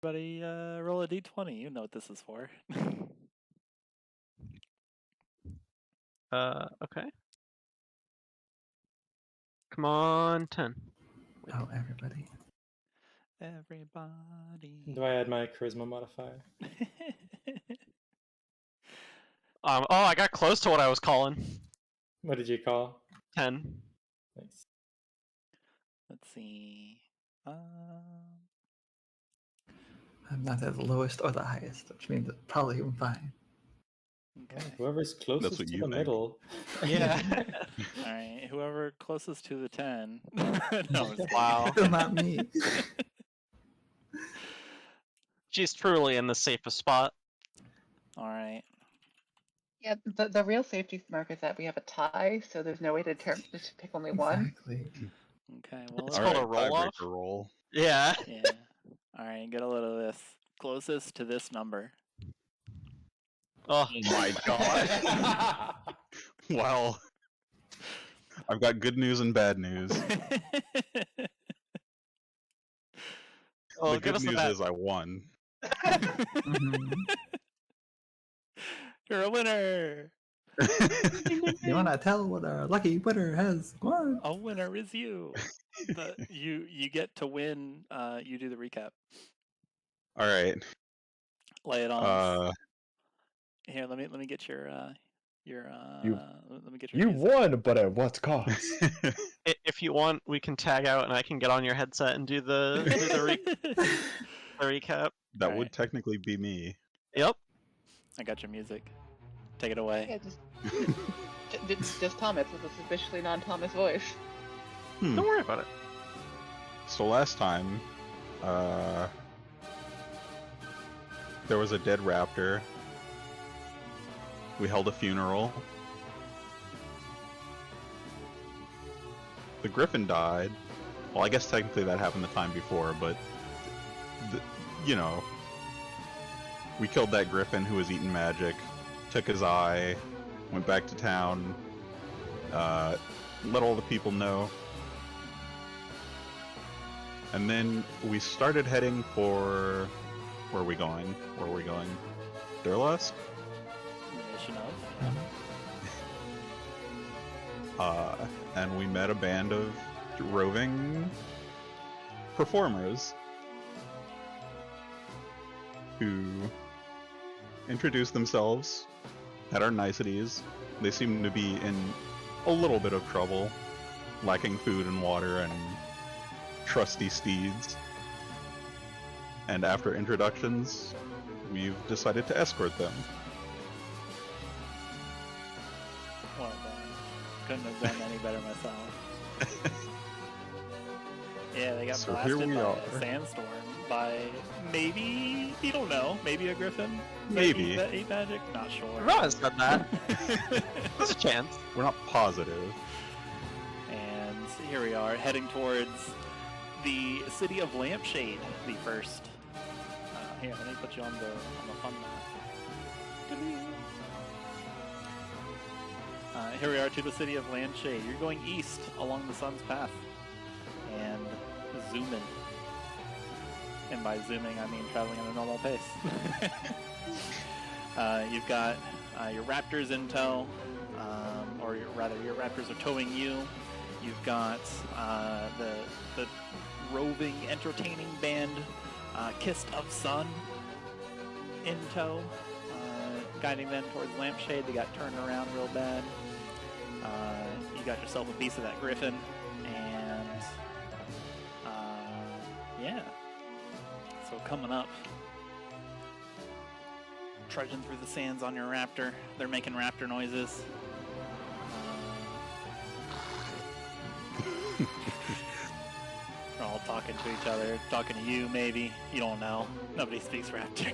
Everybody, roll a d20. You know what this is for. Okay. Come on, 10. Oh, everybody. Everybody. Do I add my charisma modifier? Oh, I got close to what I was calling. What did you call? 10. Nice. Let's see. I'm not at the lowest or the highest, which means it's probably even fine. Okay. Whoever's closest what to you the think. middle. Yeah. All right. Whoever closest to the 10. No, it's Wow. Still not me. She's truly in the safest spot. All right. Yeah, the real safety mark is that we have a tie, so there's no way to just pick only one. Exactly. Okay. Well, It's all called right. a roll-off? tiebreaker roll. Yeah. Yeah. All right. Get a load of this. Closest to this number. Oh my god. Well, I've got good news and bad news. Well, The give good us the news bad. is I won. Mhm. You're a winner. You want to tell what our lucky winner has won? A winner is you. You get to win. You do the recap. All right. Lay it on us. Uh, Here, let me get your You- let me get your You music. won, but at what cost? If you want, we can tag out and I can get on your headset and do the recap. that Alright. would technically be me. Yep. I got your music. Take it away. Yeah, just Thomas with a suspiciously non-Thomas voice. Hmm. Don't worry about it. So last time, there was a dead raptor. We held a funeral. The griffin died. Well, I guess technically that happened the time before, but you know, we killed that griffin who was eating magic, took his eye, went back to town, let all the people know. And then we started heading for... Where are we going? Where are we going? Durlusk? Nation of. And we met a band of roving performers who introduced themselves at our niceties. They seemed to be in a little bit of trouble, lacking food and water and trusty steeds. And after introductions, we've decided to escort them. Well done. Couldn't have done any better myself. Yeah, they got So blasted here we by are. a sandstorm by maybe, you don't know, maybe a griffin? Maybe. That ate magic? Not sure. Ron said that. There's a chance. We're not positive. And here we are, heading towards the city of Lampshade, the first. Here, let me put you on the fun map. Here we are to the city of Lampshade. You're going east along the sun's path and zooming. And by zooming, I mean traveling at a normal pace. You've got your raptors in tow, or rather, your raptors are towing you. You've got the roving, entertaining band, Kissed of Sun, in tow, guiding them towards Lampshade. They got turned around real bad. You got yourself a piece of that griffin, and yeah. So coming up, trudging through the sands on your raptor. They're making raptor noises. They're all talking to each other, talking to you maybe. You don't know. Nobody speaks raptor.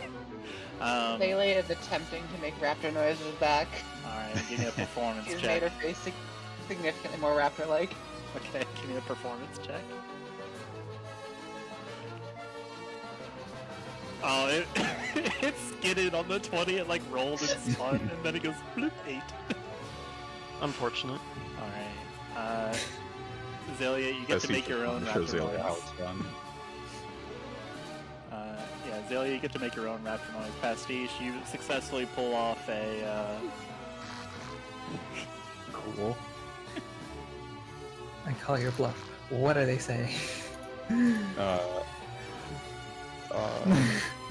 Xalia is attempting to make raptor noises back. Alright, give me a performance She's check. made her face significantly more raptor-like. Okay, give me a performance check. Oh, it skidded on the 20, it like rolled and spun, and then it goes bloop, 8. Unfortunate. Alright, Xalia, you get to make your own Show raptor Xalia how noise. it's done. Yeah, Xalia, you get to make your own raptor noise. Pastiche, you successfully pull off a... Cool. I call your bluff. What are they saying?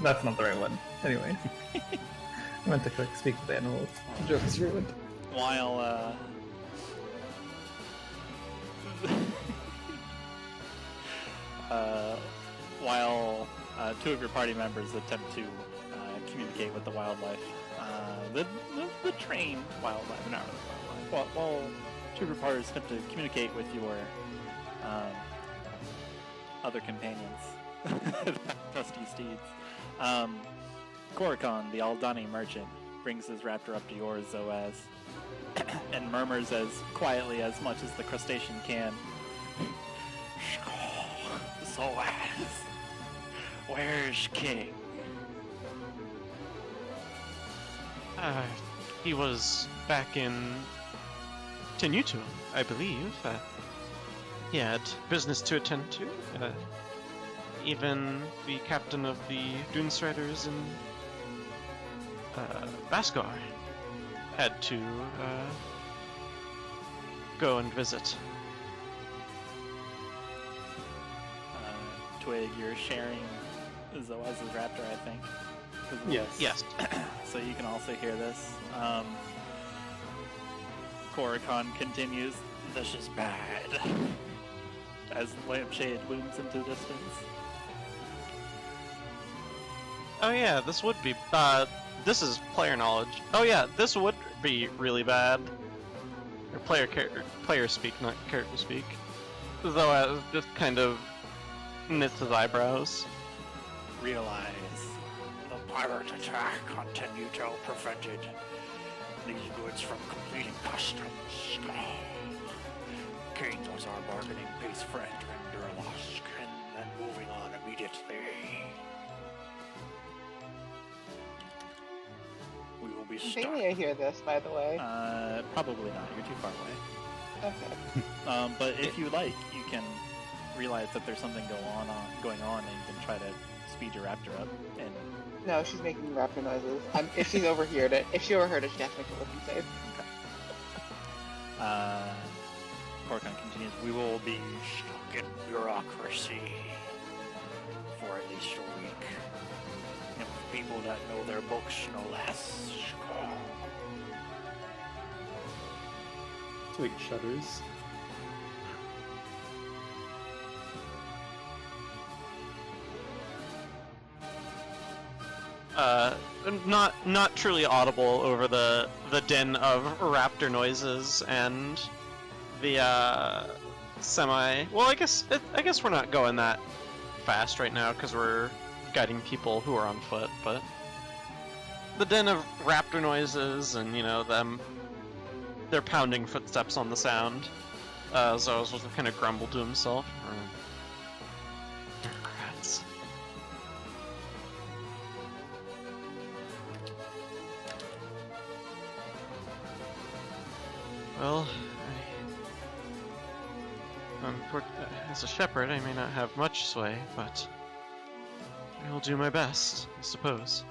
That's not the right one. Anyways. I meant to click speak with animals. The joke is ruined. While, two of your party members attempt to communicate with the wildlife. The trained wildlife, not really wildlife. While two of your parties attempt to communicate with your other companions, trusty steeds. Korikon, the Aldani merchant, brings his raptor up to yours, Zoaz, and murmurs as quietly as much as the crustacean can. Zoaz, where's King? He was back in Tenuto, I believe. He had business to attend to. Even the captain of the Dunestriders in Vaskar had to go and visit. Twig, you're sharing Zoaz's raptor, I think. Yes. Yes. So you can also hear this. Korikon continues, "This is bad," as Lampshade looms into the distance. Oh yeah, this would be. This is player knowledge. Oh yeah, this would be really bad. Or player speak, not character speak. Though I just kind of knits his eyebrows. Realize the pirate attack on Tenuto prevented these goods from completing customs. King was our bargaining base for entering Durlask and then moving on immediately. We will be stuck. Maybe I hear this, by the way. Probably not. You're too far away. Okay. But if you like, you can realize that there's something going on, and you can try to speed your raptor up. And No, she's making raptor noises. If she overheard it, she definitely could look and save. Korikon continues, "We will be stuck in bureaucracy for at least a week. And with people that know their books no less." Twig shudders. Not truly audible over the din of raptor noises and the semi. Well, I guess we're not going that fast right now because we're guiding people who are on foot. But the din of raptor noises and their pounding footsteps on the sound. Zoaz was kind of grumble to himself. Rats. Well, as a shepherd, I may not have much sway, but I will do my best, I suppose.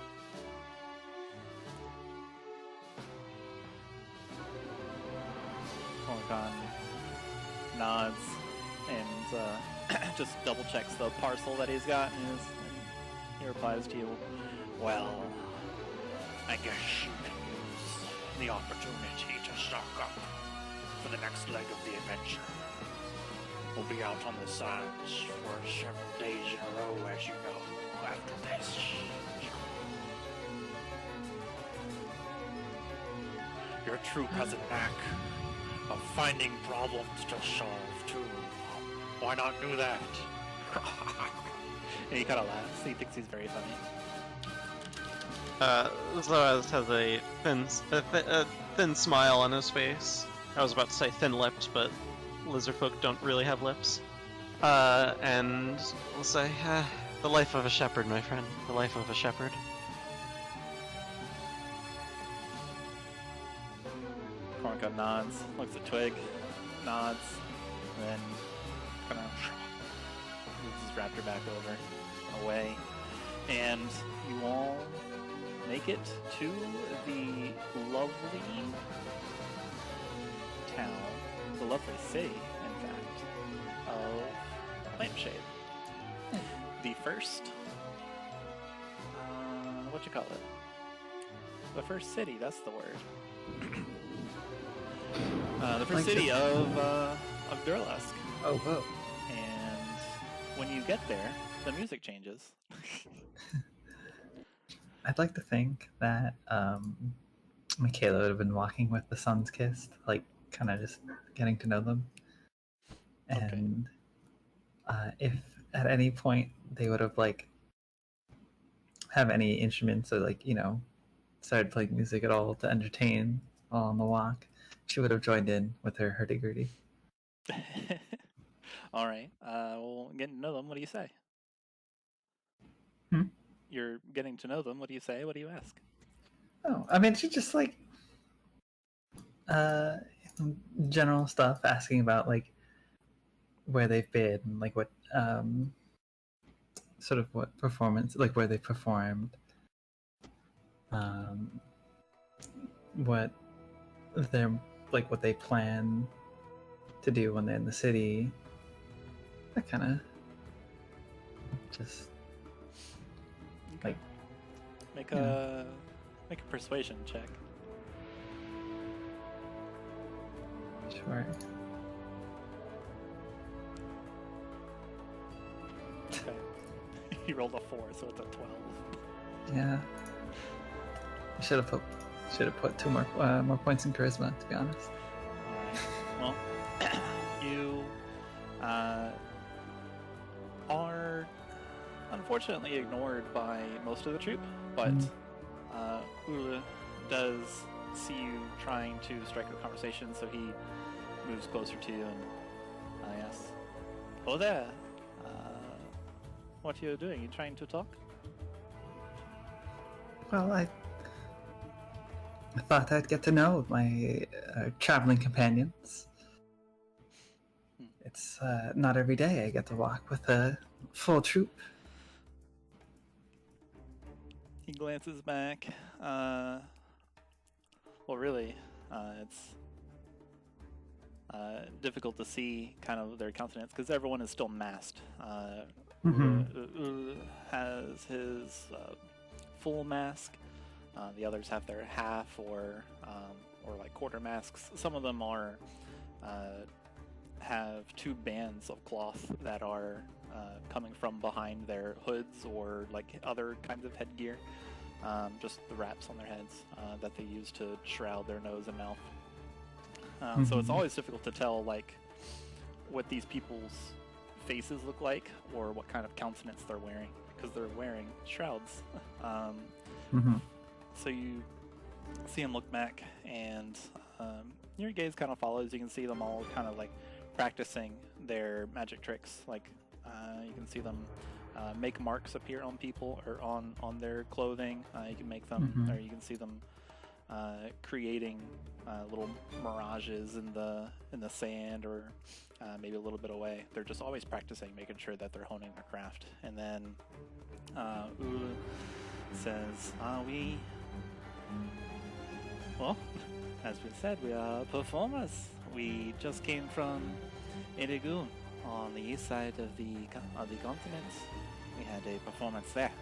Korikon nods and just double checks the parcel that he's got, and he replies to you, "Well, I guess you can use the opportunity to stock up for the next leg of the adventure. We'll be out on the sands for several days in a row, as you know, after this. Your true cousin Mac, of finding problems to solve, too. Why not do that?" And he kind of laughs. He thinks he's very funny. Zoaz has a thin smile on his face. I was about to say thin-lipped, but lizardfolk don't really have lips. And we'll say, the life of a shepherd, my friend. The life of a shepherd. Korikon nods, looks at Twig, nods, and then kind of moves his raptor back over, away. And you all make it to the lovely town, the lovely city, in fact, of Lampshade. The first, what you call it? The first city, that's the word. The first city of Durlask. Oh, whoa. And when you get there, the music changes. I'd like to think that Makayla would have been walking with the Sun's Kissed, like kind of just getting to know them. And if at any point they would have like have any instruments or like, you know, started playing music at all to entertain while on the walk, she would have joined in with her hurdy-gurdy. All right. Well, getting to know them, what do you say? You're getting to know them. What do you say? What do you ask? Oh, I mean, she just like general stuff, asking about like where they've been, like what sort of what performance, like where they performed, what they're like, what they plan to do when they're in the city. That kind of just like make a persuasion check. Sure. Okay. You rolled a 4, so it's a 12. Yeah. I should have put 2 more points in charisma, to be honest. Alright. Well, you are unfortunately ignored by most of the troop, but Ula does see you trying to strike a conversation, so he moves closer to you and asks, "Oh there, what are you doing? You trying to talk?" Well, I thought I'd get to know my traveling companions. It's not every day I get to walk with a full troop. He glances back. Well, really, it's difficult to see kind of their countenance because everyone is still masked. Has his full mask. The others have their half or like quarter masks. Some of them are have 2 bands of cloth that are coming from behind their hoods or like other kinds of headgear. Just the wraps on their heads that they use to shroud their nose and mouth. So it's always difficult to tell like what these people's faces look like or what kind of countenance they're wearing because they're wearing shrouds. So you see him look back, and your gaze kind of follows. You can see them all kind of like practicing their magic tricks. Like you can see them make marks appear on people or on their clothing. You can make them, or you can see them creating little mirages in the sand or maybe a little bit away. They're just always practicing, making sure that they're honing their craft. And then Ula says, well, as we said, we are performers. We just came from Irigun on the east side of the continent. We had a performance there.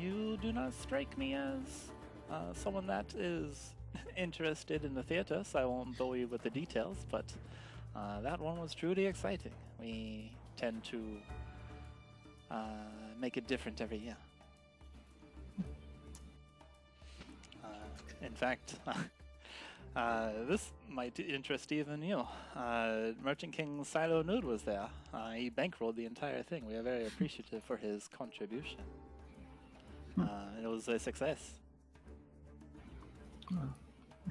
You do not strike me as someone that is interested in the theater, so I won't bore you with the details, but that one was truly exciting. We tend to make it different every year. In fact, this might interest even you. Merchant King Silo Nude was there. He bankrolled the entire thing. We are very appreciative for his contribution. It was a success. Well,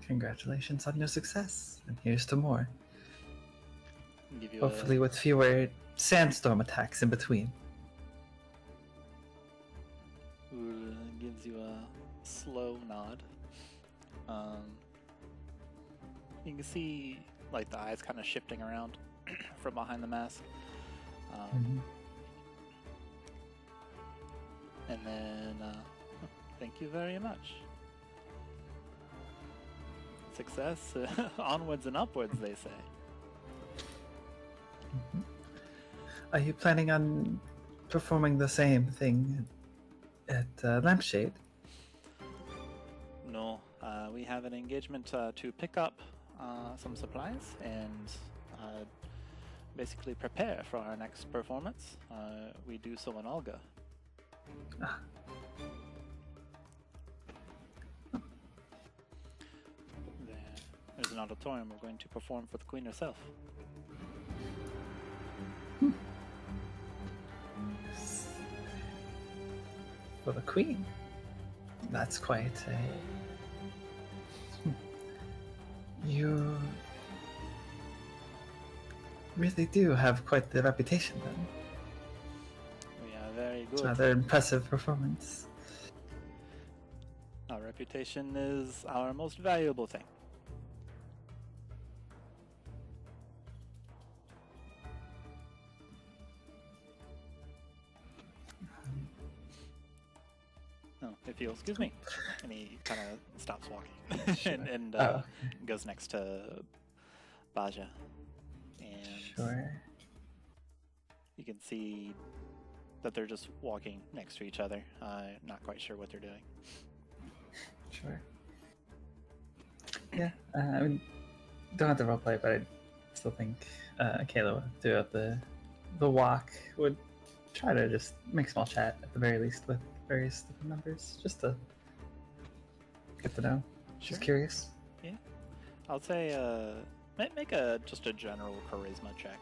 congratulations on your success, and here's to more. Give you Hopefully with fewer sandstorm attacks in between. Gives you a slow nod. You can see like the eyes kind of shifting around from behind the mask. And then, thank you very much. Success, onwards and upwards, they say. Are you planning on performing the same thing at Lampshade? No, we have an engagement to pick up some supplies and basically prepare for our next performance. We do so in Olga. Ah. There's an auditorium we're going to perform for the Queen herself. For the Queen? That's quite a... You really do have quite the reputation then. We are very It's good. rather impressive performance. Our reputation is our most valuable thing. Oh, if you'll excuse me. And he kind of stops walking Sure. and Oh. goes next to Baja. And Sure. you can see that they're just walking next to each other. Not quite sure what they're doing. Sure. Yeah, I mean, don't have to roleplay, but I still think Kayla, throughout the walk, would try to just make small chat at the very least with various different members, just to get to know. Sure. Just curious. I'll say make just a general charisma check.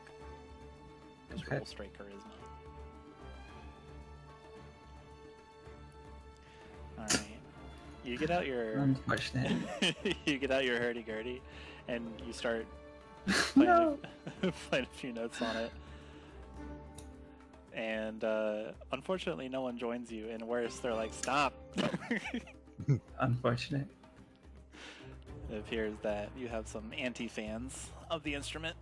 Just Okay. roll straight charisma. Alright. You get out your Unfortunate. you get out your hurdy-gurdy and you start No. playing a few notes on it. And unfortunately no one joins you, and worse, they're like, stop. Unfortunate. It appears that you have some anti-fans of the instrument.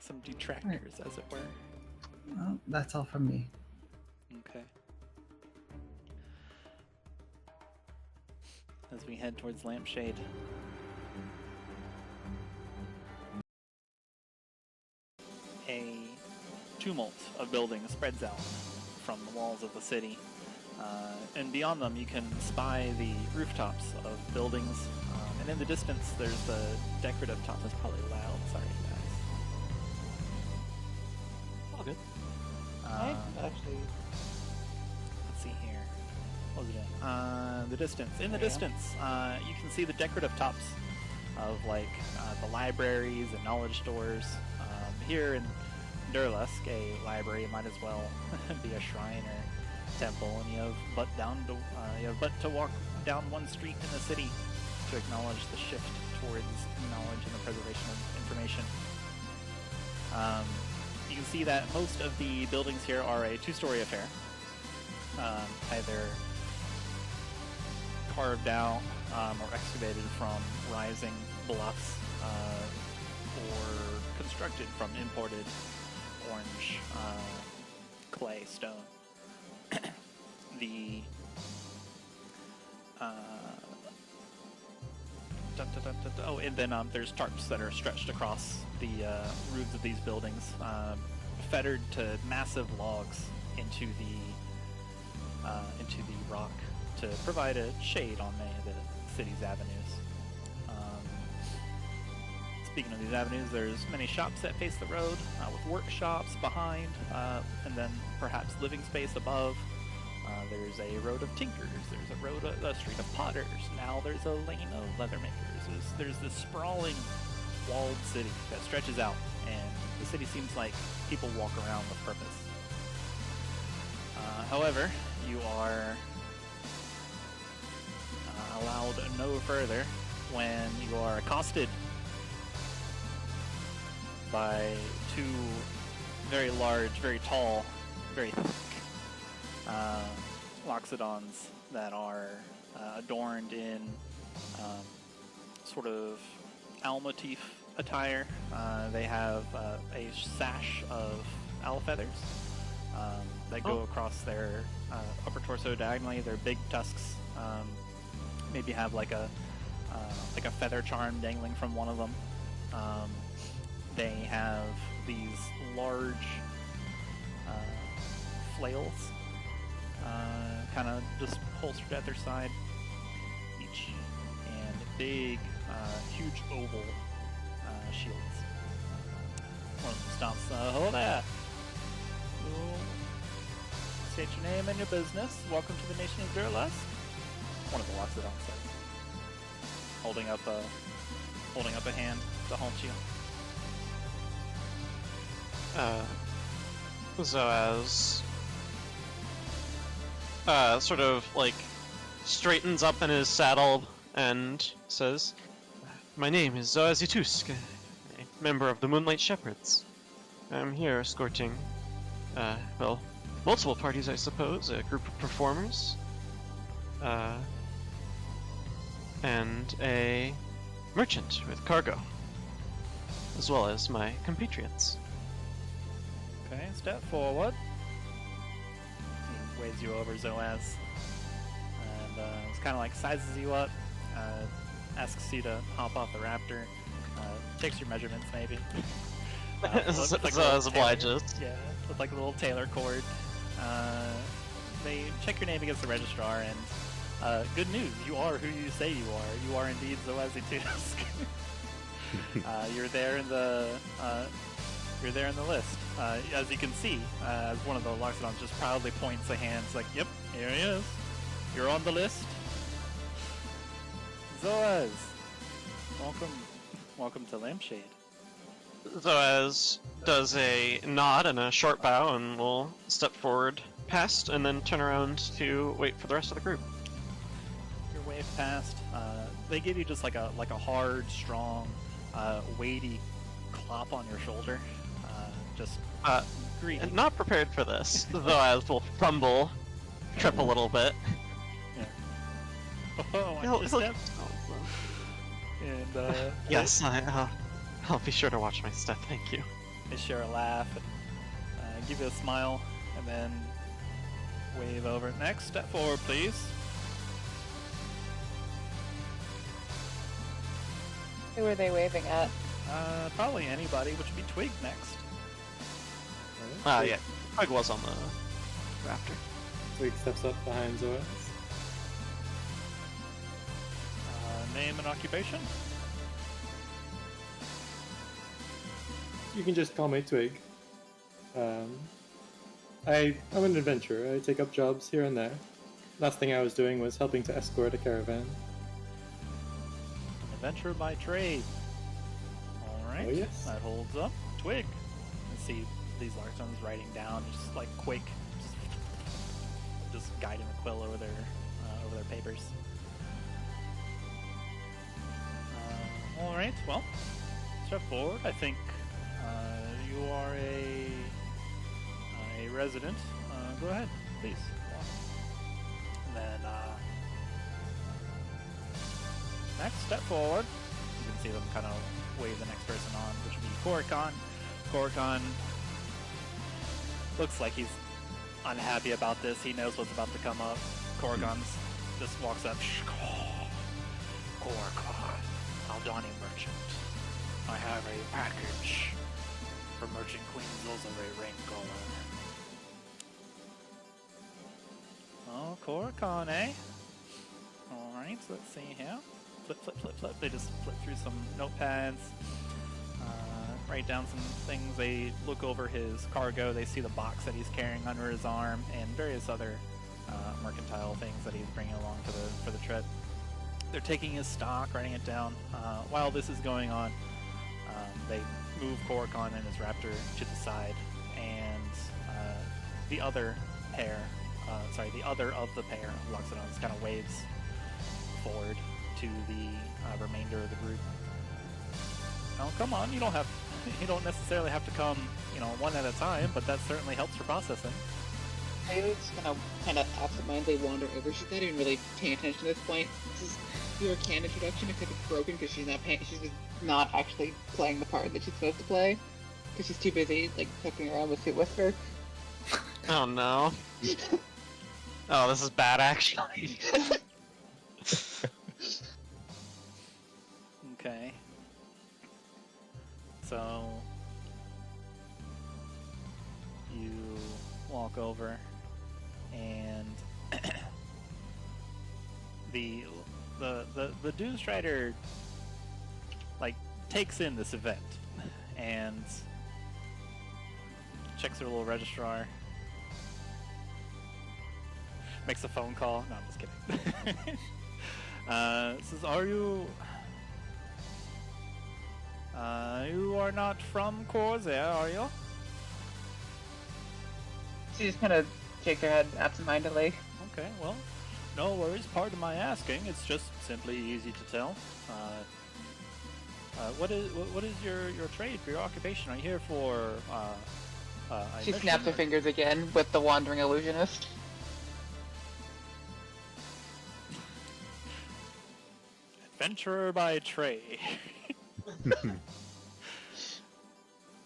Some detractors, as it were. Well, that's all from me. Okay. As we head towards Lampshade. A tumult of buildings spreads out from the walls of the city. And beyond them you can spy the rooftops of buildings. And in the distance there's the decorative top. That's probably loud, sorry guys. All good. Actually, Let's see here. What was it doing? The distance. In the distance, you can see the decorative tops of like the libraries and knowledge stores. Here in Durlusk, a library might as well be a shrine or temple, and you have but to walk down one street in the city to acknowledge the shift towards knowledge and the preservation of information. You can see that most of the buildings here are a two-story affair, either carved out or excavated from rising bluffs or constructed from imported orange clay stone. Oh, and then there's tarps that are stretched across the roofs of these buildings, fettered to massive logs into the rock to provide a shade on many of the city's avenues. Speaking of these avenues, there's many shops that face the road, with workshops behind, and then perhaps living space above. There's a road of tinkers, there's a street of potters, now there's a lane of leather makers. There's this sprawling walled city that stretches out, and the city seems like people walk around with purpose. However, you are allowed no further when you are accosted by two very large, very tall, very thick loxodons that are adorned in sort of owl motif attire. They have a sash of owl feathers that go across their upper torso diagonally. They're big tusks. Maybe have like a feather charm dangling from one of them. They have these large flails, kind of just holstered at their side, each, and big, huge oval shields. One of them stops. Hold that. State your name and your business. Welcome to the nation of Durlust. One of the Loxodon says, holding up a hand to halt you. Zoaz sort of like straightens up in his saddle and says, "My name is Zoaz Ituusk, a member of the Moonlight Shepherds. I'm here escorting, well, multiple parties, I suppose, a group of performers, and a merchant with cargo, as well as my compatriots." Okay, step forward. He waves you over, Zoaz, and it's kind of like sizes you up, asks you to hop off the raptor, takes your measurements maybe. Zoaz obliges. Yeah, with like a little tailor cord. They check your name against the registrar, and good news, you are who you say you are. You are indeed Zoaz Ituusk. You're there in the list. As you can see, as one of the Loxodons just proudly points a hand, it's like, "Yep, here he is. You're on the list." Zoaz, welcome to Lampshade. Zoaz does a nod and a short bow and will step forward past and then turn around to wait for the rest of the group. You're waved past. They give you just like a hard, strong, weighty clop on your shoulder. Just greeting. Not prepared for this. Zoaz will fumble, trip a little bit. Yeah. Oh, I just stepped. And yes, I'll be sure to watch my step. Thank you. They share a laugh and give you a smile, and then wave over. Next, step forward, please. Who are they waving at? Probably anybody, which would be Twig next. Yeah. Twig was on the raptor. Twig steps up behind Zoaz. Name and occupation? You can just call me Twig. I'm an adventurer. I take up jobs here and there. Last thing I was doing was helping to escort a caravan. An adventurer by trade. Alright, Oh, yes. that holds up. Twig. You see these Larkstones writing down, just like quick, just guiding the quill over their papers. Alright, well, step forward. I think you are a resident. Go ahead, please. And then next, step forward. You can see them kind of wave the next person on, which would be Khorzaire. Khorzaire looks like he's unhappy about this. He knows what's about to come up. Khorzaire just walks up. Khorzaire, Aldani merchant. I have a package for Merchant Queen Zilzare Raikel. Oh, Khorzaire, eh? Alright, so let's see here. Flip. They just flip through some notepads, write down some things. They look over his cargo. They see the box that he's carrying under his arm and various other mercantile things that he's bringing along for the trip. They're taking his stock, writing it down. While this is going on, they move Khorzaire and his raptor to the side, and the other of the pair of Loxodons kind of waves forward to the remainder of the group. Oh, come on! You don't necessarily have to come, one at a time, but that certainly helps for processing. Kayla's gonna kind of absentmindedly wander over. She's not even really paying attention at this point. This is the Arcane introduction. If it's broken because she's not paying, she's just not actually playing the part that she's supposed to play because she's too busy like fucking around with Suit Whisper. Oh no. Oh, this is bad actually. Okay. So you walk over and the Doomstrider like takes in this event and checks her little registrar, makes a phone call. No, I'm just kidding. Says, "Are you? You are not from Khorzaire, are you?" She just kind of shakes her head absentmindedly. Okay, well, no worries. Pardon my asking. It's just simply easy to tell. What is your trade, for your occupation? Are you here for a She mission, snaps her or- fingers again with the Wandering Illusionist. Adventurer by trade.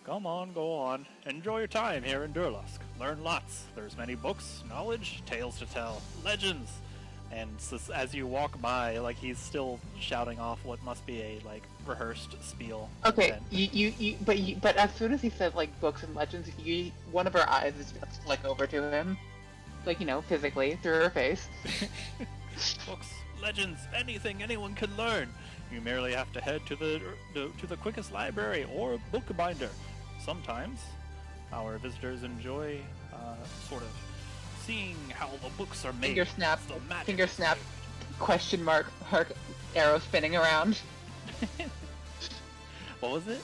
Come on, go on. Enjoy your time here in Durlusk. Learn lots. There's many books, knowledge, tales to tell, legends. And as you walk by, like, he's still shouting off what must be a like rehearsed spiel. Okay, And but as soon as he said like books and legends, one of her eyes is about to flick over to him, like physically through her face. books, legends, anything anyone can learn. You merely have to head to the quickest library or bookbinder. Sometimes our visitors enjoy sort of seeing how the books are made. Finger snap, the magic finger is snap, made. question mark, arrow spinning around. What was it?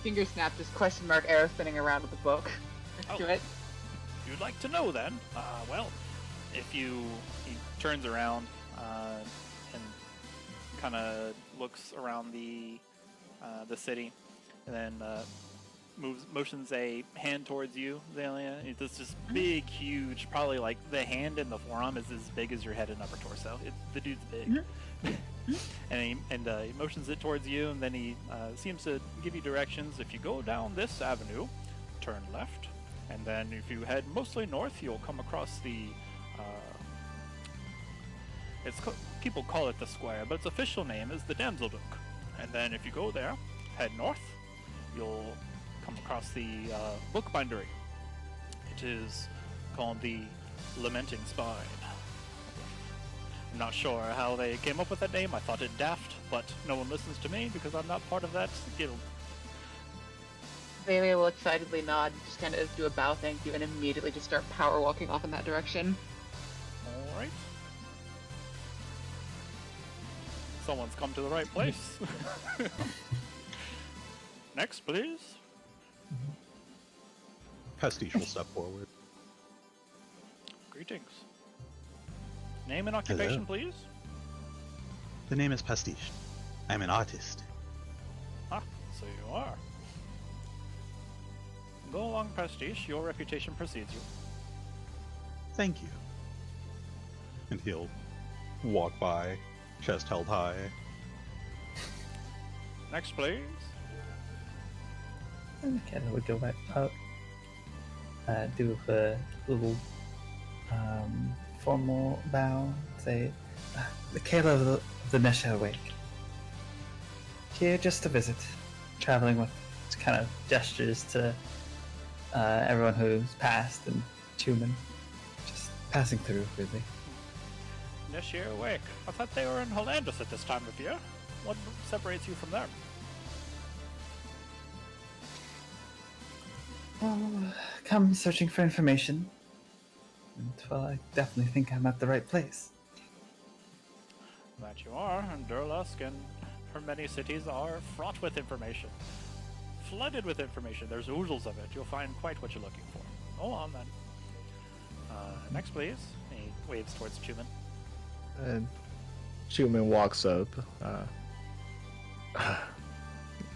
Finger snap, just question mark, arrow spinning around with the book next to it. You'd like to know then? Well, if you... He turns around and kind of looks around the city, and then motions a hand towards you, Xalia. It's this big, huge, probably like the hand and the forearm is as big as your head and upper torso. The dude's big. And he motions it towards you, and then he seems to give you directions. If you go down this avenue, turn left, and then if you head mostly north, you'll come across the people call it the square, but its official name is the Damselduck. And then if you go there, head north, you'll come across the bookbindery. It is called the Lamenting Spine. I'm not sure how they came up with that name. I thought it daft, but no one listens to me because I'm not part of that guild. Xalia will excitedly nod, just kind of do a bow thank you, and immediately just start power walking off in that direction. Alright. Someone's come to the right place. Next, please. Pastiche will step forward. Greetings. Name and occupation, please. The name is Pastiche. I'm an artist. Ah, so you are. Go along, Pastiche. Your reputation precedes you. Thank you. And he'll walk by, chest held high. Next, please. Makayla would go back up, do a little formal bow, say, Makayla of the Nesha Wake. Here just to visit, traveling with kind of gestures to everyone who's passed, and Chuman, just passing through, really. Neshir Wake. I thought they were in Hollandus at this time of year. What separates you from them? Come searching for information. And, well, I definitely think I'm at the right place. That you are, and Durlusk and her many cities are fraught with information. Flooded with information. There's oodles of it. You'll find quite what you're looking for. Go on, then. Next, please. He waves towards Chuman. And Chuman walks up.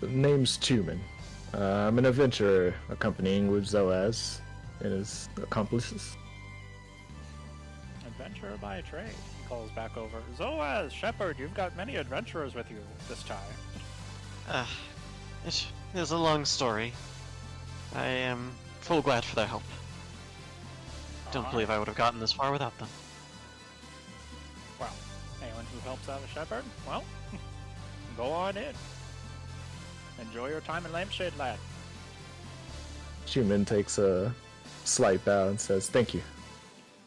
Name's Chuman. I'm an adventurer accompanying with Zoaz and his accomplices. Adventurer by trade. calls back over. Zoaz, Shepherd, you've got many adventurers with you this time. It is a long story. I am full glad for their help. Don't believe I would have gotten this far without them. Well, anyone who helps out a shepherd, well, go on in. Enjoy your time in Lampshade, lad. Chuman takes a slight bow and says thank you.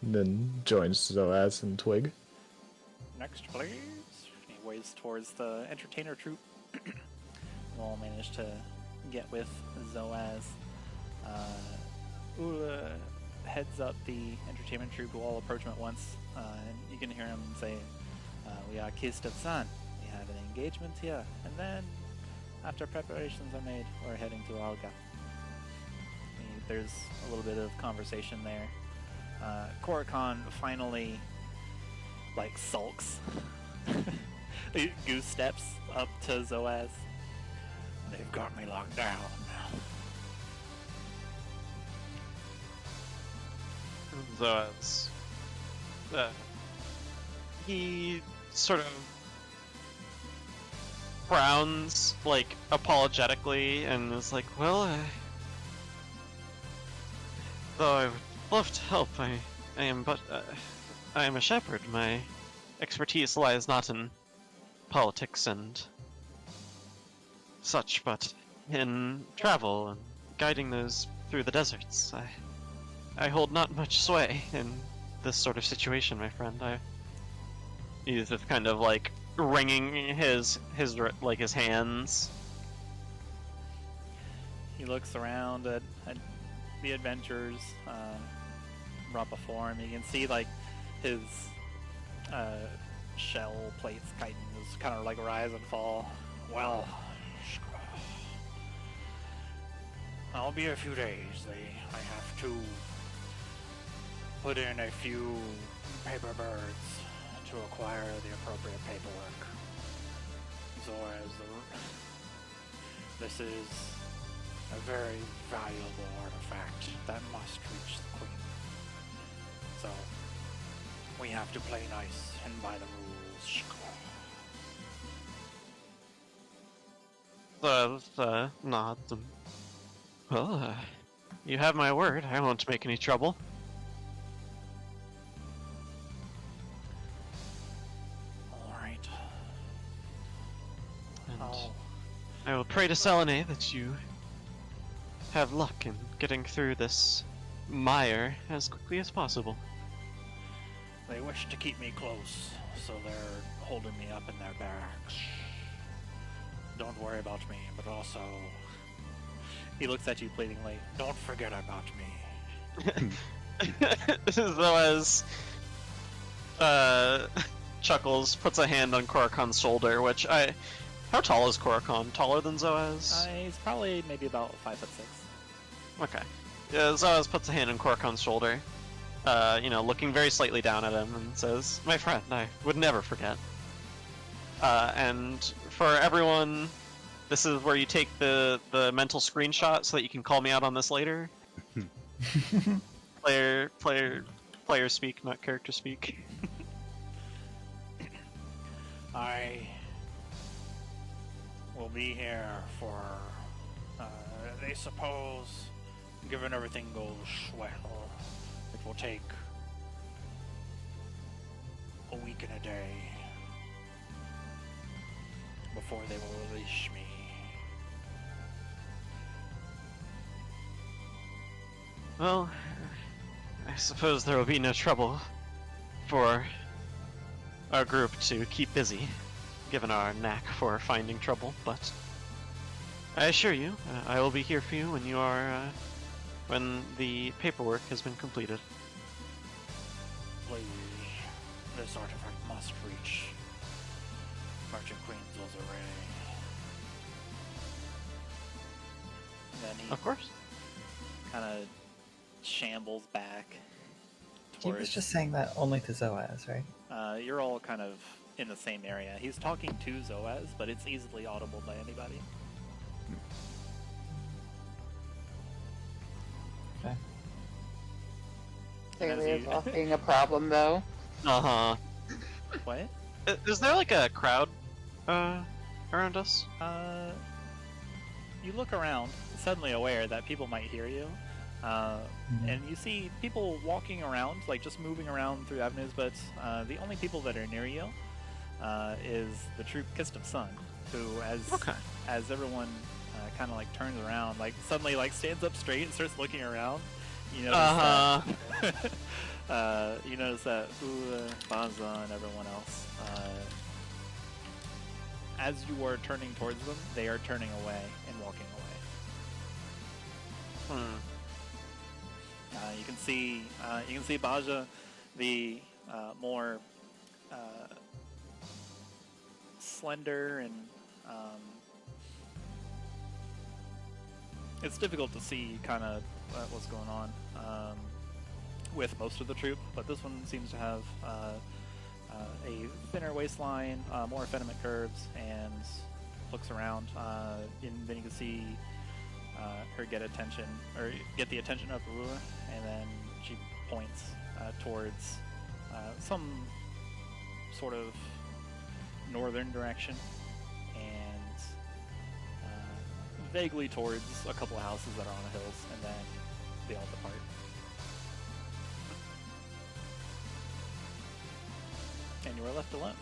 And then joins Zoaz and Twig. Next, please. He waves towards the entertainer troop. We'll manage to get with Zoaz. Ula heads up the entertainment troop who all approach him at once. And you can hear him say, we are Kist of Sun. We have an engagement here. And then, after preparations are made, we're heading to Alga. There's a little bit of conversation there. Korrikan finally, like, sulks. Goose steps up to Zoaz. They've got me locked down. Zoaz. He sort of frowns, like, apologetically, and is like, well, though I would love to help, I am a shepherd. My expertise lies not in politics and such, but in travel and guiding those through the deserts. I hold not much sway in this sort of situation, my friend. He's just kind of like wringing his hands. He looks around at the adventurers brought before him. You can see like his shell plates kind of like rise and fall. Well, I'll be a few days. I have to put in a few paper birds to acquire the appropriate paperwork. Zoaz, this is a very valuable artifact that must reach the Queen. So, we have to play nice and by the rules. The nods. Well, you have my word. I won't make any trouble. Alright. And I will pray to Selene that you have luck in getting through this mire as quickly as possible. They wish to keep me close, so they're holding me up in their barracks. Don't worry about me, but also... He looks at you pleadingly. Don't forget about me. Zoaz chuckles, puts a hand on Korrikan's shoulder, which How tall is Korrikan? Taller than Zoaz? He's probably maybe about 5'6". Okay. Yeah, Zoaz puts a hand on Korrikan's shoulder, looking very slightly down at him, and says, "My friend, I would never forget." And for everyone, this is where you take the mental screenshot so that you can call me out on this later. Player speak, not character speak. I will be here for, they suppose, given everything goes well, it will take a week and a day before they will release me. Well, I suppose there will be no trouble for our group to keep busy, given our knack for finding trouble, but I assure you, I will be here for you when the paperwork has been completed. Please, this artifact must reach Merchant Queen Khorzaire. Then he Of course. kind of shambles back He was just saying that only to Zoaz, right? You're all kind of in the same area. He's talking to Zoaz, but it's easily audible by anybody. Okay. Clearly it's all being a problem, though. Uh-huh. What? Is there like a crowd around us? You look around, suddenly aware that people might hear you, and you see people walking around, like just moving around through avenues, but the only people that are near you is the troop Kist of Sun, who, as everyone kind of like turns around, like suddenly like stands up straight and starts looking around. You notice that, you notice that Baza and everyone else, as you are turning towards them, they are turning away and walking away. You can see Baja, the more slender and it's difficult to see kind of what's going on with most of the troop, but this one seems to have a thinner waistline, more effeminate curves, and looks around. And then you can see her get the attention of Rua, and then she points towards some sort of northern direction, and vaguely towards a couple of houses that are on the hills, and then they all depart. And you are left alone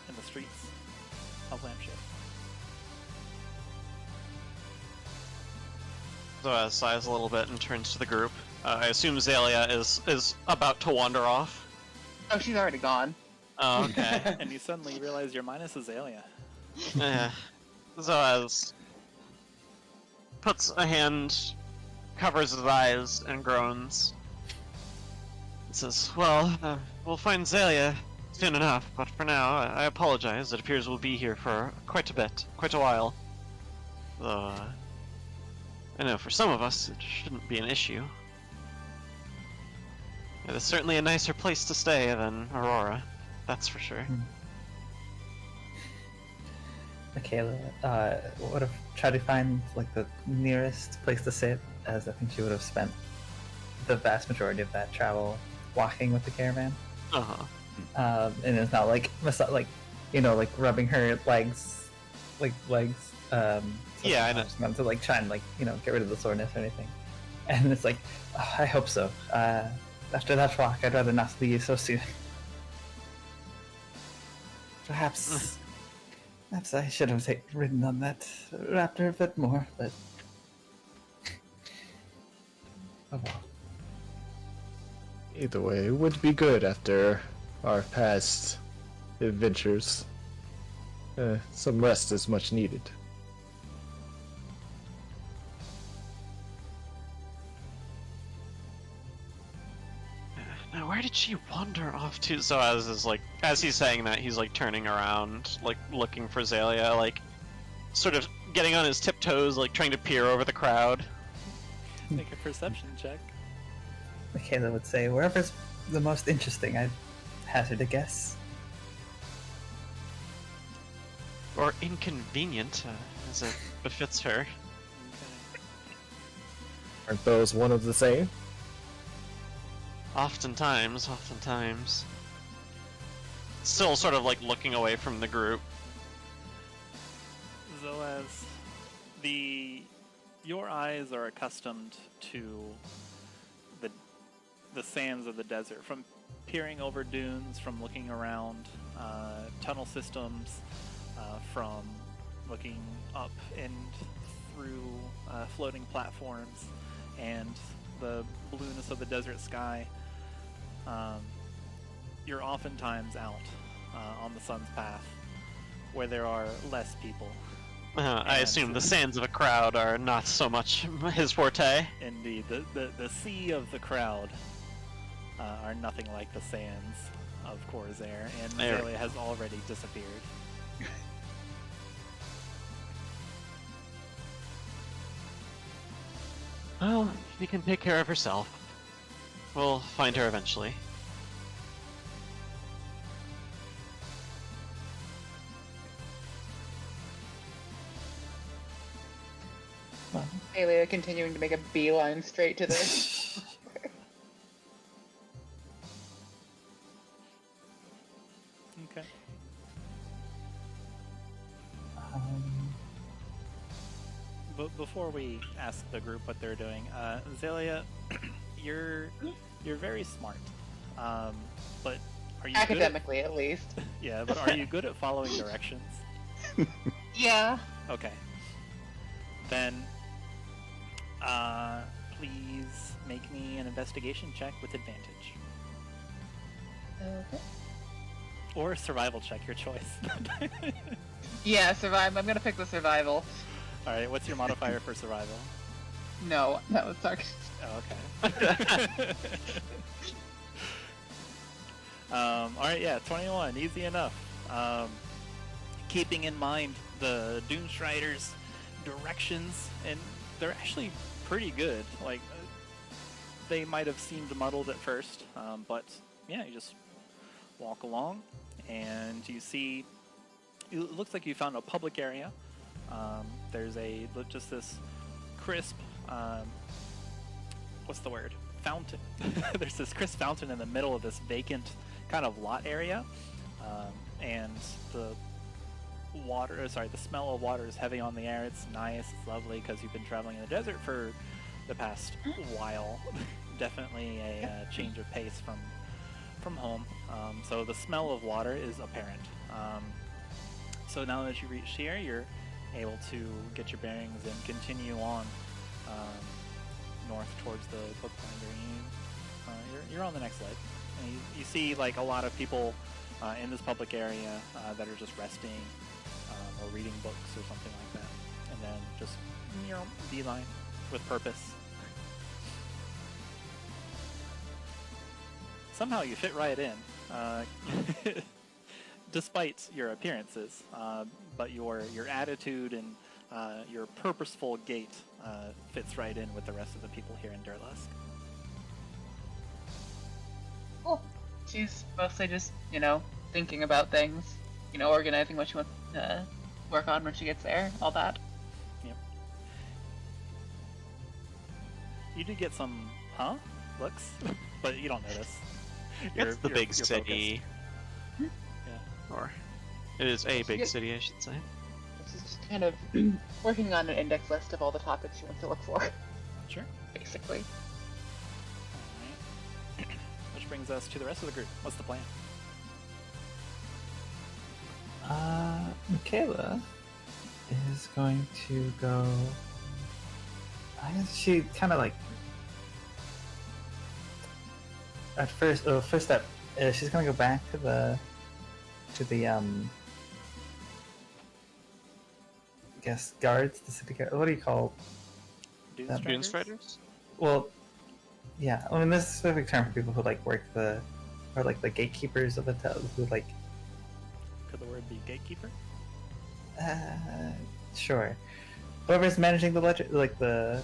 in the streets of Lampshade. Zoaz sighs a little bit and turns to the group. I assume Xalia is about to wander off. Oh, she's already gone. Oh, okay. And you suddenly realize you're minus Xalia. Yeah. Zoaz puts a hand, covers his eyes, and groans. He says, well, we'll find Xalia soon enough, but for now, I apologize. It appears we'll be here for quite a while. Though, I know for some of us, it shouldn't be an issue. It is certainly a nicer place to stay than Aurora, that's for sure. Makayla would have tried to find like the nearest place to sit, as I think she would have spent the vast majority of that travel walking with the caravan. And it's not like like rubbing her legs. Yeah, I know. Not to like try and get rid of the soreness or anything. And it's like, I hope so. After that walk, I'd rather not see you so soon. Perhaps I should have ridden on that raptor a bit more, but oh well. Either way, it would be good after our past adventures. Some rest is much needed. Now, where did she wander off to? So as he's saying that, he's like turning around, like looking for Xalia, like sort of getting on his tiptoes, like trying to peer over the crowd. Make a perception check. Makayla would say, wherever's the most interesting, I'd hazard a guess. Or inconvenient, as it befits her. Aren't those one of the same? Oftentimes. Still sort of like looking away from the group. Zoaz, your eyes are accustomed to the sands of the desert, from peering over dunes, from looking around tunnel systems, from looking up and through floating platforms, and the blueness of the desert sky. You're oftentimes out on the sun's path, where there are less people. I assume the sands of a crowd are not so much his forte. Indeed, the sea of the crowd are nothing like the sands of Khorzaire, and Xalia has already disappeared. Well, she can take care of herself. We'll find her eventually. Aelia continuing to make a beeline straight to the... before we ask the group what they're doing, Xalia, you're very smart, but are you Academically, at least. Yeah, but are you good at following directions? Yeah. Okay. Then, please make me an investigation check with advantage. Okay. Or a survival check, your choice. Yeah, survive. I'm gonna pick the survival. Alright, what's your modifier for survival? No, that was sarcastic. Oh, okay. Alright, yeah, 21, easy enough. Keeping in mind the Doomstrider's directions, and they're actually pretty good. Like, they might have seemed muddled at first, but yeah, you just walk along, and you see, it looks like you found a public area. There's just this crisp, what's the word? Fountain. There's this crisp fountain in the middle of this vacant kind of lot area, and the smell of water is heavy on the air. It's nice, it's lovely, because you've been traveling in the desert for the past while. Definitely a change of pace from home. So the smell of water is apparent. So now that you reach here, you're able to get your bearings and continue on north towards the bookbinder. You're on the next leg. And you see like a lot of people in this public area that are just resting or reading books or something like that. And then just, beeline with purpose. Somehow you fit right in, despite your appearances, but your attitude and your purposeful gait fits right in with the rest of the people here in Durlusk. Cool. She's mostly just, thinking about things, organizing what she wants to work on when she gets there, all that. Yep. You did get some, looks, but you don't notice. It's the big city. Hmm? Yeah. Or it is a big city, I should say. She's just kind of working on an index list of all the topics she wants to look for. Sure. Basically. Alright. Which brings us to the rest of the group. What's the plan? Makayla is going to go. I guess she kind of like. At first, first step, she's gonna go back to the I guess guards, the city guards. What do you call them? Doomstriders? Well, yeah. I mean, there's a specific term for people who like work the gatekeepers of the town. Who like. Could the word be gatekeeper? Sure. Whoever's managing the ledger, like the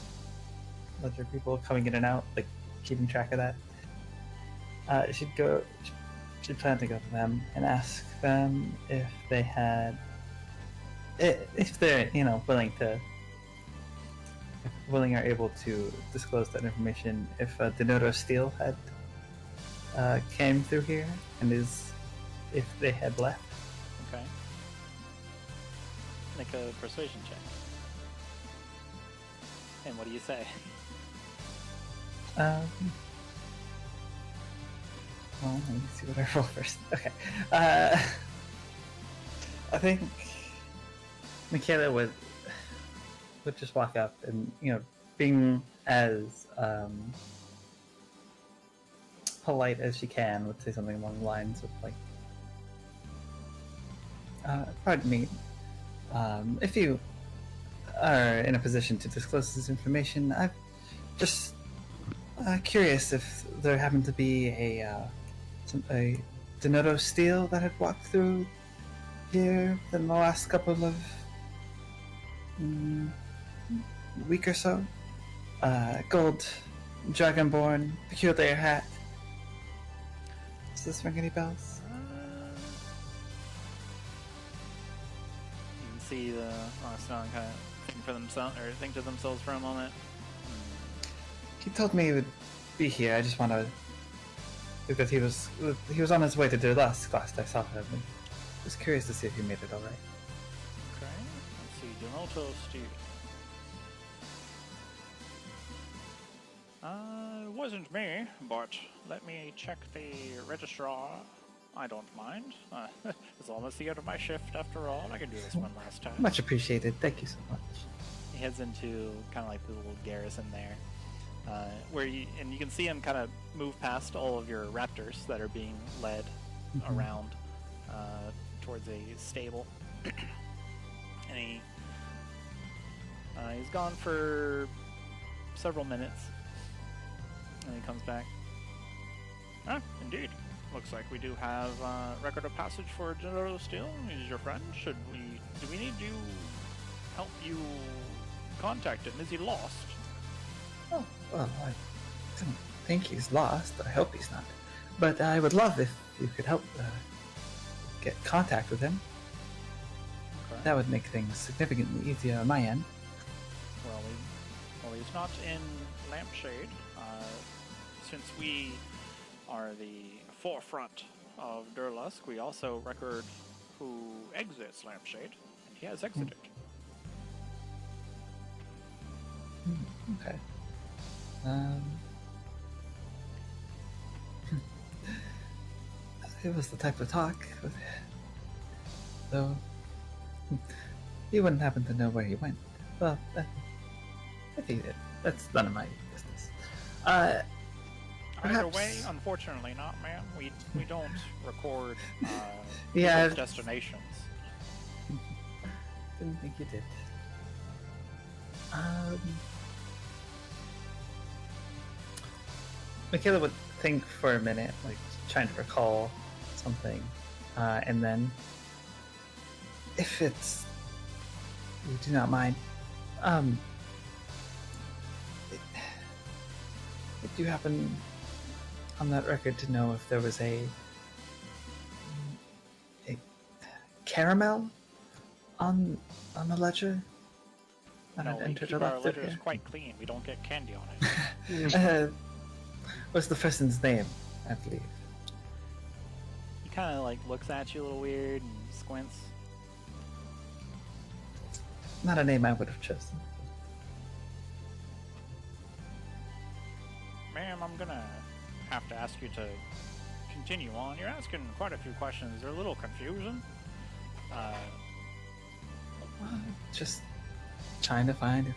ledger people coming in and out, like keeping track of that. She'd plan to go to them and ask them if they had, if they're, willing or able to disclose that information, if Denoto Steel had came through here and if they had left. Okay. Make a persuasion check. And what do you say? Well, let me see what I roll first. Okay. I think Makayla would just walk up and, being as polite as she can, would say something along the lines of like, pardon me, if you are in a position to disclose this information, I'm just curious if there happened to be a Denoto Steel that had walked through here in the last couple of week or so. Gold, dragonborn, peculiar hat. Does this ring any bells? You can see the Rockstone kind of think to themselves for a moment. He told me he would be here. I just want to, because he was on his way to Durlusk last I saw him. And just curious to see if he made it all right. Okay. Let's see. Denoto Steel. wasn't me, but let me check the registrar. I don't mind. It's almost the end of my shift after all. I can do this one last time. Much appreciated. Thank you so much. He heads into kind of like the little garrison there, where you can see him kind of move past all of your raptors that are being led around towards a stable, and he's gone for several minutes, and he comes back. Ah, indeed. Looks like we do have record of passage for General Steel. He's your friend. Do we need to help you contact him? Is he lost? Oh, well, I don't think he's lost. I hope he's not. But I would love if you could help get contact with him. Okay. That would make things significantly easier on my end. Well, he's not in Lampshade. Since we are the forefront of Durlusk, we also record who exits Lampshade, and he has exited. Okay. It was the type of talk, though you wouldn't happen to know where he went. Well, if he did, that's none of my business. Either Perhaps... way, unfortunately not, ma'am. We don't record Yeah, people's destinations. Didn't think you did. Makayla would think for a minute, like trying to recall something, and then, if you do not mind, if you happen on that record to know if there was a caramel on the ledger? No, we keep our ledgers quite clean. We don't get candy on it. What's the person's name, I believe? He kind of like looks at you a little weird and squints. Not a name I would have chosen. Ma'am, I'm gonna have to ask you to continue on. You're asking quite a few questions. They're a little confusing. Just trying to find if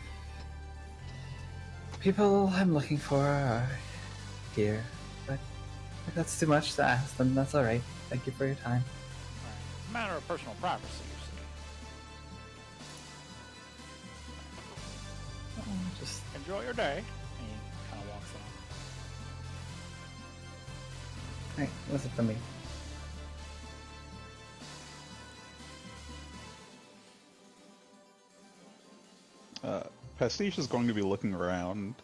people I'm looking for are here. But if that's too much to ask, then that's alright. Thank you for your time. It's a matter of personal privacy, you see. Just Enjoy your day. And he kind of walks off. hey, listen to me. Pastiche is going to be looking around,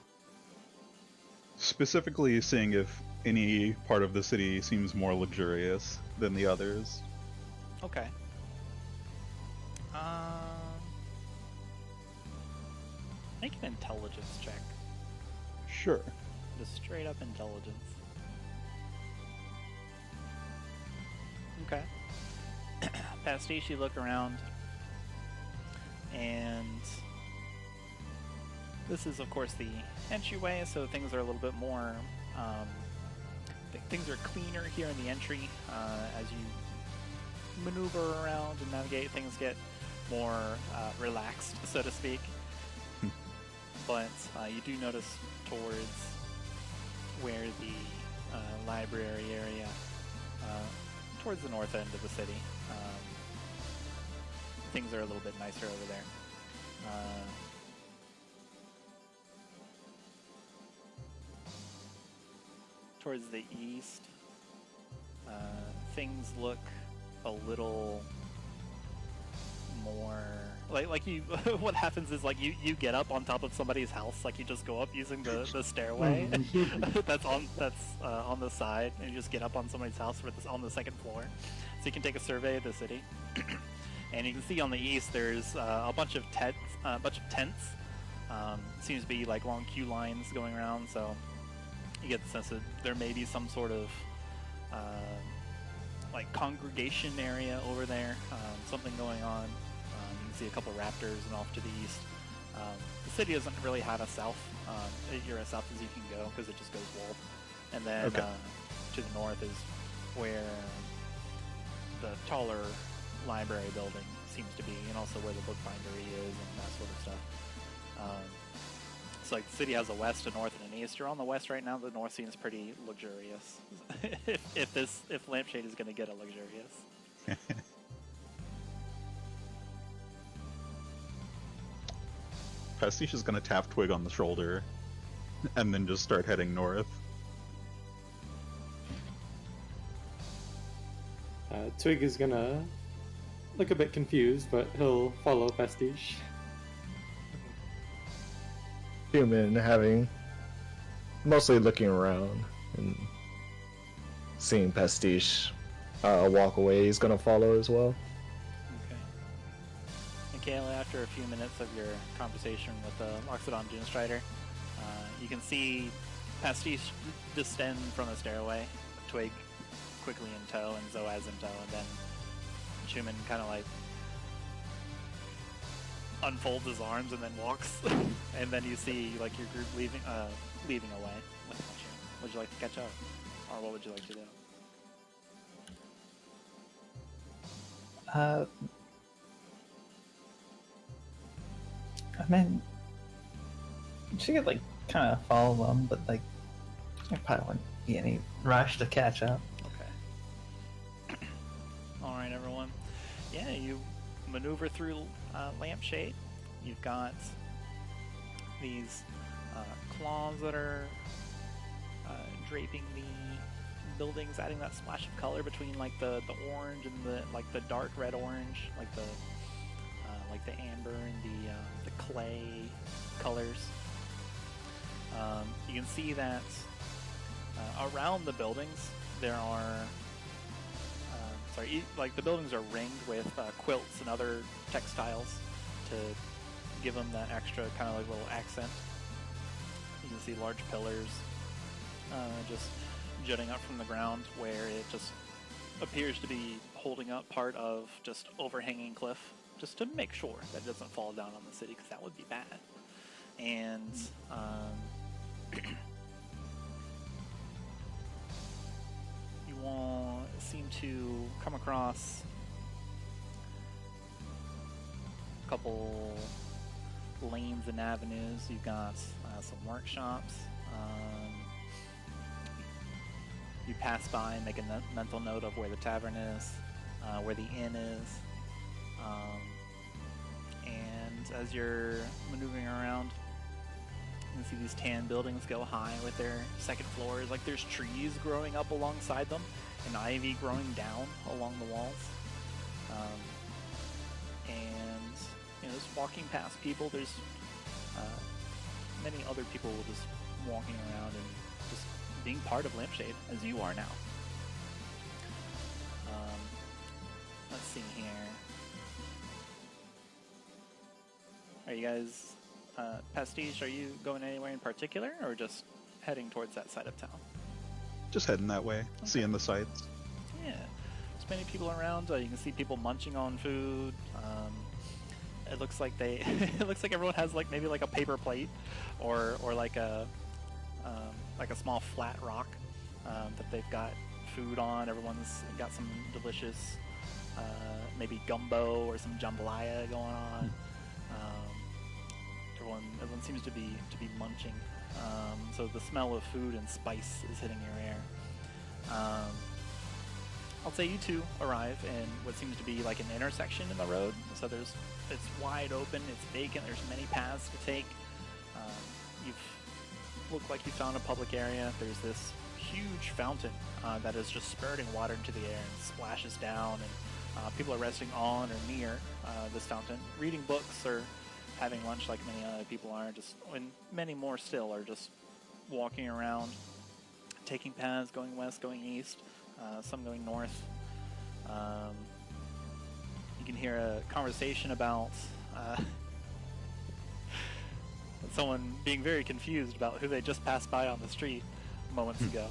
specifically seeing if any part of the city seems more luxurious than the others. Okay. Make an intelligence check. Sure. Just straight up intelligence. Okay. Pastiche, you look around, and this is, of course, the entryway, so things are a little bit more, things are cleaner here in the entry. As you maneuver around and navigate, things get more relaxed, so to speak. But you do notice towards where the library area, towards the north end of the city, things are a little bit nicer over there. Towards the east, things look a little more like you. What happens is like you get up on top of somebody's house, like you just go up using the stairway that's on the side, and you just get up on somebody's house on the second floor, so you can take a survey of the city. And you can see on the east there's a bunch of tents. Seems to be like long queue lines going around, so you get the sense that there may be some sort of like congregation area over there, something going on. You can see a couple raptors and off to the east. The city doesn't really have a south. You're as south as you can go because it just goes wold. And then Okay. to the north is where the taller library building seems to be, and also where the bookbindery is and that sort of stuff. So like the city has a west, a north, and an east. You're on the west right now. The north seems pretty luxurious. if Lampshade is going to get a luxurious. Pastiche is gonna tap Twig on the shoulder, and then just start heading north. Twig is gonna look a bit confused, but he'll follow Pastiche. Human having mostly looking around and seeing Pastiche walk away, he's gonna follow as well. Okay. Makayla, after a few minutes of your conversation with the Loxodon Doomstrider, you can see Pastiche descend from the stairway, Twig quickly in tow and Zoaz in tow, and then Chuman kind of like unfolds his arms and then walks, and then you see like your group leaving away. Would you like to catch up, or what would you like to do? I mean, she could like kind of follow them, but like there probably wouldn't be any rush to catch up. Okay. Alright, everyone. Yeah, you maneuver through Lampshade. You've got these claws that are draping the buildings, adding that splash of color between like the orange and the dark red orange, like the amber and the clay colors. You can see that around the buildings there are like the buildings are ringed with quilts and other textiles to give them that extra kind of like little accent. You can see large pillars just jutting up from the ground where it just appears to be holding up part of just overhanging cliff, just to make sure that it doesn't fall down on the city, because that would be bad. And you all seem to come across a couple lanes and avenues. You've got some workshops. You pass by and make a mental note of where the tavern is, where the inn is. And as you're maneuvering around, you can see these tan buildings go high with their second floors. Like there's trees growing up alongside them and ivy growing down along the walls. And just walking past people, there's many other people just walking around and just being part of Lampshade, as you are now. Let's see here. Are you guys, Pastiche, are you going anywhere in particular, or just heading towards that side of town? Just heading that way, Okay. seeing the sights. Yeah, there's many people around. You can see people munching on food. It looks like it looks like everyone has like maybe like a paper plate, or like a small flat rock that they've got food on. Everyone's got some delicious maybe gumbo or some jambalaya going on. Everyone seems to be munching. So the smell of food and spice is hitting your air. I'll say you two arrive in what seems to be like an intersection in the road. So it's wide open, it's vacant, there's many paths to take. You've looked like you found a public area. There's this huge fountain that is just spurting water into the air and splashes down, and people are resting on or near this fountain, reading books or having lunch like many other people are, and many more still are just walking around, taking paths, going west, going east, some going north. You can hear a conversation about someone being very confused about who they just passed by on the street moments ago.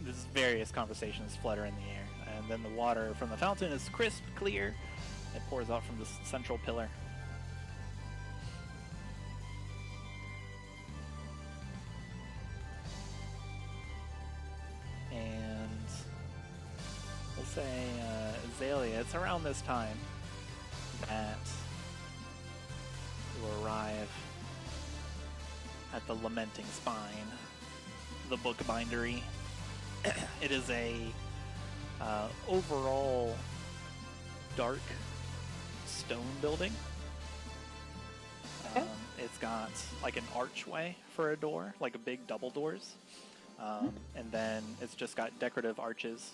There's various conversations flutter in the air, and then the water from the fountain is crisp, clear. It pours out from this central pillar. say, Xalia, it's around this time that you arrive at the Lamenting Spine, the book bindery. It is a overall dark stone building. It's got like an archway for a door, like a big double doors. And then it's just got decorative arches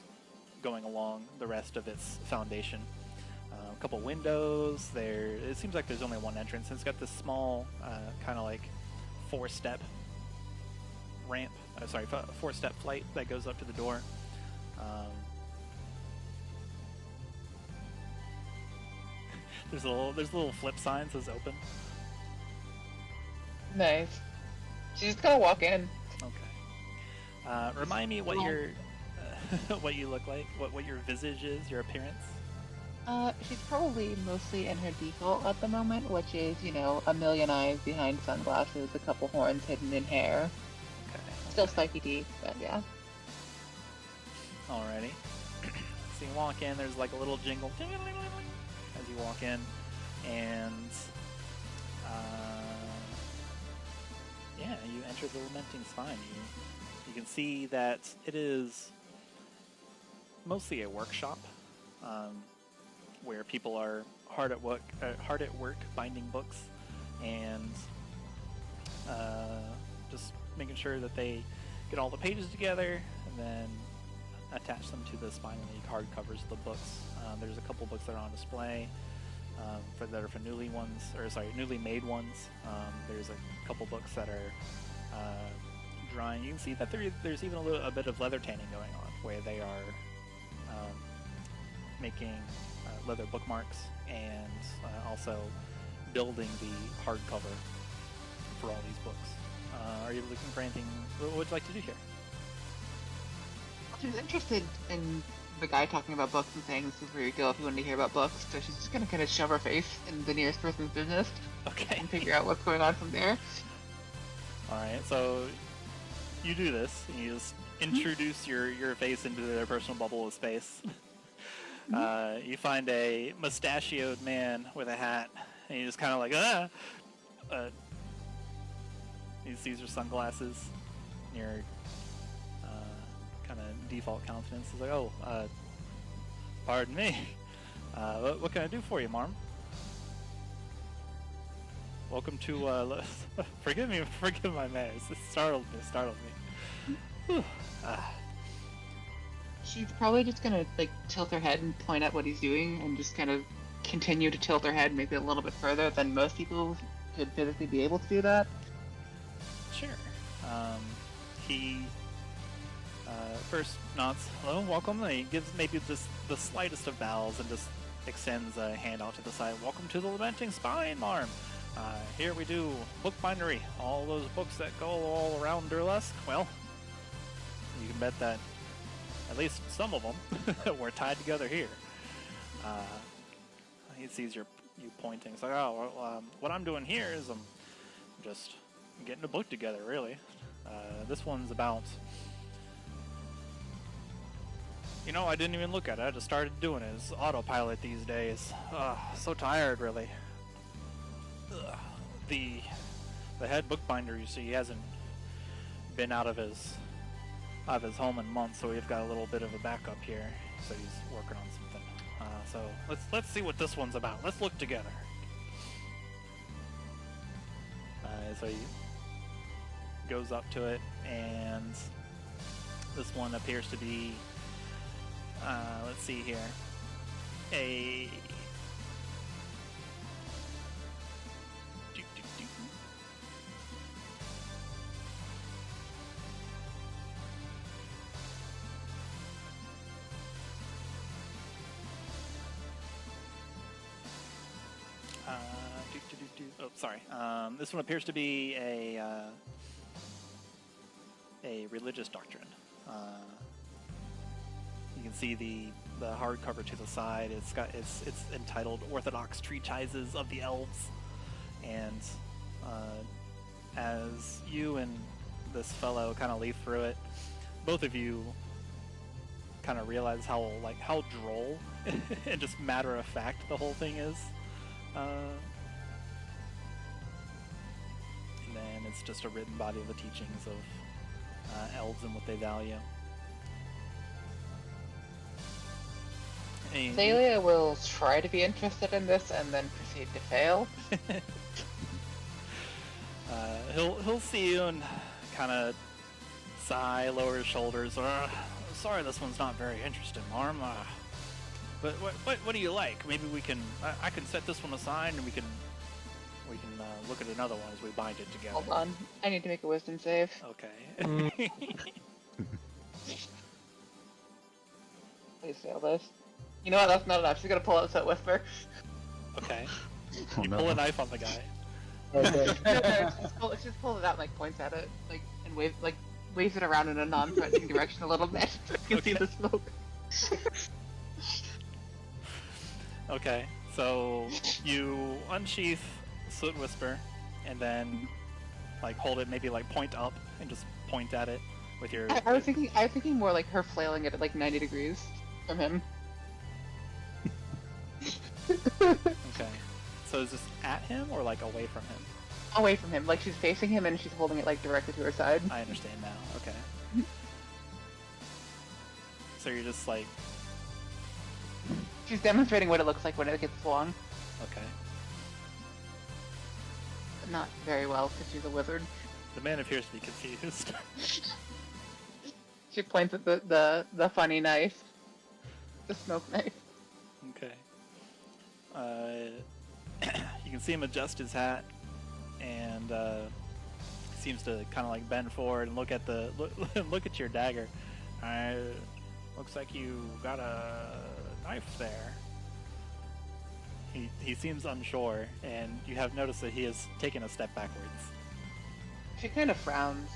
going along the rest of its foundation. A couple windows. It seems like there's only one entrance. It's got this small, kind of like four-step ramp. Four-step flight that goes up to the door. There's a little flip sign that says open. Nice. She's just gonna walk in. Okay. Remind me what your what you look like, what your visage is, your appearance. She's probably mostly in her default at the moment, which is, you know, a million eyes behind sunglasses, a couple horns hidden in hair. Okay. Still spiky teeth, but yeah. Alrighty. So you walk in, there's like a little jingle as you walk in, and yeah, you enter the Lamenting Spine. You can see that it is mostly a workshop, where people are hard at work binding books and just making sure that they get all the pages together and then attach them to the spine and the hard covers of the books. There's a couple books that are on display that are for newly made ones. There's a couple books that are drying. You can see that there's even a bit of leather tanning going on, where they are making leather bookmarks and also building the hardcover for all these books. Are you looking for anything? What would you like to do here? She's interested in the guy talking about books and saying this is where you go if you want to hear about books, so she's just gonna kind of shove her face in the nearest person's business. Okay. And figure out what's going on from there. Alright, so you do this, and you just introduce your face into their personal bubble of space. You find a mustachioed man with a hat, and you just kind of like, he sees your sunglasses, and your kind of default countenance is like, oh, pardon me. What can I do for you, Marm? Welcome to, forgive my manners. This startled me. Whew. She's probably just gonna like tilt her head and point at what he's doing and just kind of continue to tilt her head maybe a little bit further than most people could physically be able to do that. Sure. He first nods, hello, welcome. And he gives maybe just the slightest of bows and just extends a hand out to the side. Welcome to the Lamenting Spine, Marm. Here we do bookbindery. All those books that go all around Durlusk, well, you can bet that at least some of them were tied together here. He sees you pointing. It's like, oh, well, what I'm doing here is I'm just getting a book together, really. This one's about... You know, I didn't even look at it. I just started doing it. It's autopilot these days. So tired, really. The head bookbinder, you see, hasn't been out of his home in months, so we've got a little bit of a backup here. So he's working on something. So let's see what this one's about. Let's look together. So he goes up to it, and this one appears to be, let's see here, a oh, sorry. This one appears to be a religious doctrine. You can see the hardcover to the side. It's entitled "Orthodox Treatises of the Elves," and as you and this fellow kind of leaf through it, both of you kind of realize how droll and just matter of fact the whole thing is. And then it's just a written body of the teachings of elves and what they value. Xalia will try to be interested in this and then proceed to fail. He'll see you and kind of sigh, lower his shoulders. Sorry, this one's not very interesting, Marm. But what do you like? Maybe we can. I can set this one aside, and we can look at another one as we bind it together. Hold on, I need to make a wisdom save. Okay. Please fail this. You know what? That's not enough. She's gonna pull out Set Whisper. Okay. Oh, You no. pull a knife on the guy. Okay. No, she just pulls it out and like points at it, like and waves it around in a non-threatening direction a little bit. So you can see the smoke. Okay. So you unsheath Soot Whisper, and then like hold it, maybe like point up, and just point at it with your. I was thinking more like her flailing it at like 90 degrees from him. Okay. So is this at him or like away from him? Away from him, like she's facing him and she's holding it like directly to her side. I understand now. Okay. So you're just like, She's demonstrating what it looks like when it gets swung. okay. Not very well because she's a wizard. The man appears to be confused. She points at the funny knife, the smoke knife. Okay. You can see him adjust his hat, and seems to kind of like bend forward and look at look at your dagger. Looks like you got a knife there. He seems unsure, and you have noticed that he has taken a step backwards. She kind of frowns.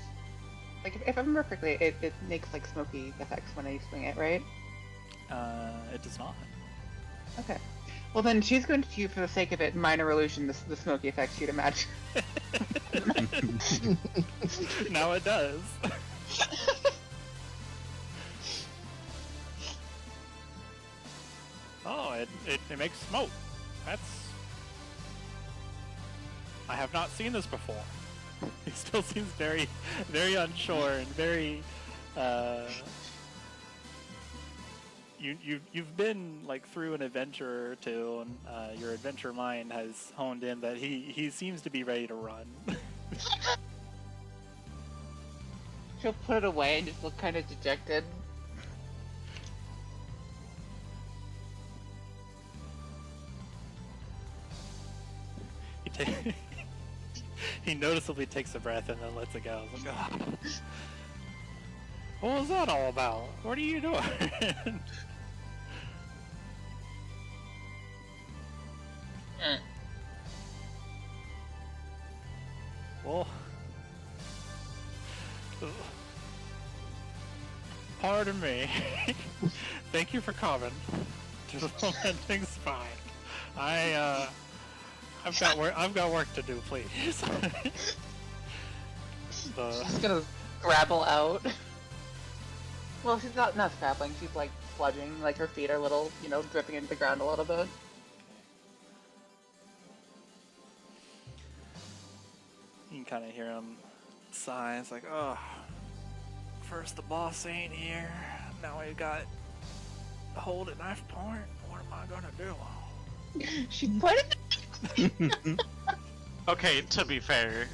Like if I remember correctly, it makes like smoky effects when I swing it, right? It does not. Okay. Well then, she's going to, for the sake of it, minor illusion the smoky effects you'd imagine. Now it does. Oh, it makes smoke. That's... I have not seen this before. He still seems very, very unsure and very, You've been like through an adventure or two, and your adventure mind has honed in that he seems to be ready to run. She'll put it away and just look kind of dejected. He noticeably takes a breath and then lets it go. Like, oh. What was that all about? What are you doing? Well, pardon me. Thank you for coming. Just things fine. I've got work to do, please. She's gonna scrabble out. Well, she's not scrabbling. She's like sludging. Like her feet are little, dripping into the ground a little bit. You can kind of hear him sigh. It's like, oh, first the boss ain't here. Now we got hold at knife point. What am I gonna do? She pointed. Okay, to be fair,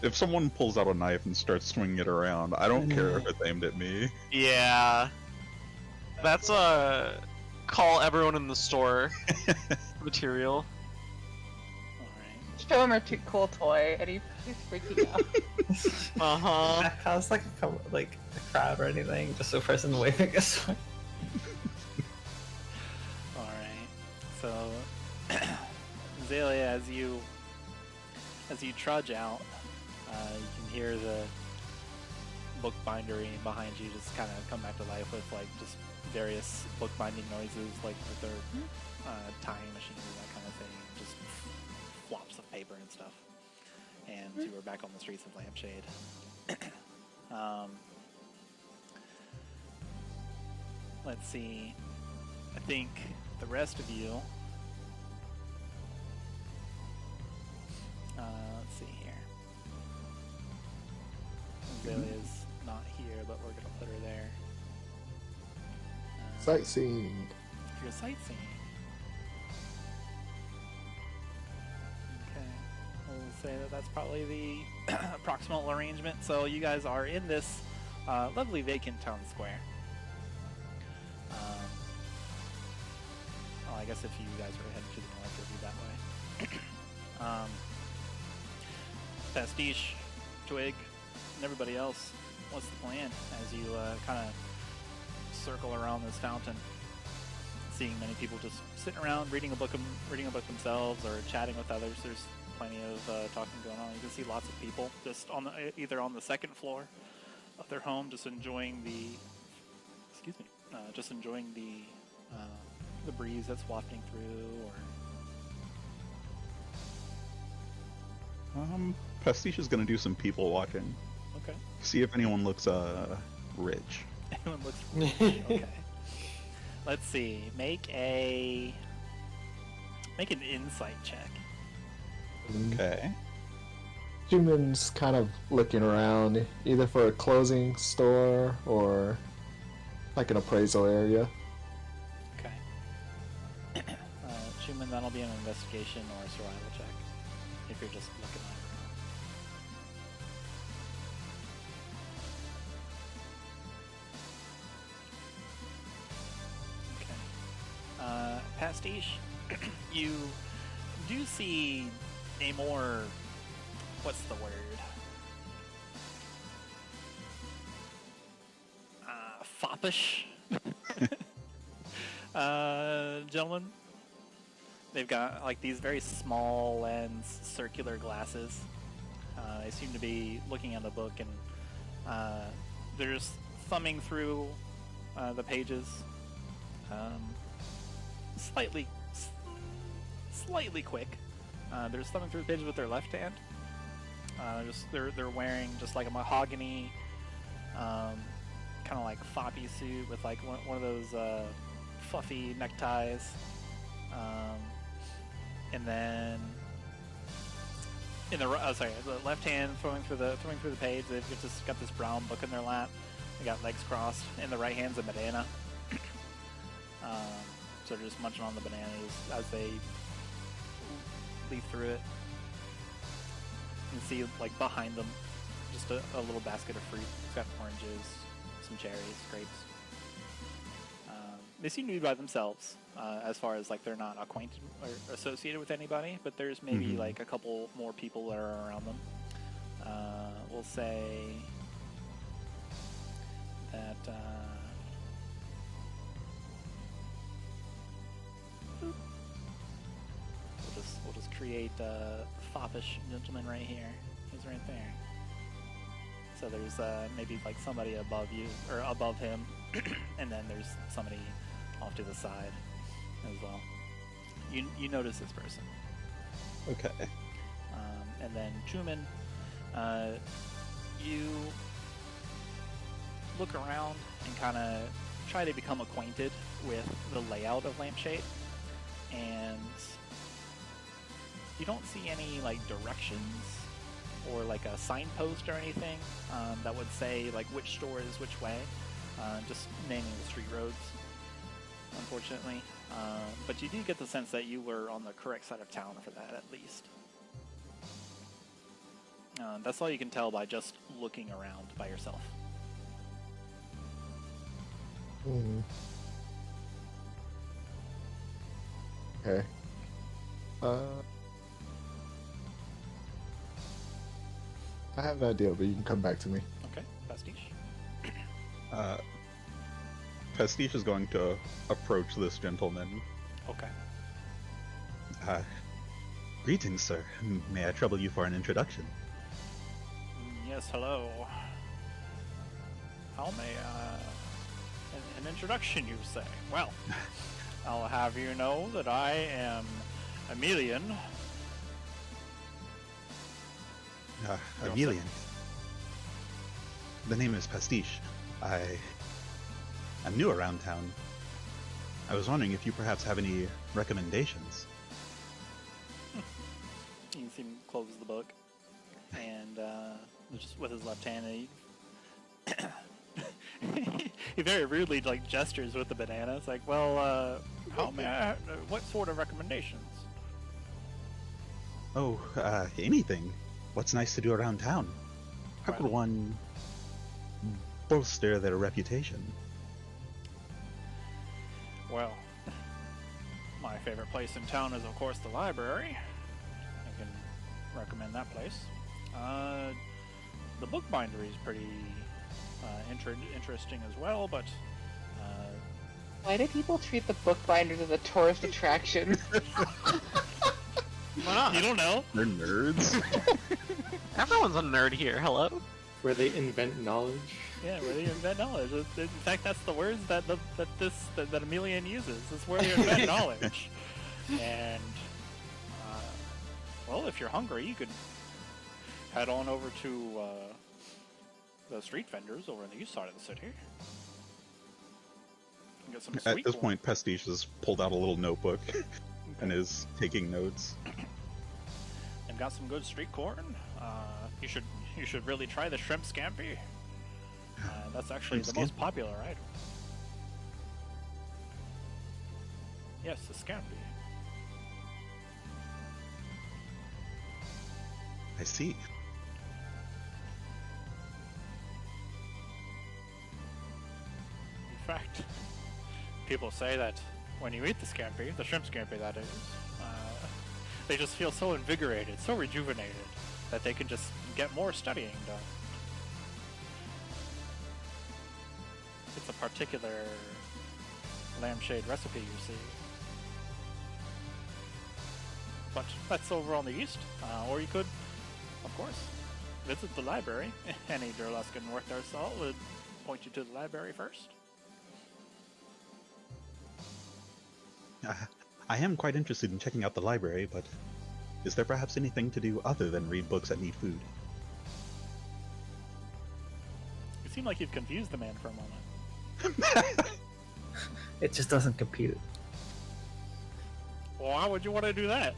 If someone pulls out a knife and starts swinging it around, I don't care if it's aimed at me. yeah, that's a call everyone in the store material. Alright. Show him her cool toy, and he's freaking out. Uh-huh. That caused like a crowd or anything, just a person waving a sword. Alright. So Xalia, as you trudge out, you can hear the bookbindery behind you just kind of come back to life with like just various bookbinding noises, like with their tying machines and that kind of thing, just flops of paper and stuff. And you were back on the streets of Lampshade. let's see. I think the rest of you. Let's see here. Xalia's not here, but we're gonna put her there. Sightseeing. You're sightseeing. Okay. We'll say that that's probably the approximate arrangement. So you guys are in this lovely vacant town square. Well, I guess if you guys are headed to the north, it'll be that way. Pastiche, Twig, and everybody else, what's the plan as you kind of circle around this fountain, seeing many people just sitting around reading a book themselves or chatting with others? There's plenty of talking going on. You can see lots of people just on either on the second floor of their home, just enjoying the the breeze that's wafting through, or Pastiche is gonna do some people watching. okay. See if anyone looks rich. Anyone looks rich. Okay. Let's see. Make an insight check. Okay. Chuman's kind of looking around, either for a clothing store or like an appraisal area. Okay. Chuman, that'll be an investigation or a survival check if you're just looking at it. Okay. Pastiche, you do see a more, what's the word? Foppish gentlemen. They've got like these very small lens, circular glasses. They seem to be looking at the book, and they're just thumbing through the pages, slightly quick. They're just thumbing through the pages with their left hand. They're wearing just like a mahogany, kind of like foppy suit with like one of those fluffy neckties. And then in the left hand throwing through the page, they've just got this brown book in their lap. They got legs crossed. In the right hand's a banana. So they're just munching on the bananas as they leaf through it. You can see like behind them, just a little basket of fruit. It's got oranges, some cherries, grapes. They seem to be by themselves, as far as like they're not acquainted or associated with anybody, but there's maybe like a couple more people that are around them. We'll say that we'll just create a foppish gentleman right here. He's right there. So there's maybe like somebody above you or above him, and then there's somebody off to the side as well. You notice this person. Okay. And then Chuman, you look around and kind of try to become acquainted with the layout of Lampshade, and you don't see any like directions or like a signpost or anything that would say like which store is which way. Just naming the street roads, unfortunately. But you do get the sense that you were on the correct side of town for that, at least. That's all you can tell by just looking around by yourself. Okay. I have an idea, but you can come back to me. Okay, Pastiche. Pastiche is going to approach this gentleman. Okay. Greetings, sir. May I trouble you for an introduction? Yes, hello. How may an introduction, you say? Well, I'll have you know that I am Emelian. Emelian. The name is Pastiche. I I'm new around town. I was wondering if you perhaps have any recommendations. You can see him close the book, and just with his left hand, he very rudely like gestures with the banana. It's like, well, what sort of recommendations? Oh, anything. What's nice to do around town? How could one bolster their reputation? Well, my favorite place in town is, of course, the library. I can recommend that place. The book bindery is pretty interesting as well, but... Why do people treat the bookbinders as a tourist attraction? Why not? You don't know? They're nerds. Everyone's a nerd here. Hello. Where they invent knowledge. Yeah, where they invent knowledge. In fact, that's the words that Emilian uses. It's where you invent knowledge. And, well, if you're hungry, you could head on over to the street vendors over on the east side of the city. And get some At sweet this corn. point, Pastiche has pulled out a little notebook and is taking notes. And got some good street corn. You should really try the shrimp scampi. That's actually Shrimp the most scampi? popular item. Yes, the scampi. I see. In fact, people say that when you eat the scampi, the shrimp scampi that is, they just feel so invigorated, so rejuvenated, that they can just get more studying done. It's a particular lampshade recipe, you see. But that's over on the east, or you could, of course, visit the library. Any Durluscan worth their salt would point you to the library first. I am quite interested in checking out the library, but is there perhaps anything to do other than read books that need food? You seem like you've confused the man for a moment. It just doesn't compute. Well, why would you want to do that?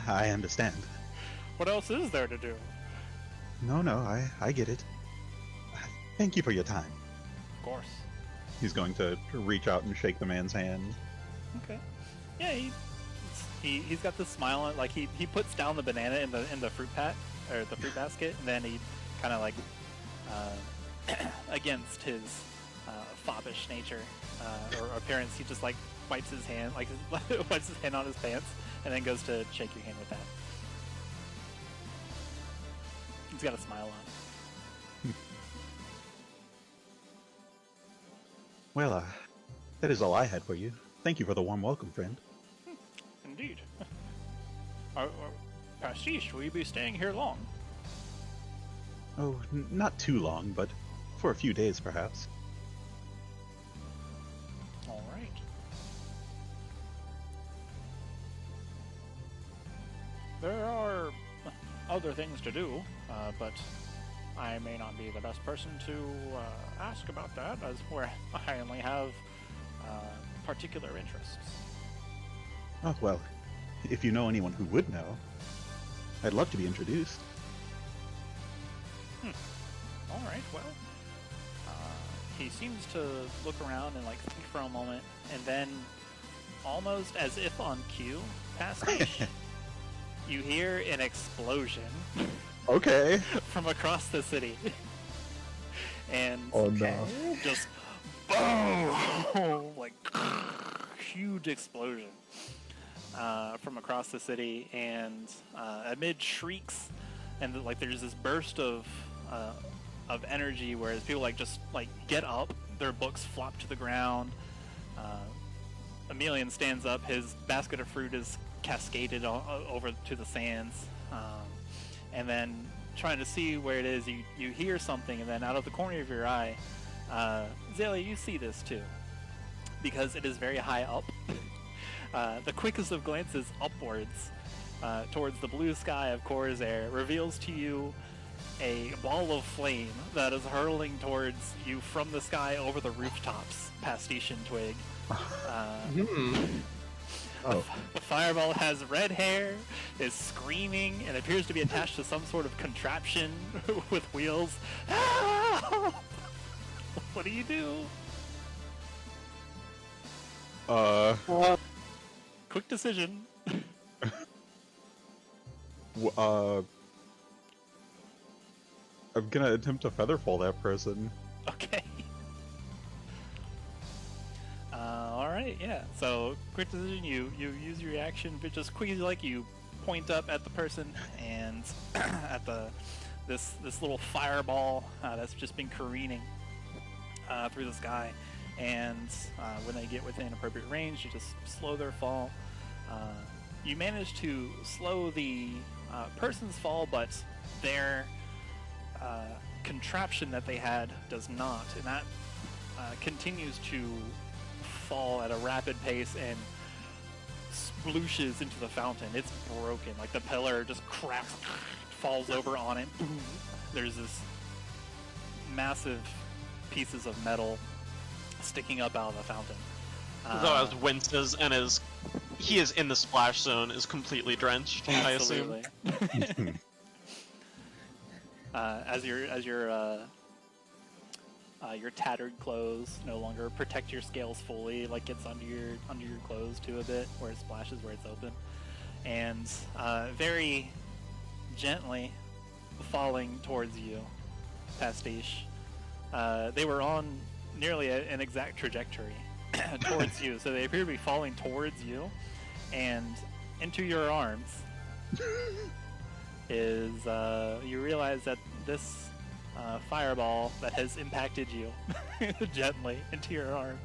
I understand. What else is there to do? No, I get it. Thank you for your time. Of course. He's going to reach out and shake the man's hand. Okay. Yeah, he's got this smile on, like he puts down the banana in the fruit fruit basket, and then he kind of like against his foppish nature or appearance, he just like wipes his hand, like wipes his hand on his pants, and then goes to shake your hand with that. He's got a smile on. Well, that is all I had for you. Thank you for the warm welcome, friend. Indeed. Pastiche, will you be staying here long? Oh, not too long, but for a few days, perhaps. All right. There are other things to do, but I may not be the best person to ask about that, as where I only have particular interests. Oh, well, if you know anyone who would know, I'd love to be introduced. All right, well, he seems to look around and like think for a moment, and then, almost as if on cue, Pastiche, you hear an explosion Okay. from across the city, and Oh no. just boom, like huge explosion from across the city, and amid shrieks, and like there's this burst of energy, whereas people like just like get up, their books flop to the ground. Emilian stands up, his basket of fruit is cascaded over to the sands, and then trying to see where it is, you hear something, and then out of the corner of your eye, Xalia, you see this too, because it is very high up. The quickest of glances upwards towards the blue sky of Khorzaire reveals to you a ball of flame that is hurling towards you from the sky over the rooftops, Pastiche and Twig. Oh, The fireball has red hair, is screaming, and appears to be attached to some sort of contraption with wheels. What do you do? Quick decision. I'm gonna attempt to featherfall that person. Okay. Alright, yeah. So, quick decision, you use your reaction, but just quickly, like, you point up at the person, and at this little fireball that's just been careening through the sky. And when they get within appropriate range, you just slow their fall. You manage to slow the person's fall, but their contraption that they had does not, and that continues to fall at a rapid pace and splooshes into the fountain. It's broken, like the pillar just cracks, falls over on it. There's this massive pieces of metal sticking up out of the fountain. Zoaz winces and he is in the splash zone, is completely drenched, I assume. Absolutely. As your tattered clothes no longer protect your scales fully, like gets under your clothes too a bit, where it splashes where it's open, and very gently falling towards you, Pastiche. They were on nearly an exact trajectory towards you, so they appear to be falling towards you, and into your arms is you realize that this fireball that has impacted you gently into your arms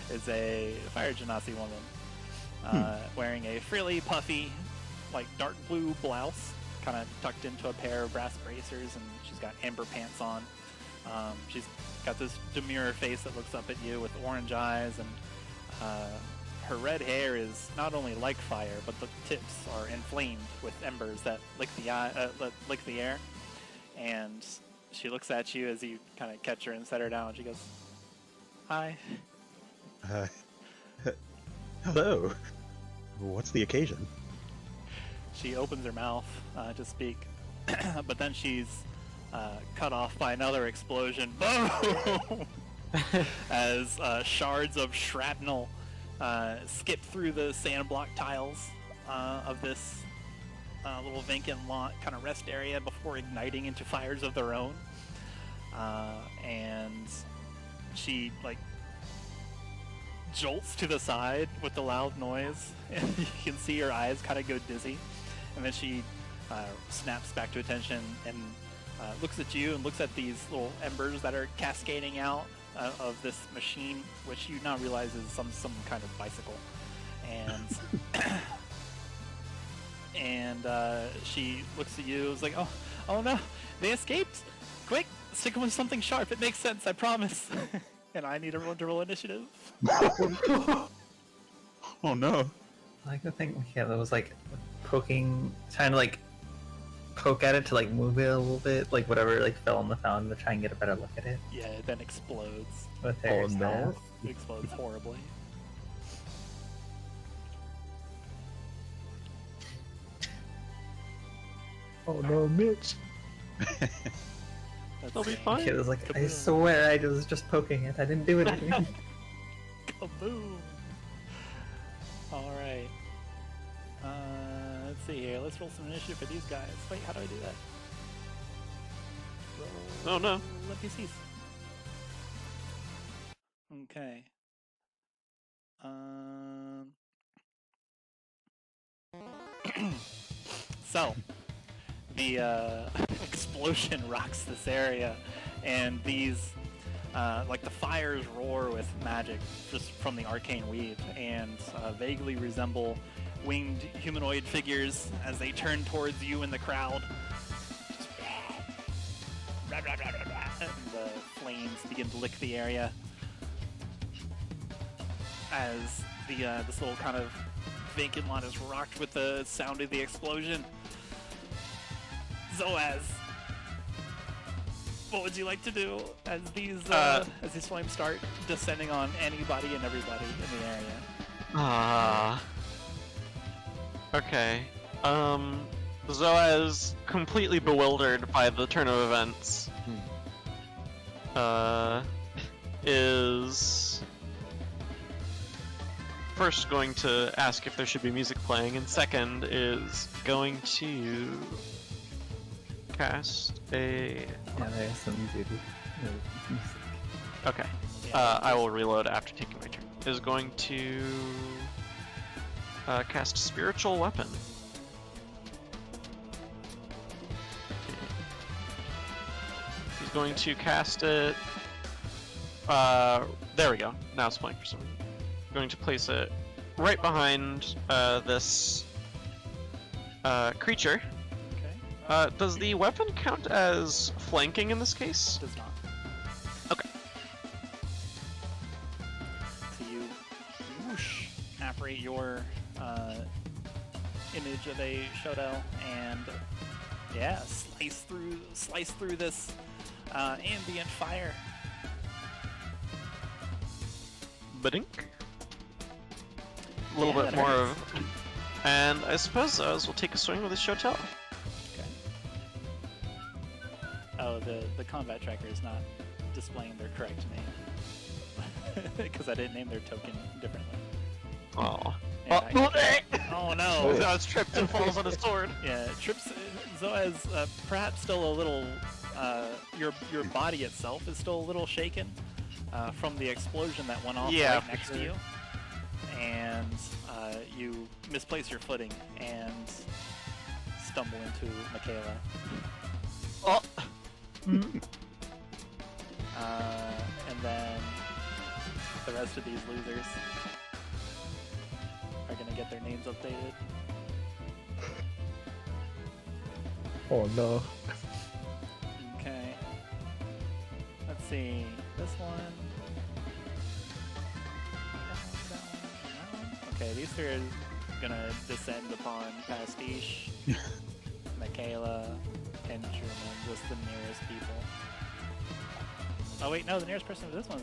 is a fire genasi woman wearing a frilly, puffy, like dark blue blouse, kind of tucked into a pair of brass bracers, and she's got amber pants on. She's got this demure face that looks up at you with orange eyes, and her red hair is not only like fire, but the tips are inflamed with embers that lick the air. And she looks at you as you kind of catch her and set her down. She goes, "Hi." Hello. What's the occasion? She opens her mouth to speak, but then she's cut off by another explosion. Boom! As shards of shrapnel skip through the sand block tiles of this little vacant lot kind of rest area before igniting into fires of their own. And she like jolts to the side with the loud noise, and you can see her eyes kind of go dizzy, and then she snaps back to attention and looks at you and looks at these little embers that are cascading out of this machine, which you now realize is some kind of bicycle. And she looks at you and is like, oh no, they escaped! Quick, stick them with something sharp, it makes sense, I promise. And I need everyone to roll initiative. Oh no. I like to think Makayla was like poking, trying to like poke at it to like move it a little bit, like whatever like fell in the fountain to try and get a better look at it. Yeah, it then explodes. With her staff. no. It explodes horribly. Oh no, Mitch. They'll be fine. Makayla's like, I Kaboom. swear I was just poking it. I didn't do anything. Kaboom! Alright. Let's see here. Let's roll some initiative for these guys. Wait, how do I do that? Roll Oh, no. NPCs. Okay. So, the explosion rocks this area, and these, like the fires roar with magic just from the arcane weave, and vaguely resemble winged humanoid figures as they turn towards you in the crowd. And the flames begin to lick the area as this little kind of vacant lot is rocked with the sound of the explosion. Zoaz, What would you like to do as these flames start descending on anybody and everybody in the area? Okay. Zoaz, completely bewildered by the turn of events, is first going to ask if there should be music playing, and second is going to cast a... Yeah, there's some music. Okay. I will reload after taking my turn. Is going to cast Spiritual Weapon. He's going to cast it... there we go. Now it's playing for some reason. Going to place it right behind this creature. Okay. Does the weapon count as flanking in this case? Does not. Okay. So you whoosh, apparate your image of a Shodell and slice through this ambient fire. Badink. A little bit more of... And I suppose Zoaz will take a swing with his Shotel. Okay. Oh, the combat tracker is not displaying their correct name. Because I didn't name their token differently. Oh. Oh no! Zoaz trips and falls on his sword. Yeah, trips. Zoaz, perhaps still a little. Your body itself is still a little shaken from the explosion that went off right next to you, and you misplace your footing and stumble into Makayla. Oh. And then the rest of these losers are gonna get their names updated. Oh no. Okay. Let's see. This one. That one. Okay, these three are gonna descend upon Pastiche, Makayla, and Chuman, just the nearest people. Oh wait, no, the nearest person is this one.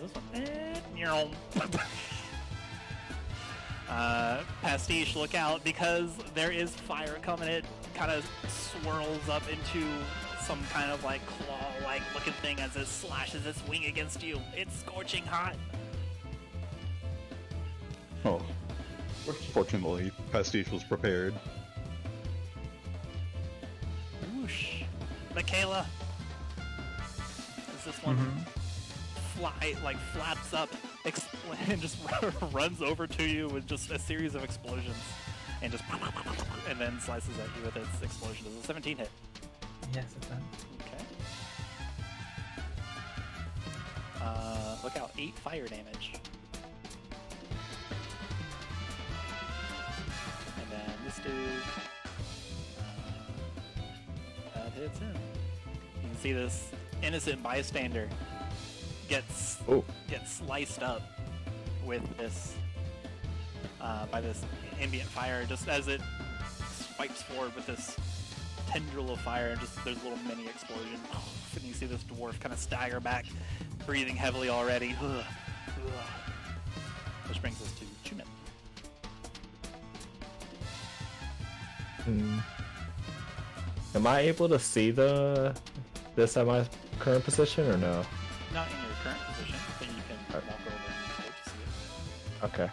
Pastiche, look out, because there is fire coming. It kind of swirls up into some kind of like claw-like looking thing as it slashes its wing against you. It's scorching hot. Oh. Fortunately, Pastiche was prepared. Whoosh. Makayla. Is this one flaps up and just runs over to you with just a series of explosions and just and then slices at you with its explosion. Does a 17 hit? Yes, it does. Okay. Look out, 8 fire damage. And then this dude, that hits him. You can see this innocent bystander gets sliced up with this by this ambient fire, just as it swipes forward with this tendril of fire, and just there's a little mini explosion. And you see this dwarf kind of stagger back, breathing heavily already. Which brings us to Chuman. Am I able to see this at my current position or no? Not in your current position, but you can walk over and go to see it. Okay.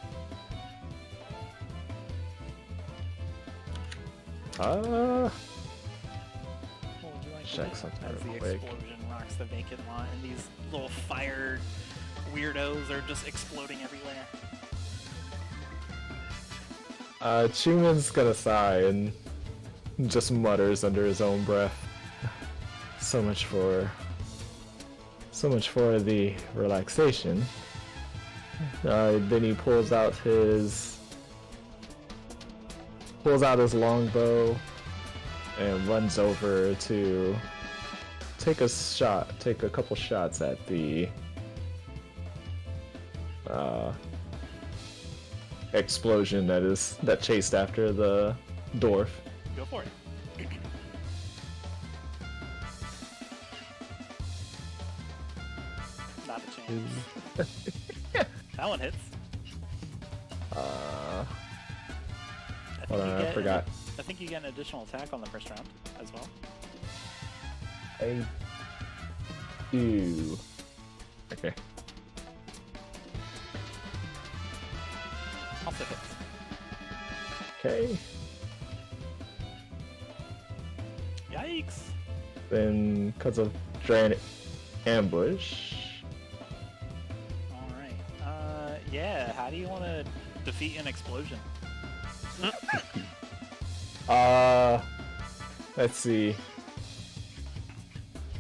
What would you like check to do something as the real quick. explosion rocks the vacant lot and these little fire weirdos are just exploding everywhere? Chuman's gonna sigh and just mutters under his own breath. So much for the relaxation. Then he pulls out his longbow and runs over to take a couple shots at the explosion that chased after the dwarf. Go for it. That one hits. Hold on, I forgot. I think you get an additional attack on the first round as well. I do. Okay. Also hits. Okay. Yikes. Then, because of Dragon Ambush. Alright. Yeah, how do you want to defeat an explosion? Let's see.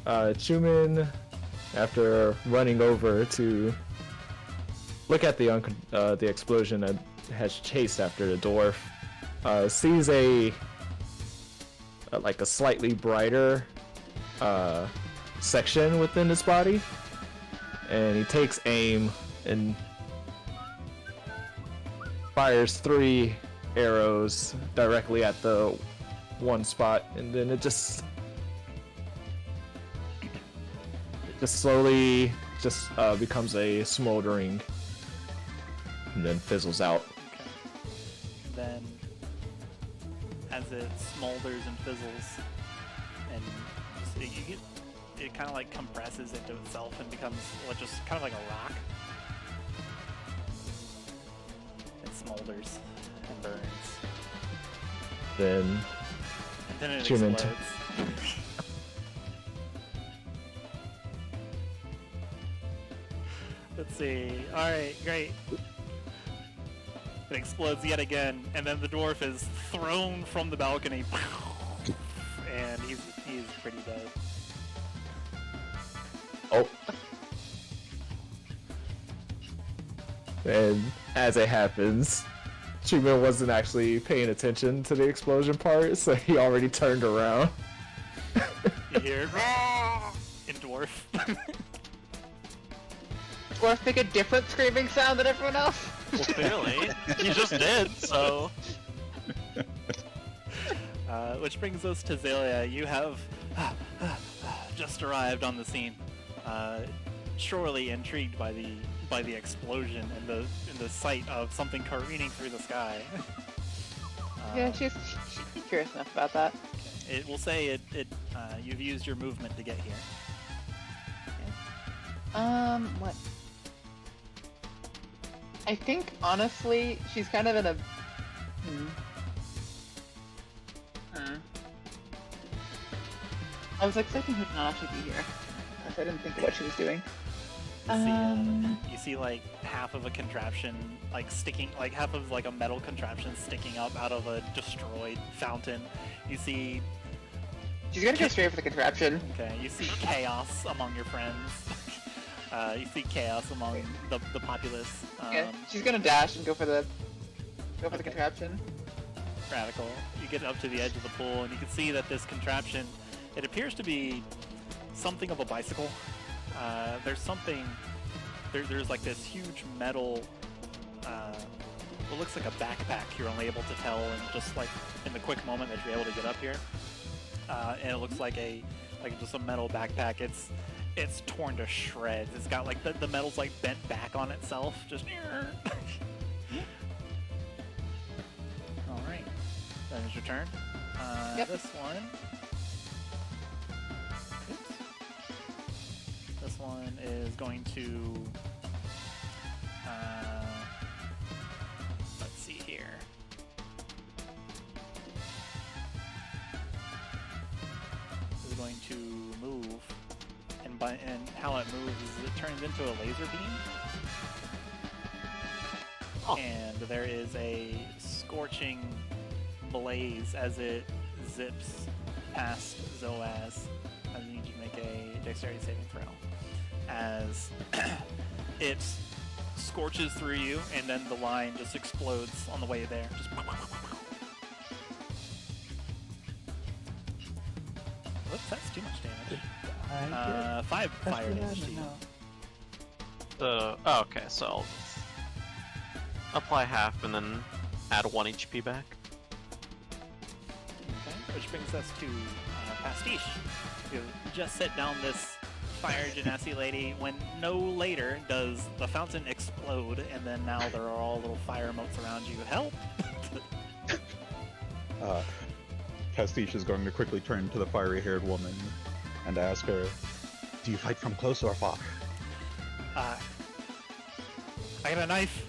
Chuman, after running over to look at the explosion that has chased after the dwarf, sees a slightly brighter section within his body, and he takes aim and fires 3 arrows directly at the one spot, and then it just slowly becomes a smoldering and then fizzles out. Okay. Then, as it smolders and fizzles, and it kind of like compresses into itself and becomes just kind of like a rock. It smolders and burns. Then And then it Chuman explodes. Let's see. Alright, great. It explodes yet again, and then the dwarf is thrown from the balcony. And he's pretty dead. Oh. And as it happens, Chuman wasn't actually paying attention to the explosion part, so he already turned around. You hear in dwarf. Dwarf make a different screaming sound than everyone else? Well, clearly. You just did, so... Which brings us to Xalia. You have just arrived on the scene, surely intrigued by the explosion and the sight of something careening through the sky. Yeah, she's curious enough about that. Okay. It will say you've used your movement to get here. What? I think, honestly, she's kind of in a... I was expecting her to not actually be here. I didn't think of what she was doing. You see like half of a contraption, like sticking, like half of like a metal contraption sticking up out of a destroyed fountain. You see... She's gonna go straight for the contraption. Okay, you see chaos among your friends. You see chaos among the populace. Yeah, she's gonna dash and go for the contraption. Radical. You get up to the edge of the pool, and you can see that this contraption, it appears to be something of a bicycle. There's something. There's like this huge metal. What looks like a backpack. You're only able to tell, and just like in the quick moment that you're able to get up here. And it looks like just a metal backpack. It's torn to shreds. It's got like the metal's like bent back on itself. Just. All right. That is your turn. Yep. This one. Oops. This one is going to. Let's see here. This is going to move. And how it moves is it turns into a laser beam. Oh. And there is a scorching blaze as it zips past Zoaz. I need you to make a dexterity saving throw. As it scorches through you, and then the line just explodes on the way there. Just whoops, that's too much damage. 5 fire damage to you. Oh, okay, so I'll just apply half and then add 1 HP back. Okay, which brings us to Pastiche. You've just set down this Fire Genasi Lady, when no later does the fountain explode, and then now there are all little fire motes around you. Help! Pastiche is going to quickly turn to the fiery-haired woman and ask her, "Do you fight from close or far?" I got a knife.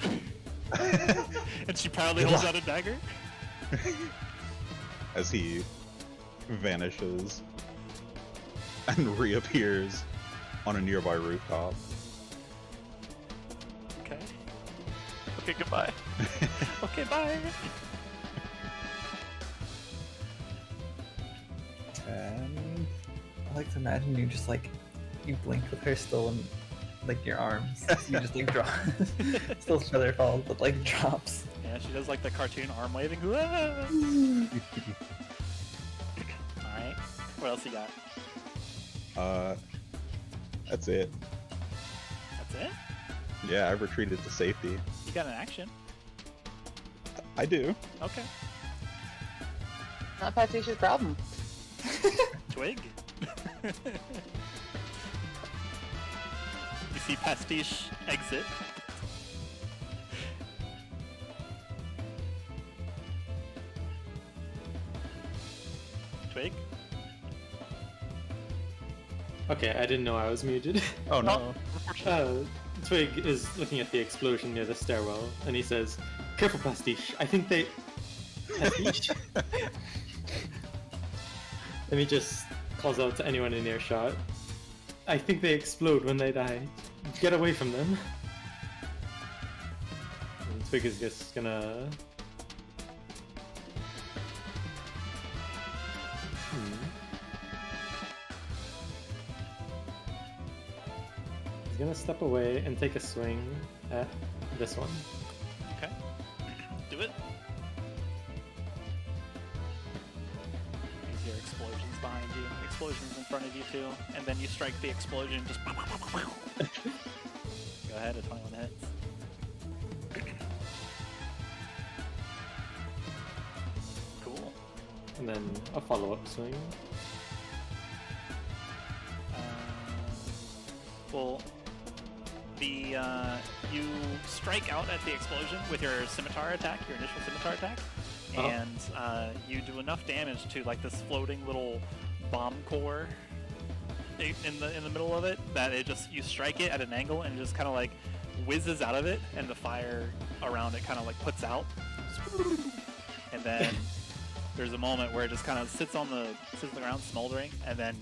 And she proudly holds out a dagger. As he vanishes and reappears on a nearby rooftop. Okay. Okay, goodbye. Okay, bye. And I like to imagine you just like you blink with her still in like your arms. You just like drop, still feather falls, but like drops. Yeah, she does like the cartoon arm waving. Alright, what else you got? That's it. That's it? Yeah, I've retreated to safety. You got an action. I do. Okay. Not Pastiche's problem. Twig. You see Pastiche exit. Twig? Okay, I didn't know I was muted. Oh no. Twig is looking at the explosion near the stairwell, and he says, "Careful, Pastiche. I think they..." Pastiche? And he just calls out to anyone in earshot, "I think they explode when they die. Get away from them." And Twig is just gonna... He's gonna step away and take a swing at this one. Okay. Do it. You hear explosions behind you, explosions in front of you too, and then you strike the explosion, just Go ahead, a 21 hits. Cool. And then a follow-up swing. Well, you strike out at the explosion with your scimitar attack, your initial scimitar attack, and you do enough damage to like this floating little bomb core in the middle of it that it just you strike it at an angle and it just kind of like whizzes out of it, and the fire around it kind of like puts out, and then there's a moment where it just kind of sits on the ground smoldering, and then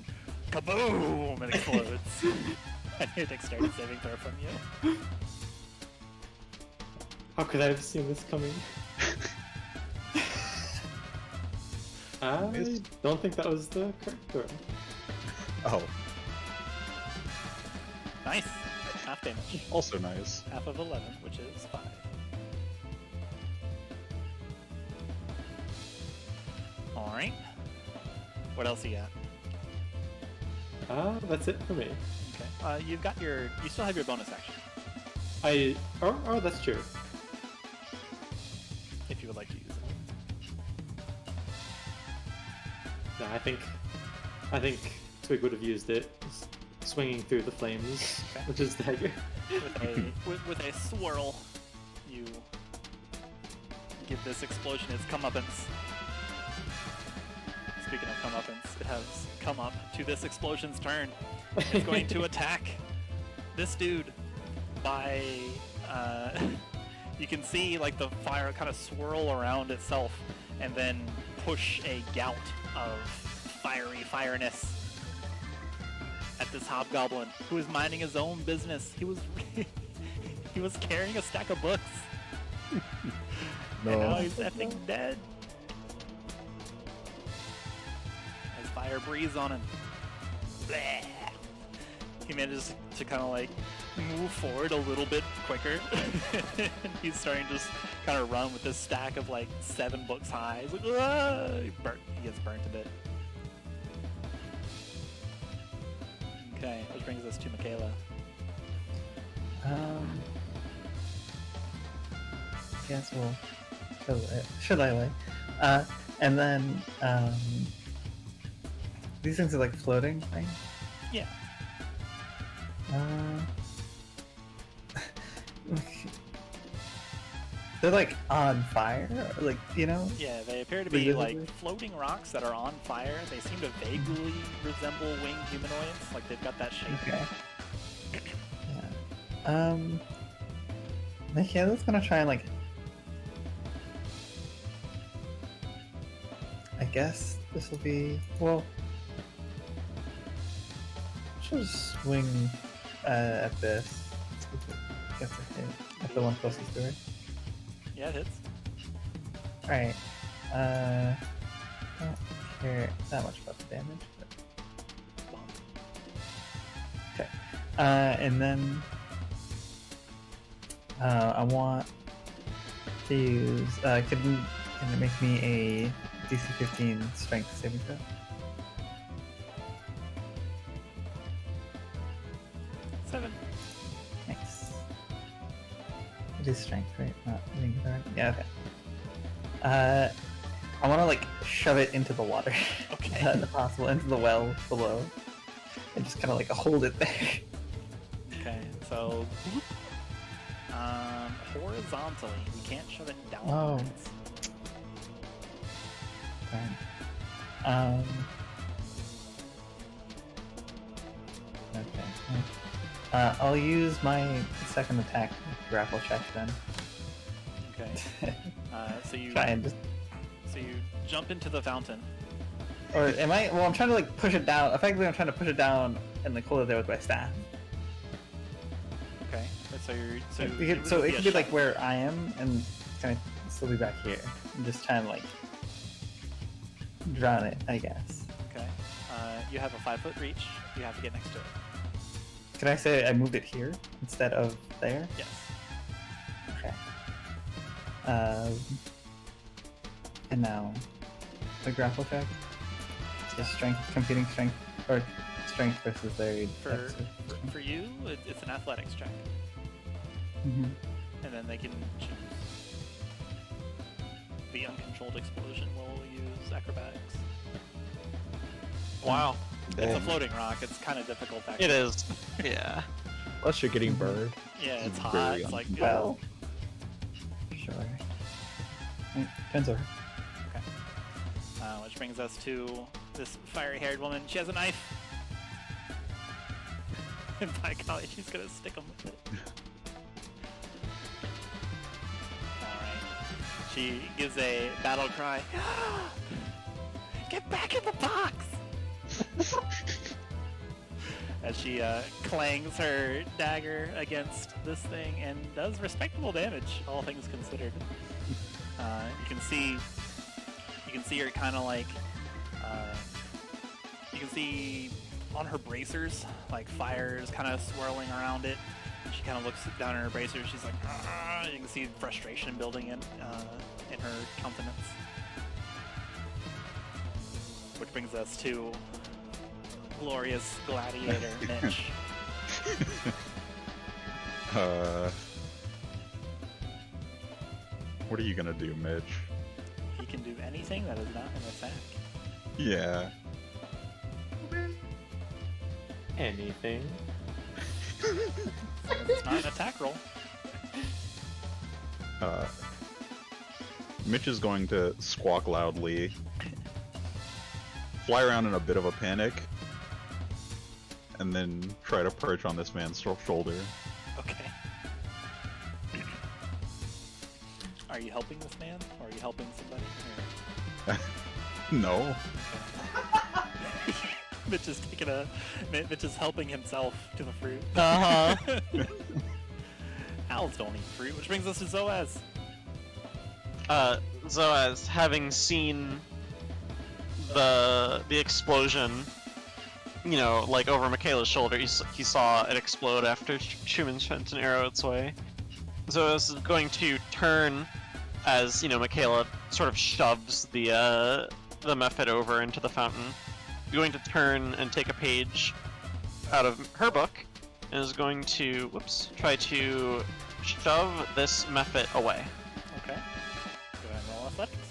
kaboom! It explodes. I need a dexterity saving throw from you. How could I have seen this coming? I don't think that was the correct throw. Oh, Nice. Half damage. also nice. Half of 11, which is 5. Alright. What else you got? That's it for me. Okay. You still have your bonus action, Oh, that's true. if you would like to use it. No, I think Twig would have used it, swinging through the flames, Okay. which is dagger. With a swirl, you give this explosion its comeuppance. Speaking of comeuppance, it has come up to this explosion's turn. It's going to attack this dude by... you can see like the fire kind of swirl around itself and then push a gout of fiery fireness at this hobgoblin who is minding his own business. He was carrying a stack of books. No. And now he's effing dead. As fire breathes on him. Bleh. He manages to kind of like move forward a little bit quicker. He's starting to just kind of run with this stack of like 7 books high. He's like, "Ah!" He gets burnt a bit. Okay, which brings us to Makayla. Guess we'll should I lay? And then these things are like floating, right? Yeah. They're like on fire, like, you know? Yeah, they appear to be like floating rocks that are on fire. They seem to vaguely resemble winged humanoids, like they've got that shape. Okay. Yeah. Makayla's gonna try and like. I guess this will be well. She'll just swing at this. See if it gets a hit. At the one closest to her. Yeah, it hits. Alright. Don't care that much about the damage, but. Okay. And then. I want to use. Can it make me a DC 15 strength saving throw? Nice. It is strength, right? Not being right. Yeah, okay. I want to like shove it into the water. Okay. If possible, into the well below. And just kind of like hold it there. Okay, so horizontally, we can't shove it down. Oh. Darn. Okay. I'll use my second attack grapple check then. Okay. So you Try and just. So you jump into the fountain. Or am I? Well, I'm trying to like push it down. Effectively, I'm trying to push it down and like hold it there with my staff. Okay. So you're So it could be like where I am and kind of still be back here. I'm just trying to like drown it, I guess. Okay. You have a 5-foot reach. You have to get next to it. Could I say I moved it here instead of there? Yes. Okay. And now the grapple check. Is strength, competing strength, or strength versus their For you, it's an athletics check. Mm-hmm. And then they can choose. The uncontrolled explosion will use acrobatics. Wow. It's a floating rock. It's kind of difficult. Actually. It is. Yeah. Plus you're getting burned. Yeah, it's hot. Very It's like Well, sure. Depends on her. Okay. Which brings us to this fiery-haired woman. She has a knife. And by golly, she's gonna stick him with it. Alright. She gives a battle cry. Get back in the box! As she clangs her dagger against this thing and does respectable damage, all things considered. You can see her kind of like, you can see on her bracers, like fires kind of swirling around it. She kind of looks down at her bracers. She's like, "Argh!" You can see frustration building in her countenance. Which brings us to glorious gladiator Mitch. What are you gonna do, Mitch? He can do anything that is not an attack. Yeah. Anything. It's not an attack roll. Mitch is going to squawk loudly, fly around in a bit of a panic, and then try to perch on this man's shoulder. Okay. Are you helping this man? Or are you helping somebody? Or... No. Mitch is Mitch is helping himself to the fruit. Uh-huh. Owls don't eat fruit, which brings us to Zoaz. Zoaz, having seen the explosion, you know, like over Makayla's shoulder, he saw it explode after Chuman sent an arrow its way. Zoaz is going to turn as, you know, Makayla sort of shoves the method over into the fountain. He's going to turn and take a page out of her book and is going to, try to shove this method away. Okay. Go ahead and roll athletics.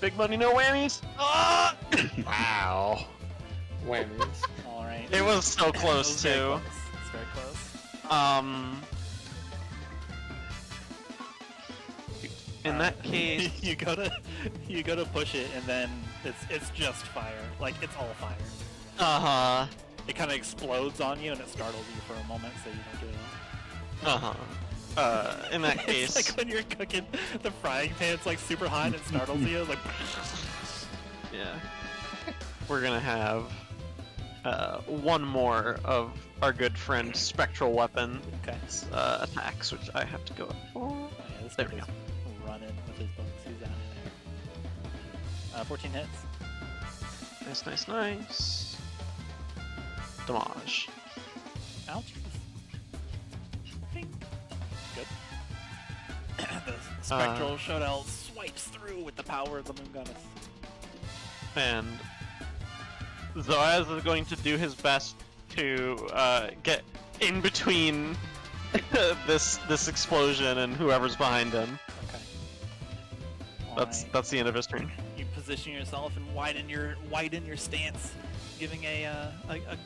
Big money, no whammies. Ah! Wow. Whammies. All right. It was so It close was very too. close. It's very close. In that case, you gotta push it, and then it's just fire. Like it's all fire. uh-huh. It kind of explodes on you, and it startles you for a moment, so you don't get it all. In that case, It's like when you're cooking the frying pan's like super hot and it startles you, like. yeah, we're gonna have one more of our good friend Spectral Weapon Okay. attacks, which I have to go up for. Oh, yeah, this There dude we is running with his books. He's out of there. 14 hits. Nice. Damage. Ouch. Bing. Good. The spectral shuttle swipes through with the power of the moon goddess. And Zoaz is going to do his best to get in between this explosion and whoever's behind him. Okay. That's the end of his turn. You position yourself and widen your stance, giving a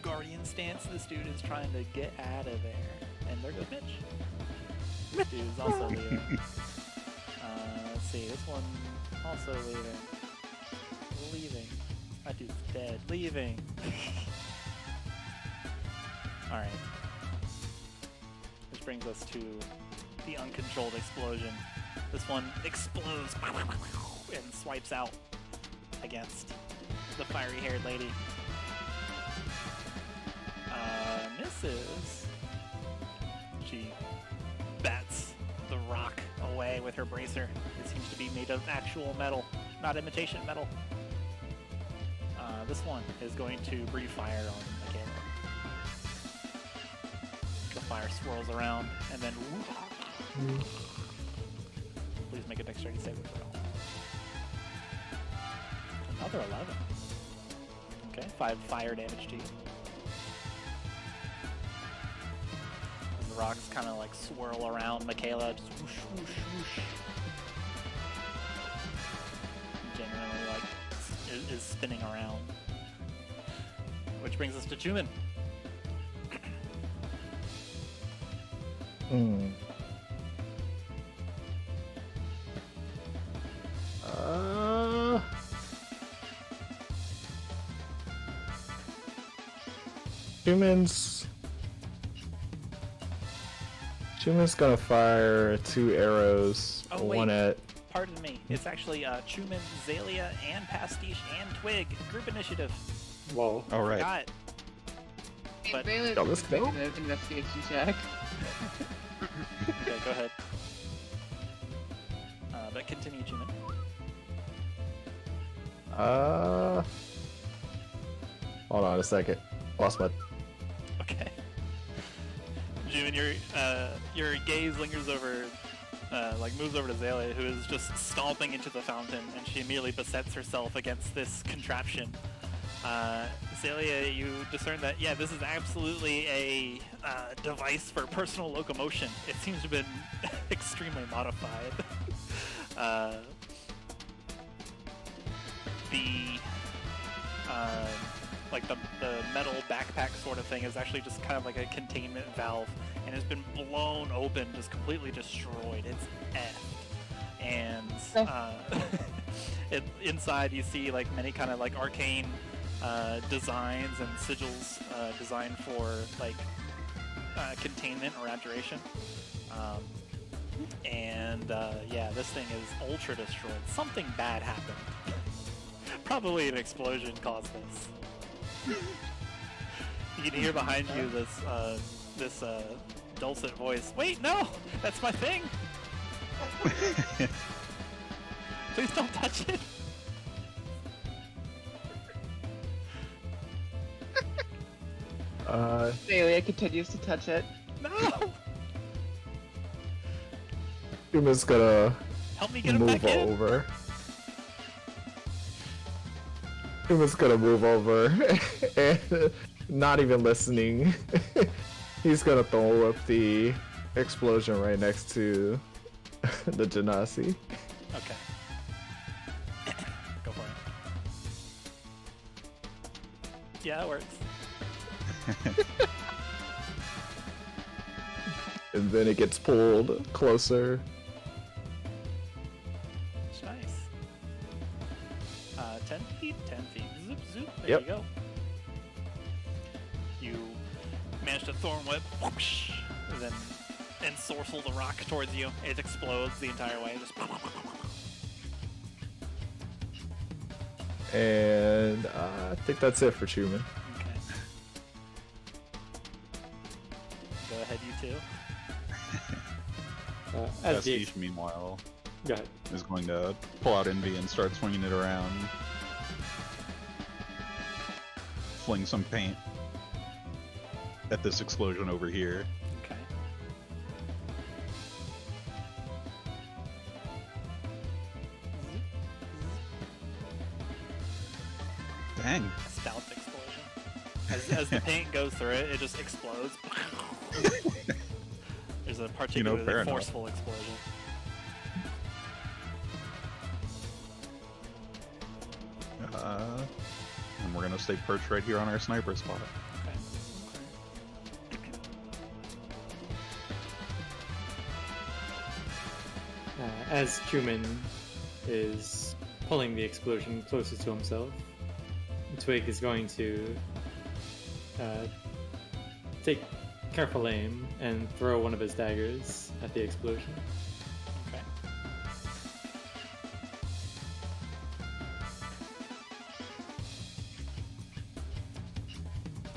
guardian stance. This dude is trying to get out of there. And there goes Mitch. Dude's also leaving. Let's see, this one also leaving. That dude's dead. Leaving. Alright. Which brings us to the uncontrolled explosion. This one explodes and swipes out against the fiery-haired lady. Misses. She bats the rock away with her bracer. It seems to be made of actual metal, not imitation metal. This one is going to breathe fire on Makayla. The fire swirls around and then please make a dexterity saving throw. Another 11. Okay, 5 fire damage to you. As the rocks kind of like swirl around Makayla, just whoosh, whoosh, whoosh. Generally, like, is spinning around. Which brings us to Chuman. Chuman's gonna fire 2 arrows. Oh, one wait. at. Pardon me. It's actually Chuman, Xalia, and Pastiche, and Twig. Group initiative. Whoa. All right. Got it. But- Bailey, Oh, let's go. an investigation check. Okay, go ahead. But continue, Chuman. Hold on a second. Lost my. Okay. Chuman, your gaze lingers over, moves over to Xalia, who is just stomping into the fountain, and she immediately besets herself against this contraption. Xalia, you discern that, yeah, this is absolutely a device for personal locomotion. It seems to have been extremely modified. The metal backpack sort of thing is actually just kind of like a containment valve, and has been blown open, just completely destroyed. It's effed. And inside you see like many kind of like arcane designs and sigils designed for like containment or abjuration. Yeah, this thing is ultra destroyed. Something bad happened. Probably an explosion caused this. You can hear behind you this dulcet voice. Wait, no! That's my thing! Please don't touch it! Bailey continues to touch it. No! Chuman's gonna Help me get him move back in! over. Chuman's gonna move over and not even listening. He's gonna throw up the explosion right next to the Genasi. Okay. Go for it. Yeah, it works. And then it gets pulled closer. It's nice. 10 feet, 10 feet. Zoop, zoop. There Yep. you go. You manage to thorn whip, whoosh, and then ensorcel the rock towards you. It explodes the entire way. Just And I think that's it for Chuman. okay. Go ahead, you two. As the Pastiche, meanwhile, go ahead. is going to pull out Envy and start swinging it around. Fling some paint at this explosion over here. Okay. Dang. Stealth explosion. As the paint goes through it, it just explodes. There's a particularly fair enough. forceful explosion. And we're gonna stay perched right here on our sniper spot. Okay. As Chuman is pulling the explosion closer to himself, Twig is going to take careful aim and throw one of his daggers at the explosion. Okay.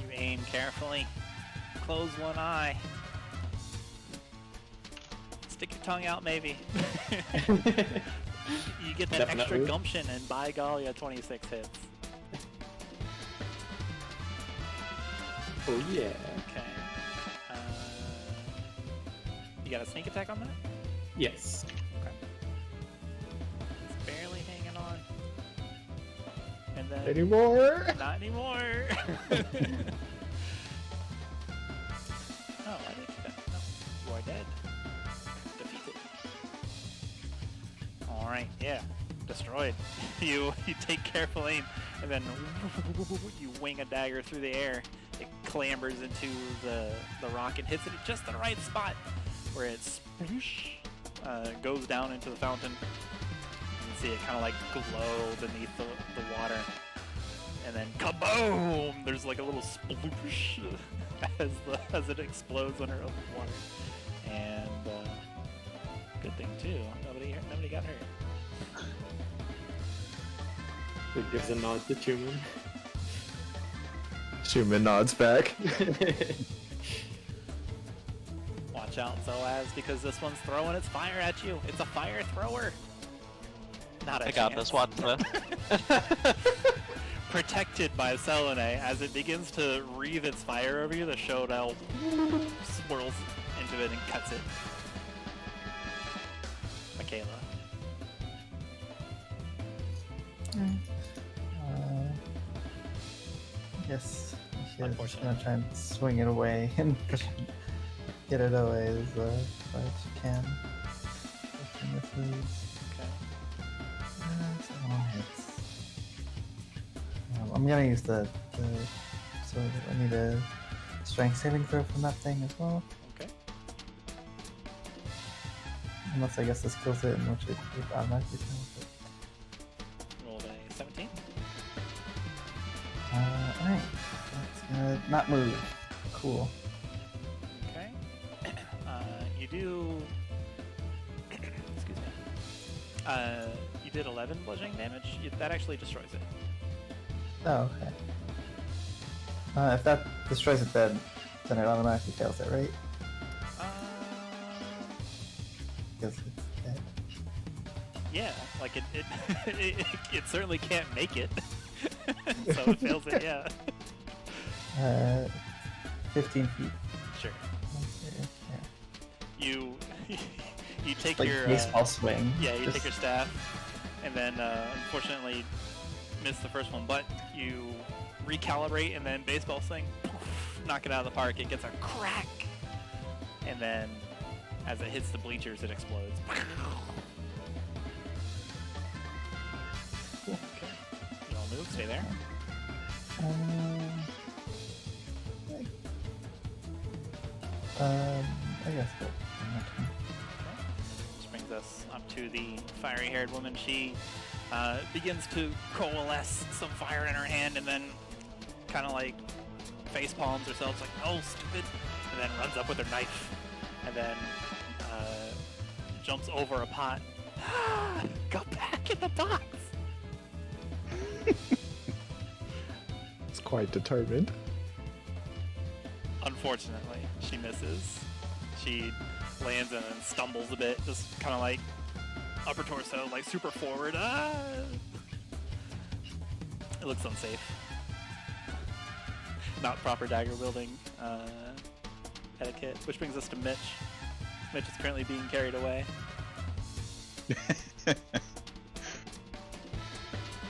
You aim carefully. Close one eye. Stick your tongue out, maybe. You get that extra Definitely. gumption, and by golly, 26 hits. Oh yeah. Okay. You got a sneak attack on that? Yes. Okay. It's barely hanging on. And then... Anymore? Not anymore! Oh, I didn't do that. No. You are dead. Defeated. Alright, yeah. Destroyed. You take careful aim, and then you wing a dagger through the air. It clambers into the rock and hits it at just the right spot, where it sploosh, goes down into the fountain. You can see it kind of like glow beneath the water. And then kaboom! There's like a little sploosh as it explodes under the water. And good thing too, nobody got hurt. It gives a nod to Chuman. Chuman nods back. Watch out, Zoaz, because this one's throwing its fire at you. It's a fire thrower. Not a I got chance. this, Watson. Protected by Selene, as it begins to wreathe its fire over you, the showdown swirls into it and cuts it. Makayla. Yes, she's just Unfortunate. gonna try and swing it away and get it away as far as she can. This is Okay. several hits. I'm gonna use the so I need a strength saving throw from that thing as well. Okay. Unless I guess this kills it, in which it automatically kills it. Rolled a 17. Alright. That's gonna not move. Cool. Okay. You do... Excuse me. You did 11 bludgeoning damage. That actually destroys it. Oh, okay. If that destroys it, then it automatically fails it, right? Because it's dead. Yeah, like it certainly can't make it. So it fails it, yeah. 15 feet. Sure. Yeah. You take Like your baseball swing. yeah, you Just- take your staff, and then unfortunately miss the first one, but you recalibrate and then baseball swing, poof, knock it out of the park. It gets a crack, and then as it hits the bleachers, it explodes. Cool. Okay. You all move. Stay there. I guess we'll Which brings us up to the fiery-haired woman. She begins to coalesce some fire in her hand and then kind of like face palms herself, like, oh, stupid, and then runs up with her knife and then jumps over a pot. Go back in the box! It's quite determined. Unfortunately, she misses. She lands and then stumbles a bit, just kind of like upper torso, like super forward. Ah! It looks unsafe. Not proper dagger wielding etiquette, which brings us to Mitch. Mitch is currently being carried away.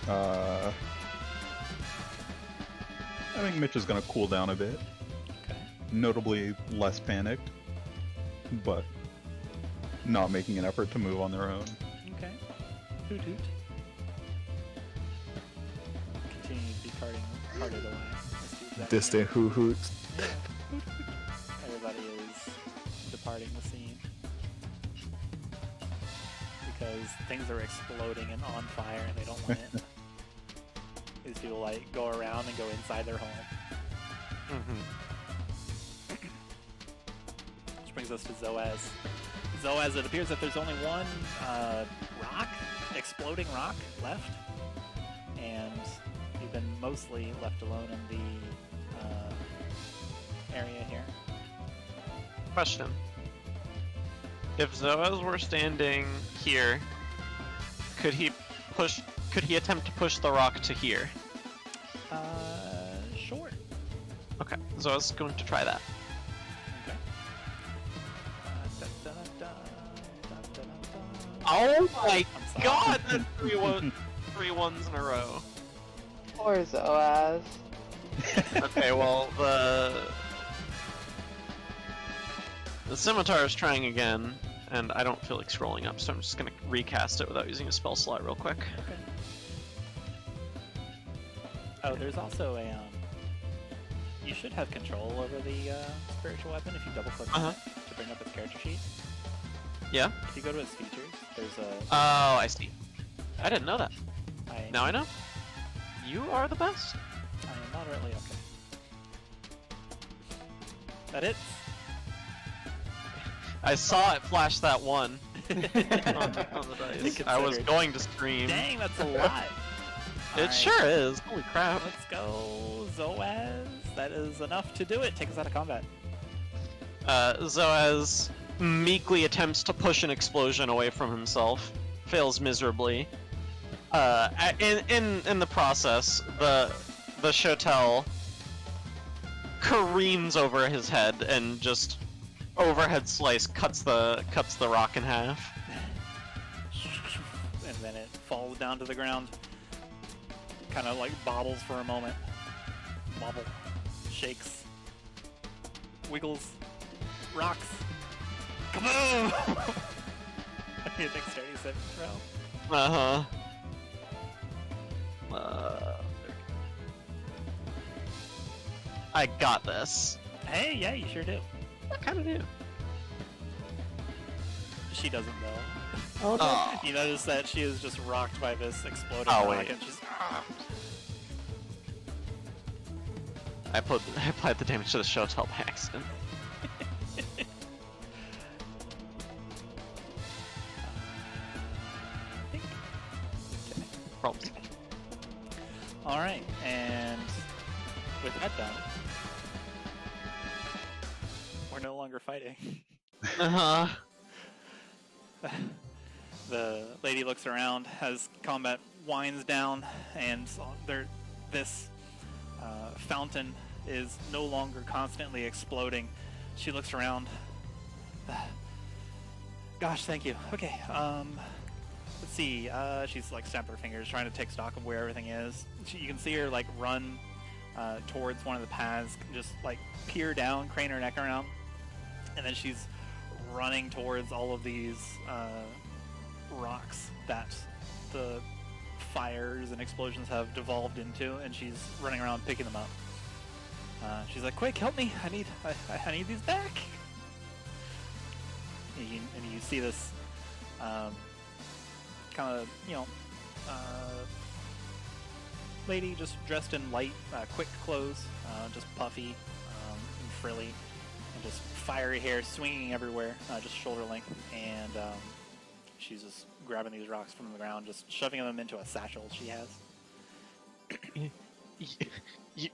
I think Mitch is gonna cool down a bit. Okay. Notably less panicked, but not making an effort to move on their own. Okay. Hoot hoot. Continue to be carted away. Let's do that Distant hoo hoots. again. Yeah. Hoot hoot. Everybody is departing the scene. Because things are exploding and on fire and they don't want it. These people like go around and go inside their home. Which brings us to Zoaz. Zoaz, it appears that there's only one exploding rock left, and you've been mostly left alone in the area here. Question. If Zoaz were standing here, could he attempt to push the rock to here? Sure. Okay, Zoaz is going to try that. Okay. Oh my I'm sorry. god, that's three ones in a row. Poor Zoaz. Okay, well, the scimitar is trying again, and I don't feel like scrolling up, so I'm just gonna recast it without using a spell slot real quick. Okay. Oh, there's also a you should have control over the spiritual weapon if you double click on it to bring up its character sheet. Yeah? If you go to its features, there's a Oh, I see. I didn't know that. I Now I know. You are the best. I am moderately okay. That it? I saw it flash that one on the dice. I was Considered. going to scream. Dang, that's a lot. It Alright, sure is. Holy crap. Let's go, Zoaz. That is enough to do it. Take us out of combat. Zoaz meekly attempts to push an explosion away from himself, fails miserably. In the process, the Shotel careens over his head and just overhead slice cuts the rock in half. And then it falls down to the ground. Kind of like bobbles for a moment. Bobble. Shakes. Wiggles. Rocks. Kaboom! I need a dexterity saving throw. I got this. Hey, yeah, you sure do. I kind of do. She doesn't though. Oh, no. Oh. You notice that she is just rocked by this exploding Oh, rock wait. and she's I applied the damage to the Shotel by accident. I think. Okay. Problems. Alright, and with that done, we're no longer fighting. Uh-huh. The lady looks around as combat winds down, and this fountain is no longer constantly exploding. She looks around. Gosh, thank you. Okay, let's see. She's like snapping her fingers, trying to take stock of where everything is. You can see her like run towards one of the paths, just like peer down, crane her neck around, and then she's running towards all of these rocks that the fires and explosions have devolved into, and she's running around picking them up. She's like, "Quick, help me! I need these back!" And you see this kind of, lady just dressed in light, quick clothes, just puffy and frilly, and just fiery hair swinging everywhere, just shoulder length, and she's just grabbing these rocks from the ground, just shoving them into a satchel she has.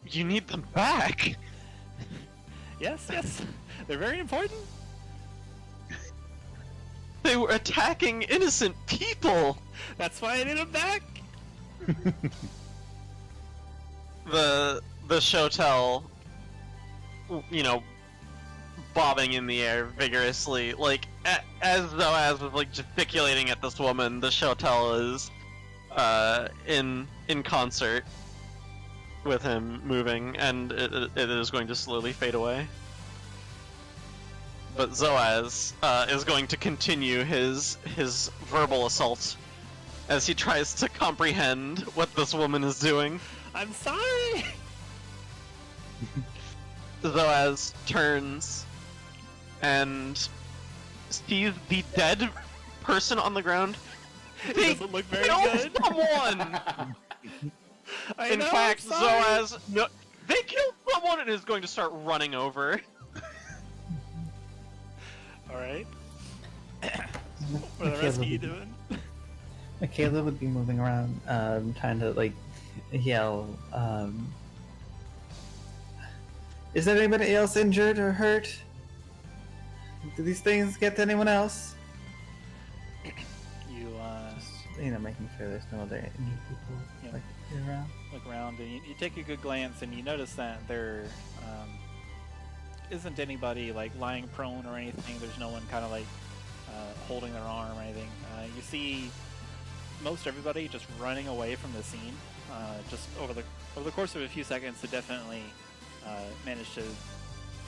You need them back. Yes, they're very important. They were attacking innocent people. That's why I need them back. The Shotel, bobbing in the air vigorously, like as Zoaz was like gesticulating at this woman. The Shotel is in concert with him moving, and it is going to slowly fade away. But Zoaz is going to continue his verbal assault as he tries to comprehend what this woman is doing. I'm sorry! Zoaz turns and sees the dead person on the ground. It They doesn't look very killed good. someone! In fact, I'm sorry. Zoaz, no, they killed someone and is going to start running over. Alright. What are the rest of you doing? Makayla would be moving around, trying to like yell. Is there anybody else injured or hurt? Do these things get to anyone else? You Making sure there's no other injured people Yeah. like around. look around and you take a good glance and you notice that there isn't anybody like lying prone or anything. There's no one kind of like holding their arm or anything. You see most everybody just running away from the scene. Just over the course of a few seconds, it definitely managed to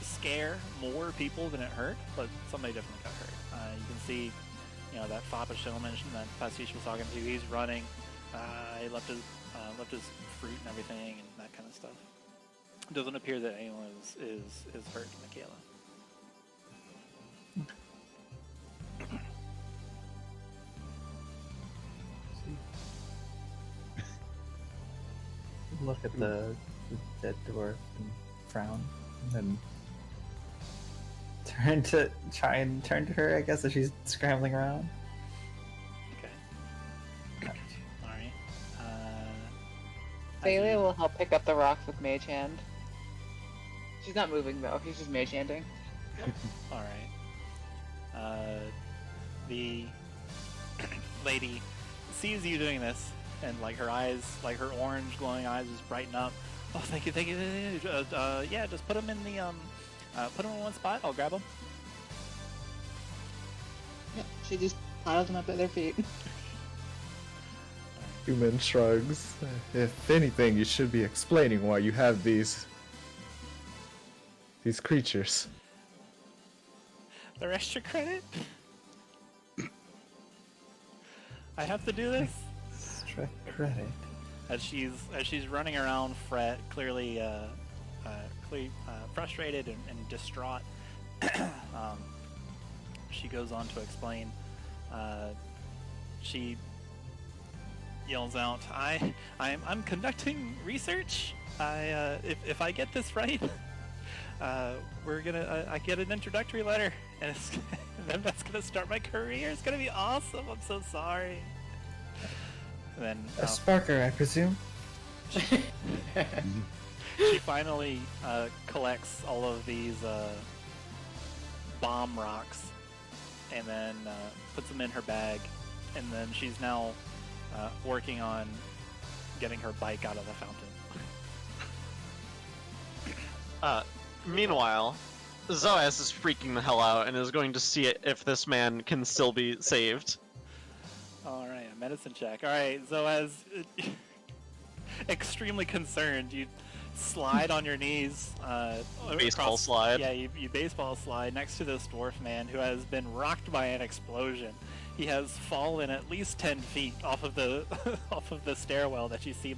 scare more people than it hurt, but somebody definitely got hurt. You can see, that foppish gentleman that Pastiche was talking to. He's running. He left his fruit and everything and that kind of stuff. It doesn't appear that anyone is hurt, Makayla. Look at the dead dwarf and frown, and then try and turn to her, I guess, as she's scrambling around. Okay. Alright. Xalia will help pick up the rocks with Mage Hand. She's not moving though, he's just Mage Handing. Alright. The lady sees you doing this, and like her eyes, like her orange glowing eyes just brighten up. Oh, thank you. Yeah, just put them in the put them in one spot. I'll grab them. Yeah, she just piles them up at their feet. Human shrugs. If anything, you should be explaining why you have these creatures. They're extra credit. I have to do this. Extra credit. As she's running around, clearly frustrated and distraught. She goes on to explain. She yells out, "I'm conducting research. If I get this right, I get an introductory letter, and then that's gonna start my career. It's gonna be awesome. I'm so sorry." And then A sparker, I presume. she finally collects all of these bomb rocks and then puts them in her bag, and then she's now working on getting her bike out of the fountain. Meanwhile, Zoaz is freaking the hell out and is going to see if this man can still be saved. Alright, a medicine check. Alright, Zoaz, extremely concerned. You slide on your knees. Baseball slide. Yeah, you baseball slide next to this dwarf man who has been rocked by an explosion. he has fallen at least 10 feet off of the off of the stairwell that you see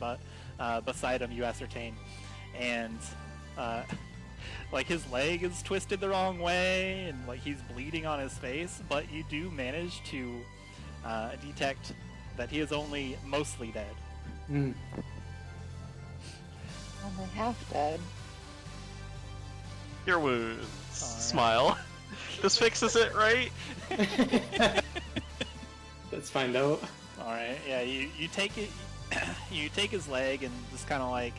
beside him. You ascertain, and like his leg is twisted the wrong way, and like he's bleeding on his face. But you do manage to detect that he is only mostly dead. Mm. Only half dead. Your wounds. Alright. Smile. This fixes it, right? Let's find out. All right, yeah, you take it, you take his leg and just kind of like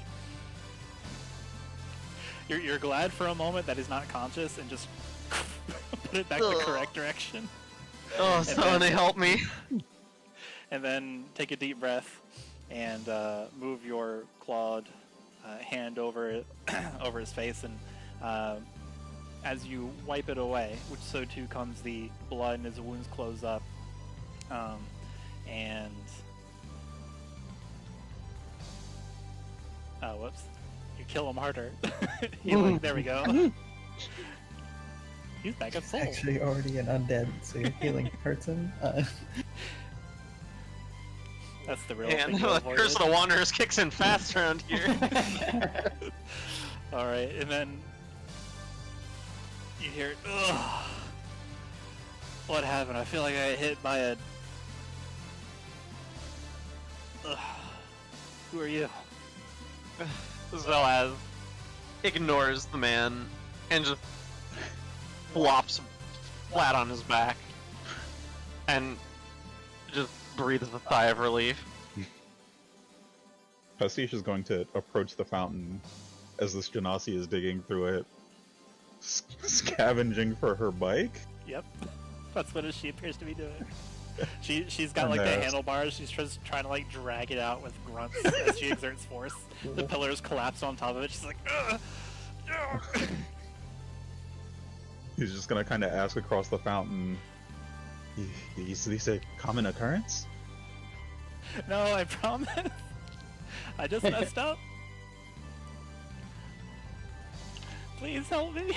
you're glad for a moment that he's not conscious and just put it back the correct direction. Oh, someone help me. And then take a deep breath and move your clawed hand over over his face, and as you wipe it away, which so too comes the blood and his wounds close up, and oh, whoops! You kill him harder. Healing. There we go. He's back at full. Actually, already an undead, so your healing hurts him. That's the real And thing. the Curse of the Wanderers kicks in fast around here. All right, and then you hear, ugh. What happened? I feel like I got hit by a. Ugh. Who are you? Zoaz ignores the man and just flops flat on his back and just breathes a sigh of relief. Pastiche is going to approach the fountain as this Genasi is digging through it, scavenging for her bike. Yep, that's what she appears to be doing. She's got Her like the nest. handlebars. She's just trying to like drag it out with grunts as she exerts force. The pillars collapse on top of it. She's like, ugh, ugh. He's just gonna kind of ask across the fountain, is this a common occurrence? No, I promise. I just messed up. Please help me.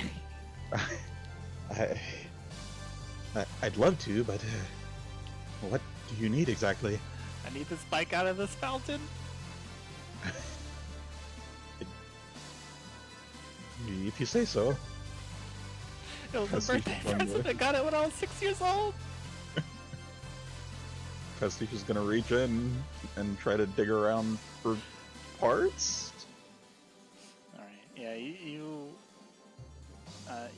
I'd love to, but what do you need exactly? I need this bike out of this fountain. If you say so. It was a Pastiche birthday is going present. to- I got it when I was 6 years old. Pastiche is gonna reach in and try to dig around for parts. All right. Yeah,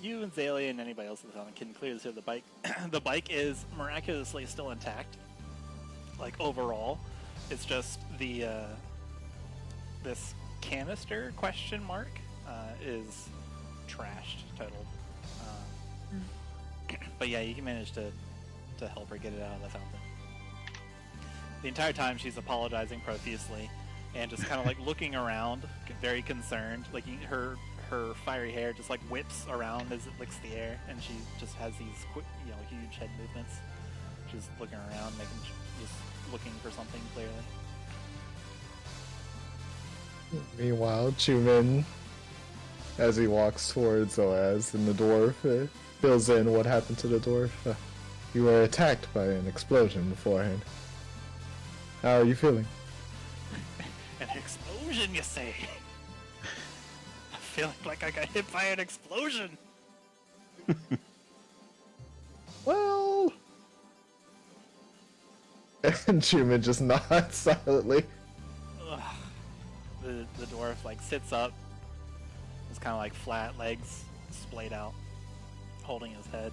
you and Xalia and anybody else in the town can clearly see the bike. The bike is miraculously still intact. Like overall, it's just the this canister question mark is trashed total. But yeah, you can manage to help her get it out of the fountain. The entire time she's apologizing profusely and just kind of like looking around, very concerned. Like her fiery hair just like whips around as it licks the air, and she just has these quick, huge head movements. She's looking around, just looking for something clearly. Meanwhile, Chuman, as he walks towards Zoaz and the dwarf, fills in what happened to the dwarf. You were attacked by an explosion beforehand. How are you feeling? An explosion, you say? I'm feeling like I got hit by an explosion. Well... And Chuman just nods silently. Ugh. The dwarf like sits up. It's kind of like flat legs splayed out, holding his head,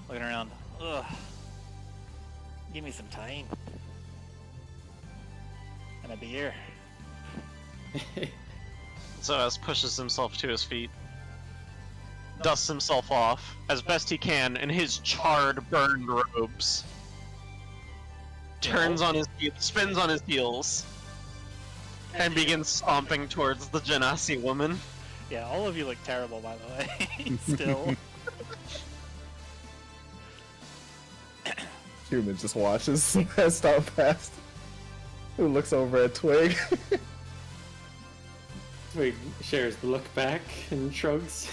looking around. Ugh. Give me some time. And a beer. Zoaz pushes himself to his feet, dusts himself off as best he can in his charred, burned robes, turns on his heel, spins on his heels, and begins stomping towards the Genasi woman. Yeah, all of you look terrible, by the way. Still. Chuman just watches as stomp past. Who looks over at Twig. Twig shares the look back and shrugs.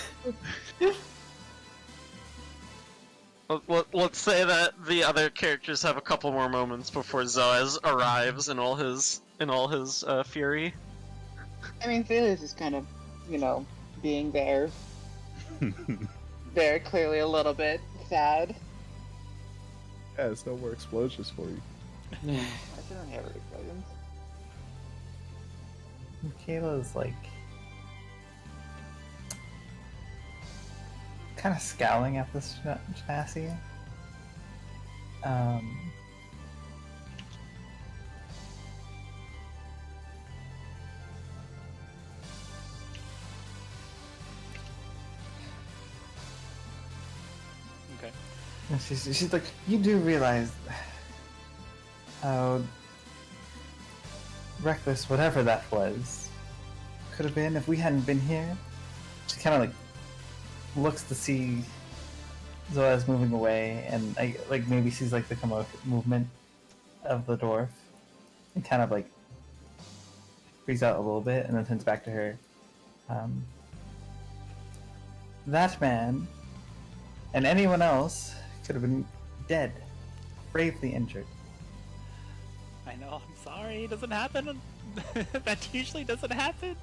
Let's say that the other characters have a couple more moments before Zoaz arrives in all his fury. I mean, Thulius is kind of, being there. Very clearly a little bit sad. Yeah, it's no more explosions for you. I shouldn't have explosions. Makayla's like kind of scowling at this chassis. Okay. And she's like, you do realize how reckless whatever that was could have been if we hadn't been here. She kind of like looks to see Zoaz moving away, and maybe sees like the movement of the dwarf, and kind of like freaks out a little bit, and then turns back to her. That man and anyone else could have been dead, gravely injured. I know, I'm sorry, it doesn't happen. That usually doesn't happen.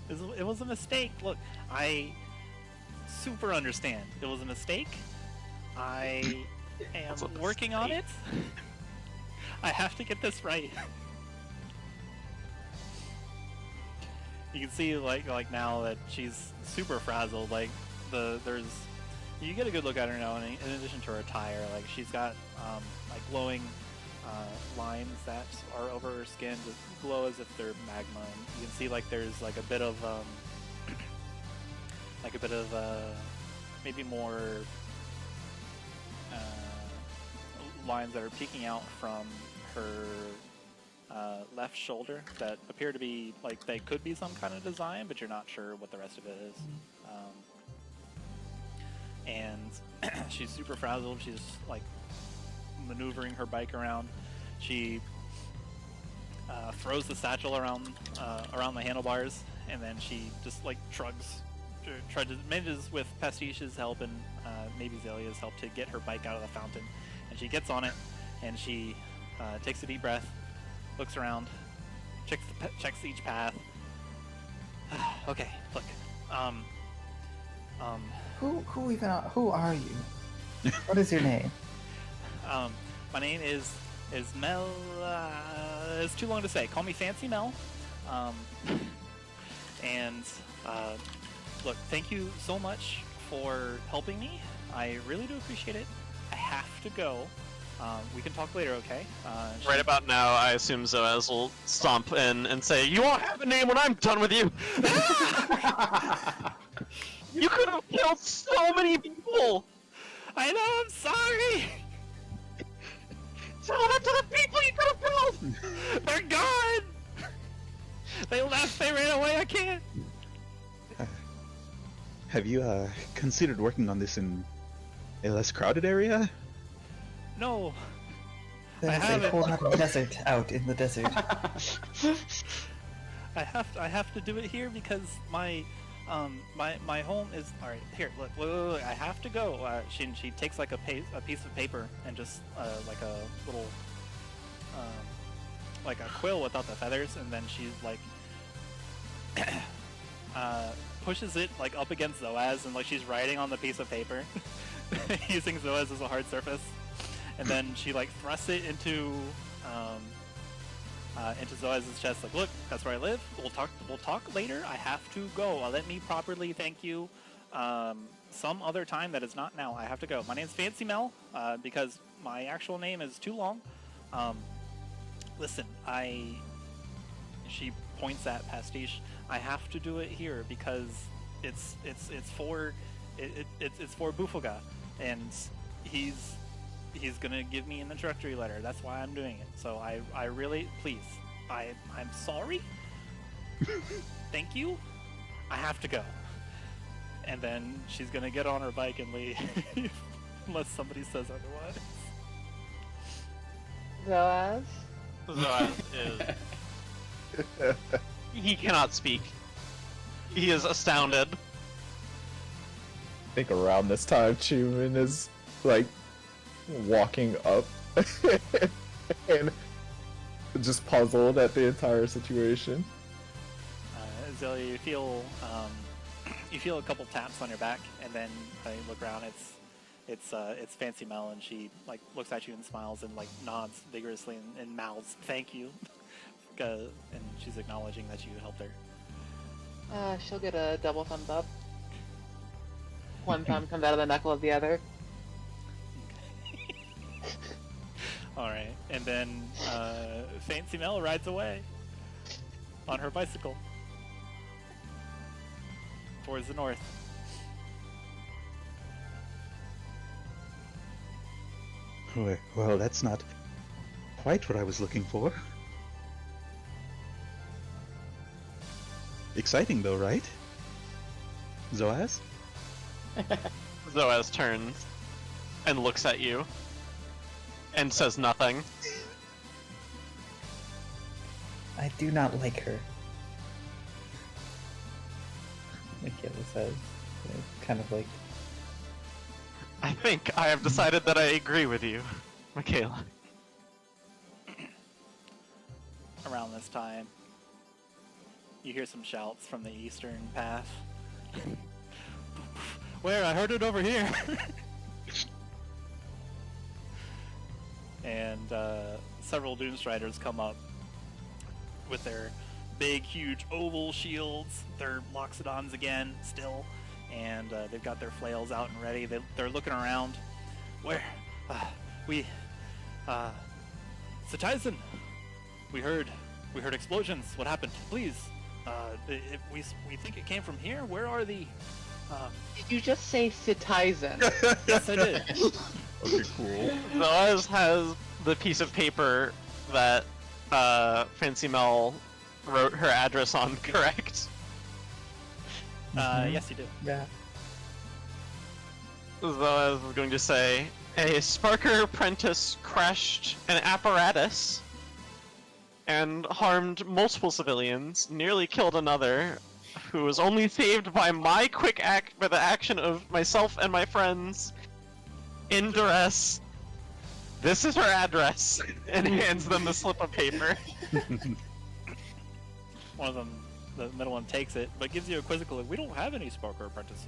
It was a mistake. Look, I super understand. It was a mistake. I am working on it. I have to get this right. You can see like now that she's super frazzled. Like you get a good look at her now, and in addition to her attire, like she's got like glowing lines that are over her skin, just glow as if they're magma. And you can see like there's like a bit of maybe more lines that are peeking out from her left shoulder that appear to be like they could be some kind of design, but you're not sure what the rest of it is. And she's super frazzled. She's like maneuvering her bike around. She throws the satchel around the handlebars, and then she just like manages with Pastiche's help and maybe Xalia's help to get her bike out of the fountain. And she gets on it, and she takes a deep breath, looks around, checks each path. Okay, look. Who are you? What is your name? My name is Mel. It's too long to say. Call me Fancy Mel. And look, thank you so much for helping me. I really do appreciate it. I have to go. We can talk later, okay? Right about now, I assume Zoaz will stomp in and say, "You won't have a name when I'm done with you." You could have killed so many people. I know. I'm sorry. Tell that to the people you could have killed! They're gone! They left, they ran away, I can't! Have you considered working on this in a less crowded area? No. There's a whole lot of desert out in the desert. I have to do it here because my home is alright. Here, look, I have to go. She takes like a piece of paper and just like a little like a quill without the feathers, and then she's like pushes it like up against Zoaz, and like she's writing on the piece of paper using Zoaz as a hard surface, and then she like thrusts it into Zoaz's chest. Like, look, that's where I live. We'll talk later. I have to go. Let me properly thank you some other time that is not now. I have to go. My name's Fancy Mel because my actual name is too long. Listen, she points at Pastiche. I have to do it here because it's for Bufuga, and he's gonna give me an introductory letter. That's why I'm doing it. So I really, please, I'm sorry. Thank you. I have to go. And then she's gonna get on her bike and leave, unless somebody says otherwise. Zoaz? Zoaz is... He cannot speak. He is astounded. think around this time, Chuman is like walking up and just puzzled at the entire situation. Xalia, you feel a couple taps on your back, and then you look around. It's Fancy Mel, and she like looks at you and smiles and like nods vigorously and mouths "thank you," and she's acknowledging that you helped her. She'll get a double thumbs up. One thumb comes out of the knuckle of the other. All right, and then Fancy Mel rides away on her bicycle towards the north. Well, that's not quite what I was looking for. Exciting though, right? Zoaz? Zoaz turns and looks at you and says nothing. I do not like her. Makayla says, kind of like, I think I have decided that I agree with you, Makayla. Around this time, you hear some shouts from the eastern path. Where? I heard it over here! And several Doomstriders come up with their big, huge oval shields. They're Loxodons again, still. And they've got their flails out and ready. They're looking around. Where? Satizen! We heard explosions. What happened? Please. We think it came from here. Where are the? Did you just say Citizen? Yes, I did. Okay, cool. Zoaz has the piece of paper that Fancy Mel wrote her address on, correct? Yes, you do. yeah. Zoaz is going to say, a Sparker apprentice crashed an apparatus and harmed multiple civilians, nearly killed another, who was only saved by my quick act, by the action of myself and my friends in duress. This is her address, and hands them the slip of paper. One of them, the middle one, takes it, but gives you a quizzical look. We don't have any Sparker apprentices.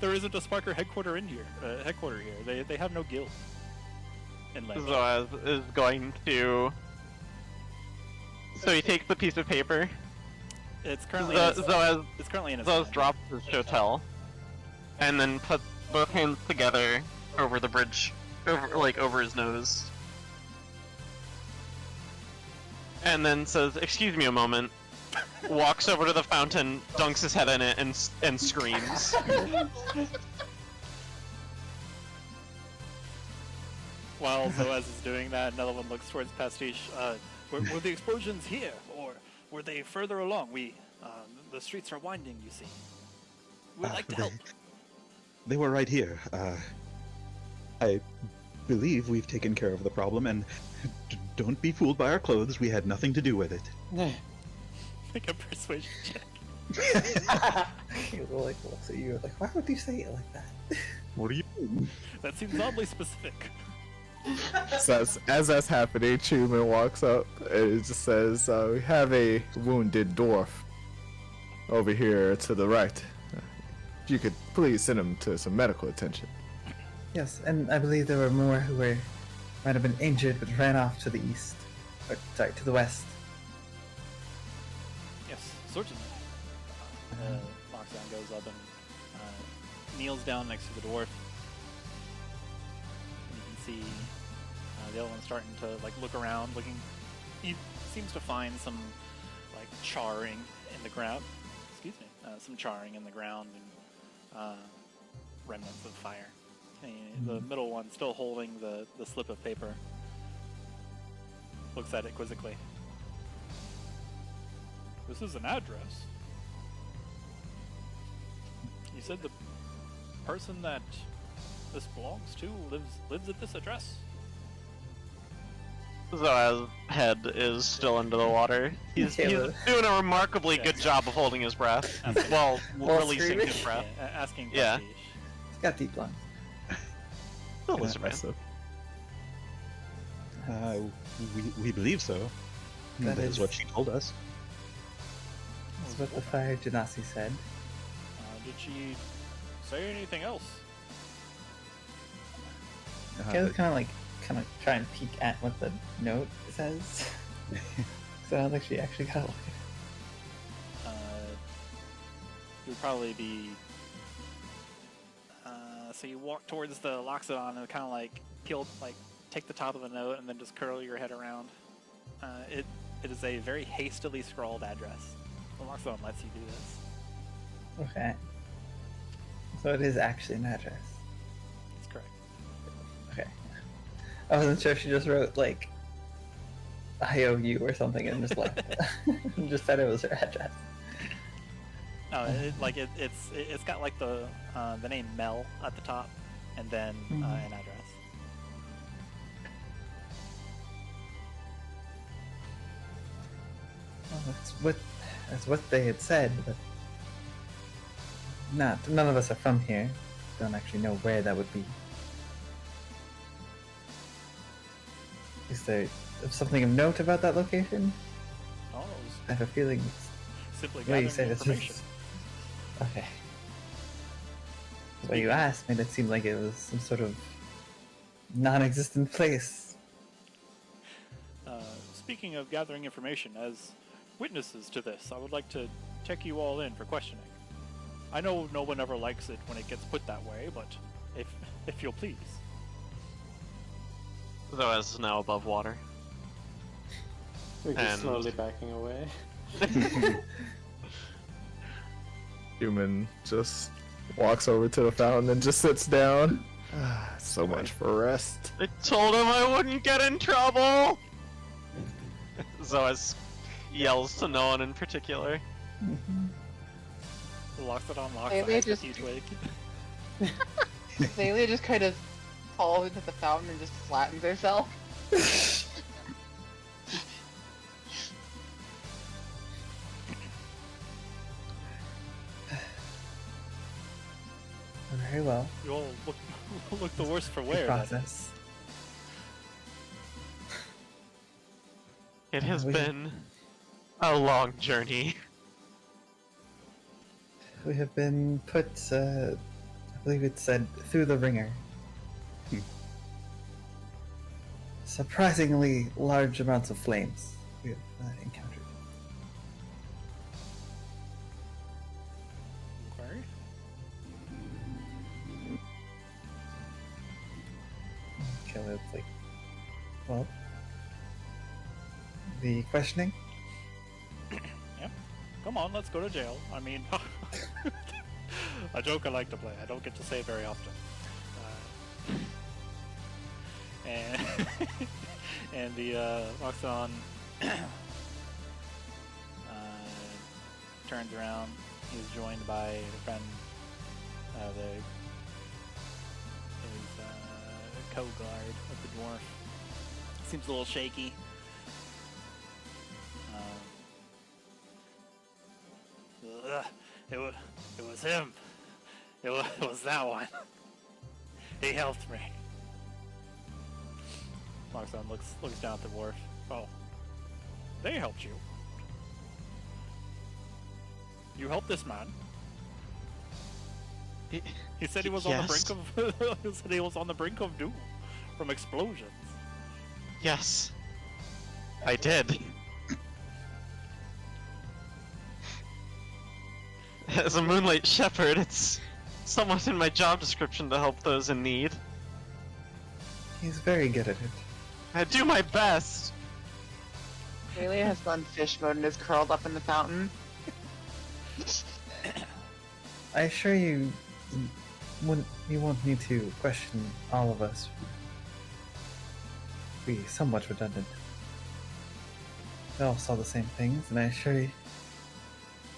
There isn't a Sparker headquarter here. They have no guild. Zoaz is going to... So he takes the piece of paper. It's currently Zoaz in his Zoaz hand. drops his shotel, and then puts both hands together over the bridge, over his nose. And then says, "Excuse me a moment." Walks over to the fountain, dunks his head in it, and screams. While Zoaz is doing that, another one looks towards Pastiche. Were the explosions here, or were they further along? The streets are winding, you see. We'd like to help. They were right here. I believe we've taken care of the problem, and don't be fooled by our clothes. We had nothing to do with it. Make a persuasion check. He like looks at you like, why would you say it like that? What are you doing? That seems oddly specific. So as that's happening, Chuman walks up and it just says, we have a wounded dwarf over here to the right. If you could please send him to some medical attention. Yes, and I believe there were more who might have been injured but ran off to the east. Or, sorry, to the west. Yes, certainly. Moxdown goes up and kneels down next to the dwarf. And you can see the other one starting to look around, looking. He seems to find some charring in the ground. Excuse me, some charring in the ground and remnants of fire. And the middle one, still holding the slip of paper, looks at it quizzically. This is an address. You said the person that this belongs to lives at this address? Zoaz's head is still under the water. He's doing a remarkably good job of holding his breath while releasing screaming? his breath. Asking Yeah. Pastiche. It's got deep lungs. The lizard man. We believe so. That That is is- what she told us. That's what the Fire Genasi said. Did she say anything else? Kayla's kind of try and peek at what the note says. So I don't think she actually got a look at It would probably be. So you walk towards the Loxodon and kind of take the top of the note and then just curl your head around. It is a very hastily scrawled address. The Loxodon lets you do this. it. Okay. So it is actually an address. That's correct. Okay. I wasn't sure if she just wrote like IOU or something and just left. And just said it was her address. No, it's got like the name Mel at the top, and then an address. Well, that's what they had said, but none of us are from here. Don't actually know where that would be. Is there something of note about that location? Oh, I have a feeling. simply The way you gathering said it's information. just... Okay. The way you asked made it seem like it was some sort of non-existent place. Speaking of gathering information, as witnesses to this, I would like to take you all in for questioning. I know no one ever likes it when it gets put that way, but if you'll please. Zoaz is now above water. We're just And- slowly backing away. Human just walks over to the fountain and just sits down. So much for rest. I told him I wouldn't get in trouble! Zoaz yells to no one in particular. The Loxodon locks Maybe eyes just- with you, Twig. Xalia just kind of falls into the fountain and just flattens herself. Very well. You all look the worse for Good wear. that process. It has We- been a long journey. We have been put, I believe it said, through the ringer. Surprisingly large amounts of flames we have encountered. Okay. Caleb's like, well, the questioning? Yep. Come on, let's go to jail. I mean, a joke I like to play. I don't get to say very often. And and the Loxodon turns around. He's joined by a friend, his co-guard of the dwarf. Seems a little shaky. It was him. It was that one. He helped me. Loxodon looks down at the dwarf. Oh, they helped you. You helped this man. He said he was on the brink of. He said he was on the brink of doom from explosions. Yes, I did. As a Moonlight Shepherd, it's somewhat in my job description to help those in need. He's very good at it. I do my best. Xalia has gone fish mode and is curled up in the fountain. I assure you, you won't need to question all of us. We somewhat redundant. We all saw the same things, and I assure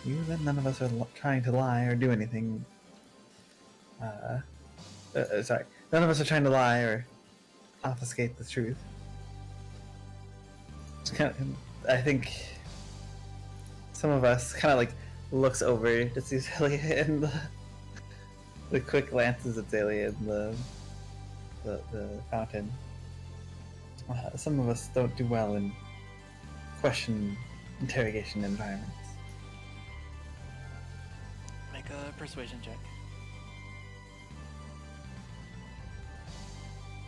you that none of us are trying to lie or do anything. Sorry, none of us are trying to lie or obfuscate the truth. I think some of us kind of like looks over to see Xalia and the quick glances at Xalia in the fountain. Some of us don't do well in question interrogation environments. Make a persuasion check.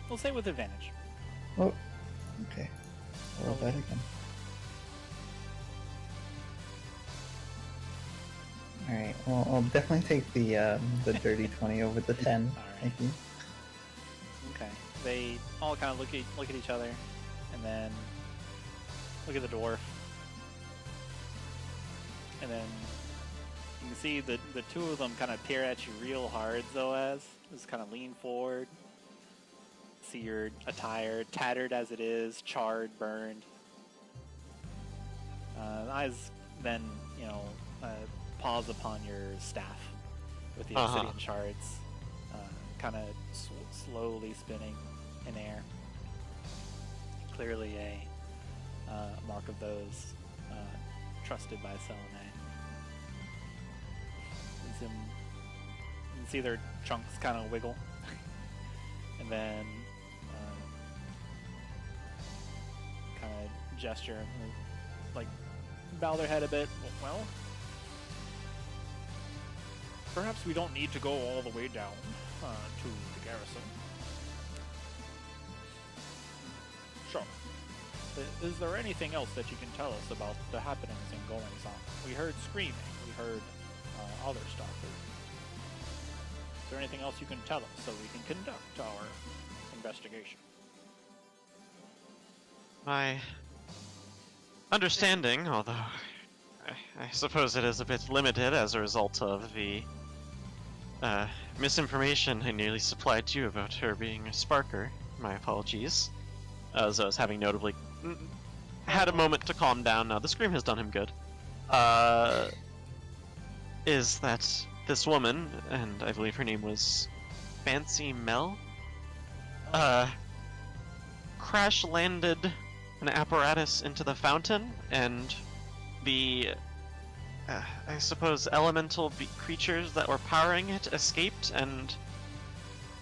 We'll say with advantage. Oh, okay. Roll that again. Alright, well, I'll definitely take the dirty 20 over the 10. Alright. Thank you. Okay. They all kind of look at each other, and then look at the dwarf, and then you can see the two of them kind of peer at you real hard. Zoaz just kind of lean forward. See your attire, tattered as it is, charred, burned. Eyes then, pause upon your staff with the obsidian shards, kind of slowly spinning in air. Clearly a mark of those trusted by Selene. You can see their chunks kind of wiggle, and then kind of gesture, like bow their head a bit. Well, perhaps we don't need to go all the way down to the garrison. Sure. Is there anything else that you can tell us about the happenings and goings on? We heard screaming. We heard other stuff. Is there anything else you can tell us so we can conduct our investigation? My understanding, although I suppose it is a bit limited as a result of the misinformation I nearly supplied to you about her being a Sparker. My apologies. As I was having notably had a moment to calm down. Now the scream has done him good. Is that this woman, and I believe her name was Fancy Mel, crash landed an apparatus into the fountain, and the I suppose elemental creatures that were powering it escaped and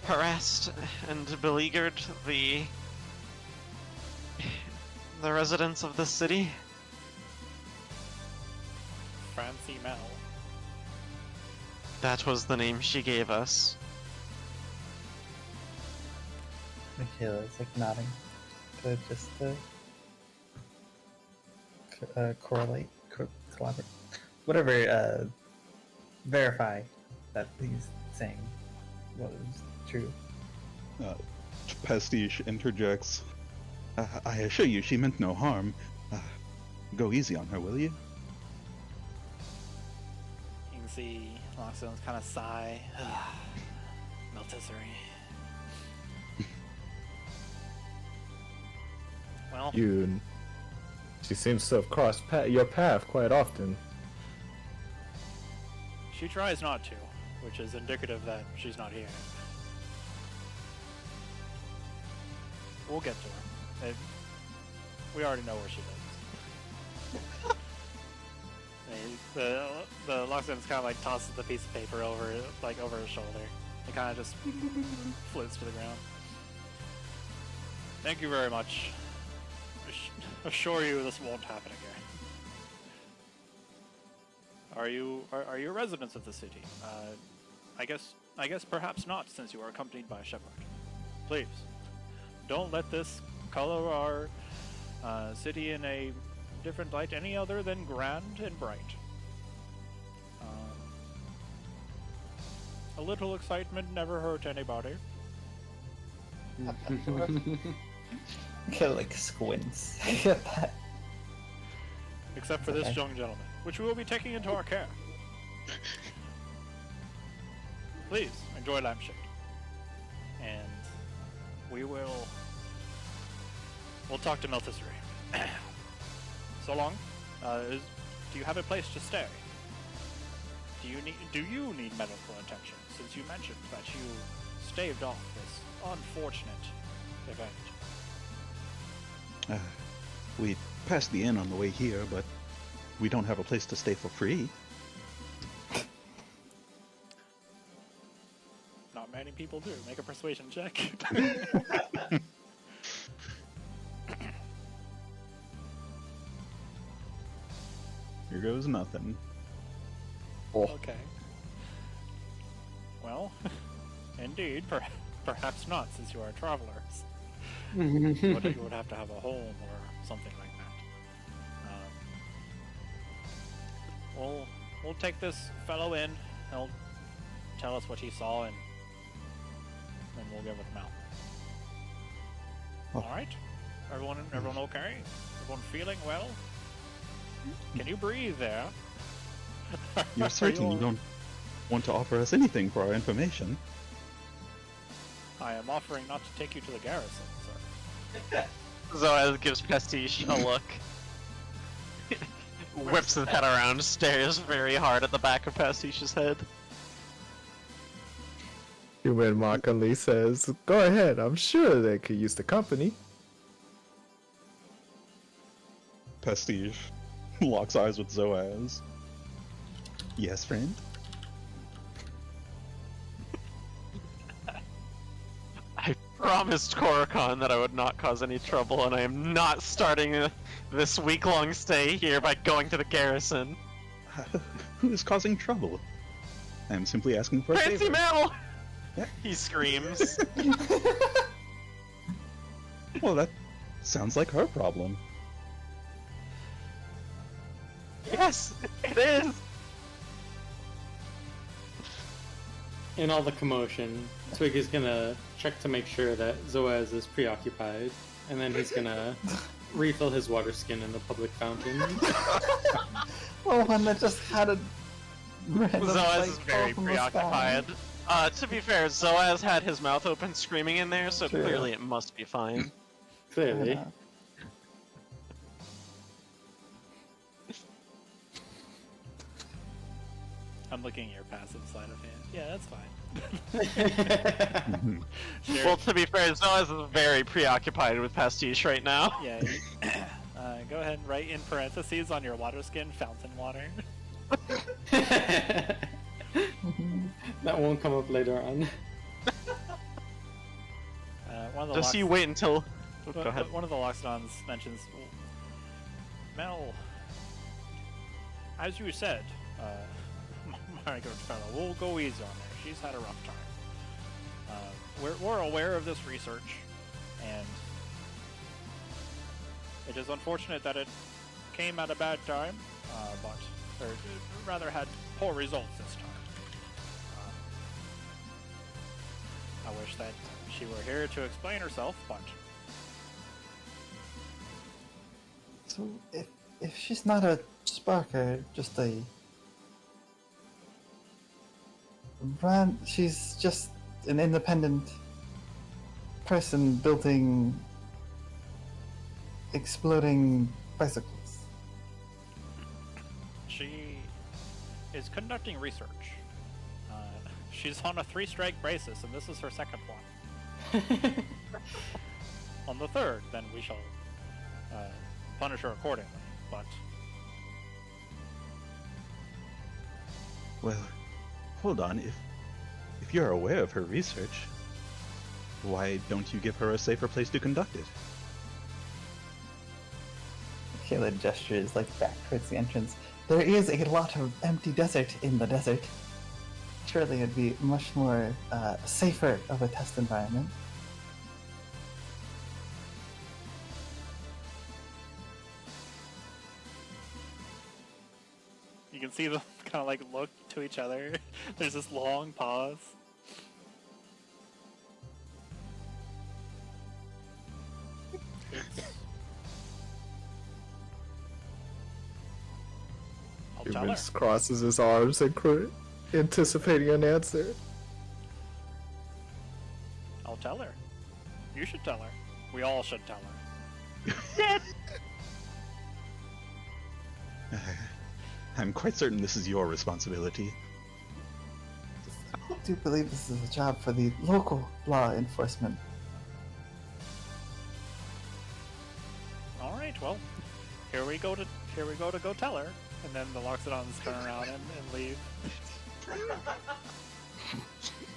harassed and beleaguered the residents of the city. Fancy Mel. That was the name she gave us. Makayla's like nodding to just collaborate, whatever, verify that he's saying was true. Pastiche interjects. I assure you she meant no harm. Go easy on her, will you? You can see Lockstone's kind of sigh. Meltisserie. Well, She seems to have crossed your path quite often. she tries not to, which is indicative that she's not here. We'll get to her. We already know where she lives. The Lockstone's kind of like tosses the piece of paper over his shoulder. It kind of just floats to the ground. Thank you very much. Assure you this won't happen again. Are you residents of the city? I guess perhaps not, since you are accompanied by a shepherd. Please, don't let this color our city in a different light any other than grand and bright. A little excitement never hurt anybody. Makayla like squints at that. Except for this young gentleman, which we will be taking into our care. Please, enjoy Lampshade. And we'll talk to Meltisserie. So long. Do you have a place to stay? Do you need medical attention, since you mentioned that you staved off this unfortunate event? We passed the inn on the way here, but we don't have a place to stay for free. Not many people do. Make a persuasion check. Here goes nothing. Okay. Well, indeed, perhaps not, since you are travelers. But you would have to have a home or something like that. We'll take this fellow in. He'll tell us what he saw, and then we'll give it him out. Oh. All right. Everyone okay? Everyone feeling well? Can you breathe there? You're certain you don't want to offer us anything for our information? I am offering not to take you to the garrison, sir. Zoaz gives Pastiche a look. Whips his head around, stares very hard at the back of Pastiche's head. Chuman mockingly says, "Go ahead, I'm sure they could use the company." Pastiche locks eyes with Zoaz. Yes, friend? I promised Korokon that I would not cause any trouble, and I am not starting this week-long stay here by going to the garrison. Who is causing trouble? I am simply asking for a Fancy favor. Mel! Yeah. He screams. Well, that sounds like her problem. Yes, it is! In all the commotion, Twig is gonna check to make sure that Zoaz is preoccupied, and then he's gonna refill his water skin in the public fountain. Well, one that just had a random Zoaz light is fall very from the sky. preoccupied. To be fair, Zoaz had his mouth open screaming in there, so True. clearly it must be fine. Clearly. Yeah. I'm looking at your passive side of hand. Yeah, that's fine. Sure. Well, to be fair, Zoaz is very preoccupied with Pastiche right now. Yeah. Go ahead and write in parentheses on your water skin, fountain water. That won't come up later on. One of the Just you wait until... Oh, go ahead. One of the Loxodons mentions, Mel, as you said, my good fellow, we'll go easy on her. She's had a rough time. We're aware of this research, and it is unfortunate that it came at a bad time, or rather had poor results this time. I wish that she were here to explain herself, but So if she's not a sparker, just a she's just an independent person building exploding bicycles. she is conducting research. She's on a 3-strike basis, and this is her second one. On the third, then we shall punish her accordingly, but Well, hold on. If you're aware of her research, why don't you give her a safer place to conduct it? Makayla gestures like back towards the entrance. There is a lot of empty desert in the desert. Surely it'd be much more safer of a test environment. you can see them kind of like look to each other. There's this long pause. I'll tell her. Chuman crosses his arms and anticipating an answer. I'll tell her. You should tell her. We all should tell her. I'm quite certain this is your responsibility. I do believe this is a job for the local law enforcement. Alright, well, here we go to go tell her, and then the Loxodons turn around and leave.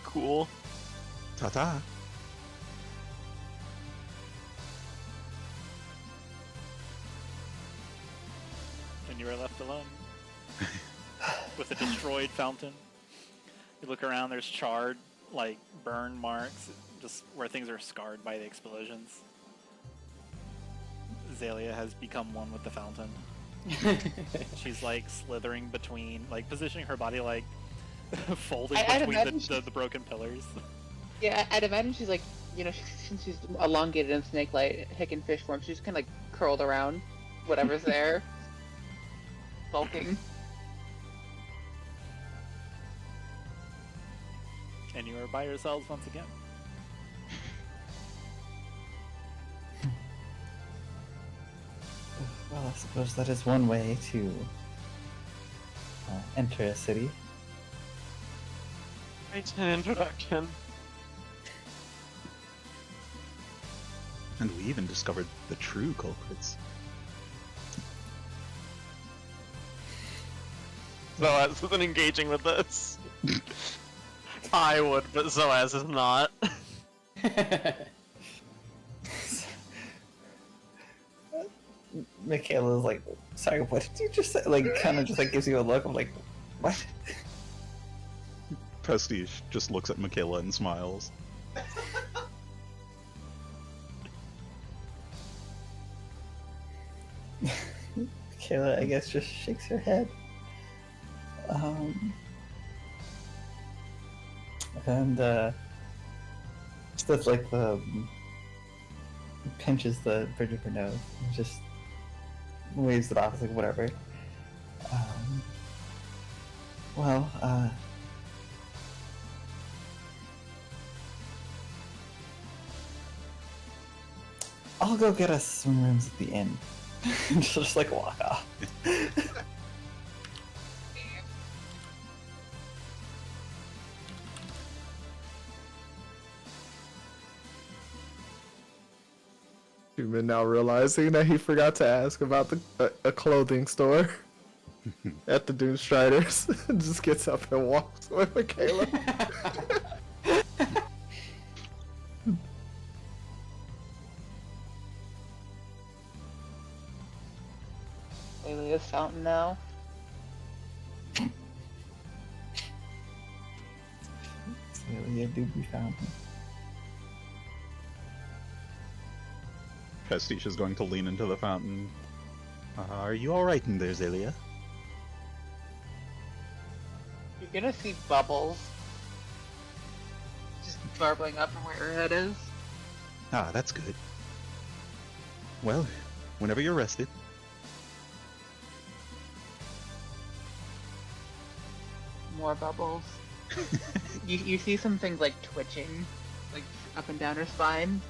Cool. Ta-ta. And you are left alone with a destroyed fountain. You look around, there's charred, like, burn marks, just where things are scarred by the explosions. Xalia has become one with the fountain. She's, like, slithering between, like, positioning her body, like, folding between the broken pillars. Yeah, I'd imagine she's like, you know, since she's elongated in snake-like hick and fish form, she's kind of like curled around whatever's there, bulking. And you are by yourselves once again. Well, I suppose that is one way to enter a city. Great an introduction. And we even discovered the true culprits. Zoaz isn't engaging with this. I would, but Zoaz is not. Makayla's like, sorry, what did you just say? Like, kind of just like gives you a look. I'm like, what? Pastiche just looks at Makayla and smiles. Makayla, I guess, just shakes her head. And just does like the pinches the bridge of her nose and just waves it off, like whatever. Well, I'll go get us some rooms at the inn. Just like walk off. Chuman now realizing that he forgot to ask about a clothing store at the Doomstriders. Just gets up and walks with Makayla. Alias fountain now. Xalia do be found. Pastiche is going to lean into the fountain. Are you alright in there, Xalia? You're gonna see bubbles just burbling up from where her head is. Ah, that's good. Well, whenever you're rested. More bubbles. you see some things like twitching, like up and down her spine.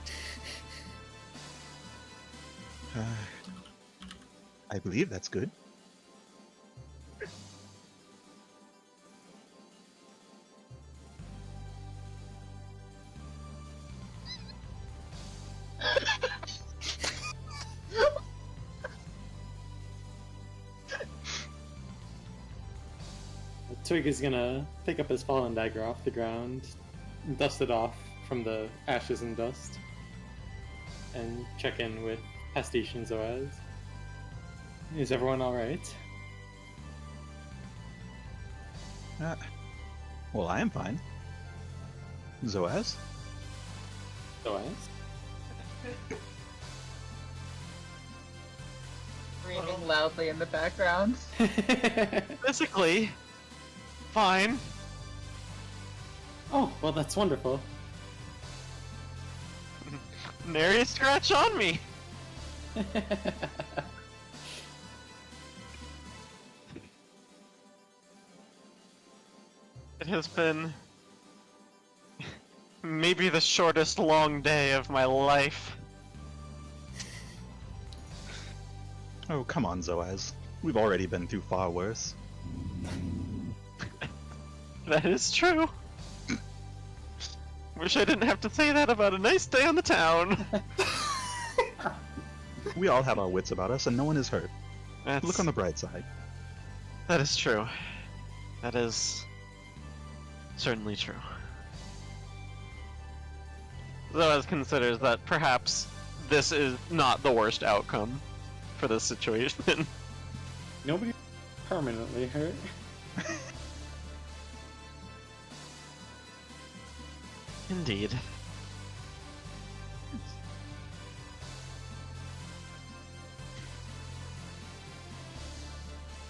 I believe that's good. Twig is gonna pick up his fallen dagger off the ground, dust it off from the ashes and dust, and check in with Pastiche and Zoaz. Is everyone alright? Well, I am fine. Zoaz? Zoaz? Breathing loudly in the background. Physically, fine. Oh, well that's wonderful. Nary a scratch on me. It has been maybe the shortest long day of my life. Oh, come on, Zoaz. We've already been through far worse. That is true. Wish I didn't have to say that about a nice day on the town. We all have our wits about us, and no one is hurt. That's, Look on the bright side. That is true. That is certainly true. Zoaz considers that perhaps this is not the worst outcome for this situation. Nobody permanently hurt. Indeed.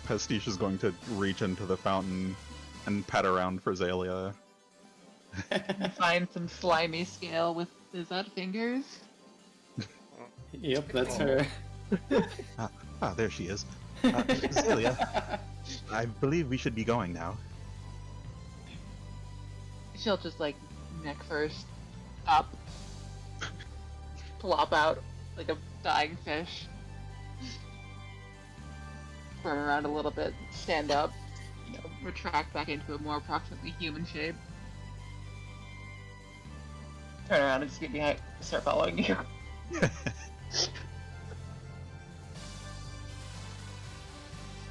Pastiche is going to reach into the fountain and pat around for Xalia. Find some slimy scale with, is that fingers? Yep, that's her. There she is. Xalia, I believe we should be going now. She'll just like neck first, up, plop out like a dying fish, turn around a little bit, stand up, retract back into a more approximately human shape. Turn around and just get behind, start following you.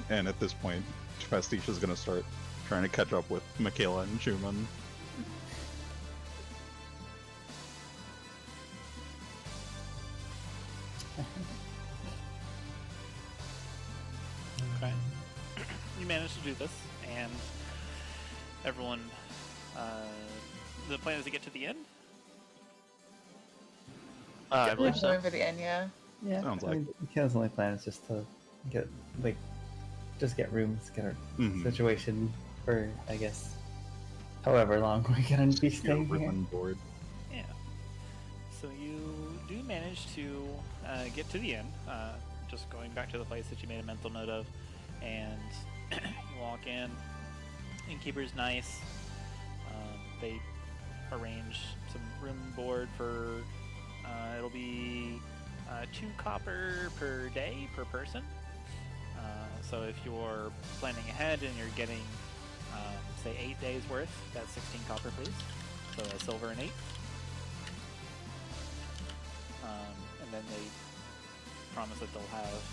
And at this point, Pastiche is going to start trying to catch up with Makayla and Chuman. Okay. You managed to do this, and everyone. The plan is to get to the end. I We're believe so. going for the end, yeah. Yeah, Sounds I like mean, Mikhail's only plan is just to get, like, just get rooms, get our Mhm. situation for, I guess, however long we're gonna be staying here. Ribbon board. Yeah. So you do manage to get to the end, just going back to the place that you made a mental note of, and you walk in. Innkeeper's nice. They arrange some room board for. It'll be 2 copper per day per person. So if you're planning ahead and you're getting, say, 8 days worth, that's 16 copper, please. So a silver and 8. And then they promise that they'll have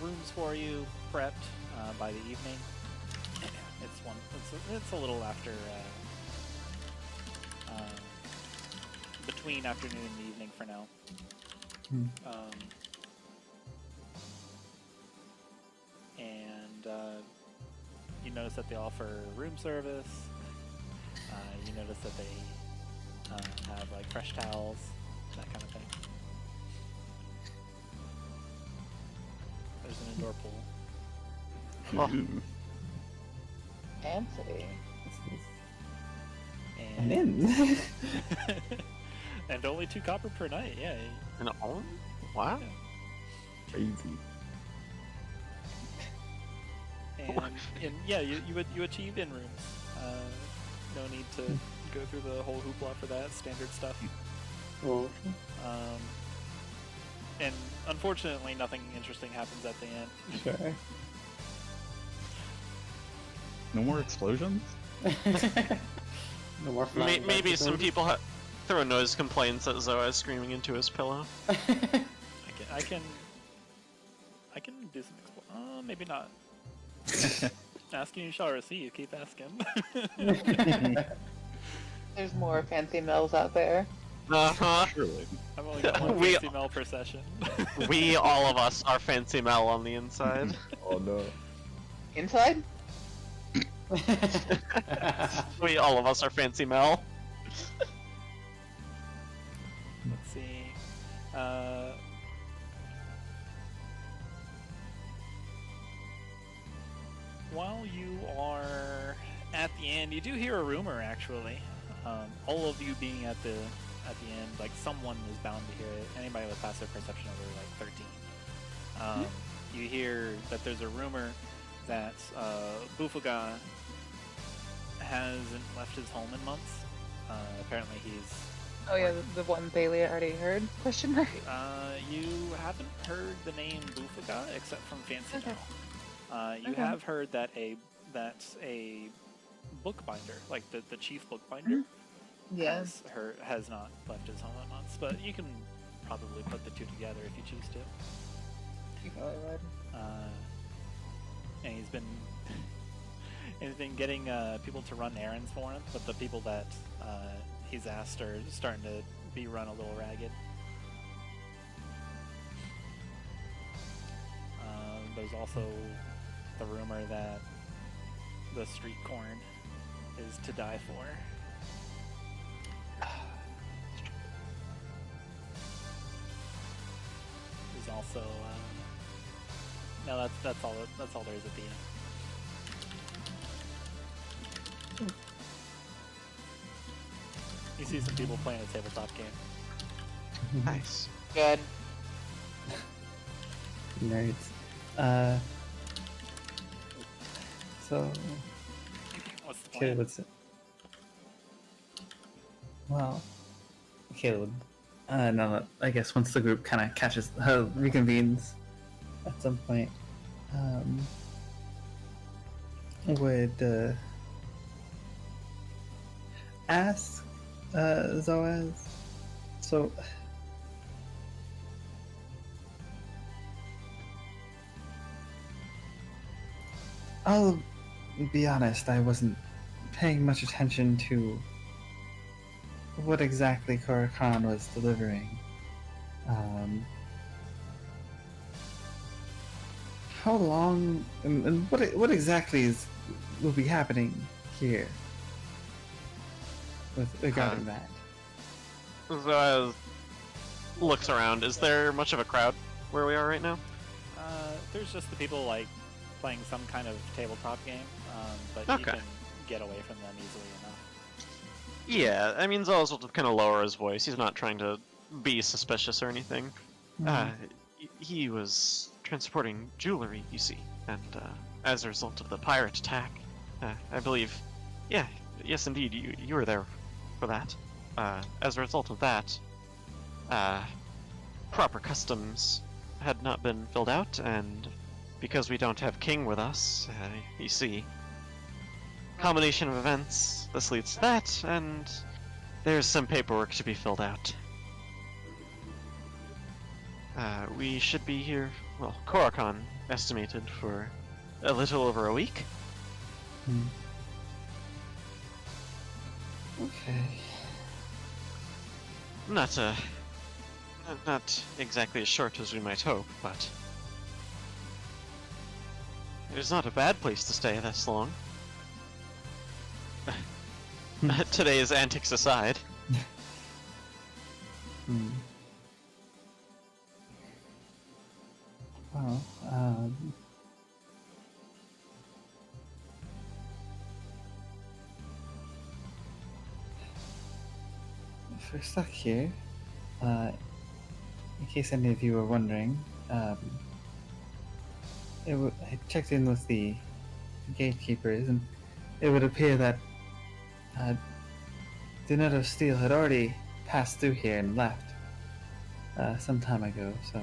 rooms for you prepped by the evening. It's a little after between afternoon and evening for now. And you notice that they offer room service. You notice that they have like fresh towels, that kind of thing. There's an indoor pool. Ooh. Fancy. And in. And only 2 copper per night, yeah. And all? Wow. Crazy. And yeah, you achieve in rooms. No need to go through the whole hoopla for that, standard stuff. Well, And unfortunately, nothing interesting happens at the end. Sure. No more explosions? no more flying Maybe some bicycles. people throw noise complaints at Zoaz screaming into his pillow. I can do some maybe not. Asking you shall receive. Keep asking. There's more fancy mills out there. Uh-huh. Surely. I've only got one We- fancy mel per session. We, all of us, are fancy Mel on the inside. Oh no. Inside? We, all of us, are fancy Mel. Let's see. While you are at the end, you do hear a rumor. Actually, all of you being at the end, like someone is bound to hear it. Anybody with passive perception over like 13. You hear that there's a rumor that Bufuga hasn't left his home in months. Apparently he's... Oh yeah, the one Thalia already heard? Question mark? You haven't heard the name Bufuga except from Fancy Okay. Now. You Okay. have heard that that's a bookbinder, like the chief bookbinder, Yeah. has not left his home in months. But you can probably put the two together if you choose to. You probably would. And he's been getting people to run errands for him, but the people that he's asked are starting to be run a little ragged. There's also the rumor that the street corn is to die for. There's also no, that's all there is at the end. You see some people playing a tabletop game. Nice. Good. Nerds. So, What's the plan? Caleb would say, well, Caleb would, no, I guess once the group kind of reconvenes at some point, would ask Zoaz. So, I'll be honest, I wasn't paying much attention to what exactly Khorzaire was delivering. How long and what exactly will be happening here regarding that? Zoaz looks around. Is there much of a crowd where we are right now? There's just the people like playing some kind of tabletop game, but you Okay. can get away from them easily enough. Yeah, I mean, Zoaz will kind of lower his voice. He's not trying to be suspicious or anything. He was transporting jewelry, you see, and as a result of the pirate attack, I believe, yes indeed, you were there for that. As a result of that, proper customs had not been filled out, and because we don't have King with us, you see, combination of events, this leads to that, and there's some paperwork to be filled out. We should be here, well, Khorzaire estimated for a little over a week. Okay. Not exactly as short as we might hope, but it is not a bad place to stay this long. Today's antics aside. Well, if we're stuck here, in case any of you were wondering, I checked in with the gatekeepers, and it would appear that the Nut of Steel had already passed through here and left some time ago, so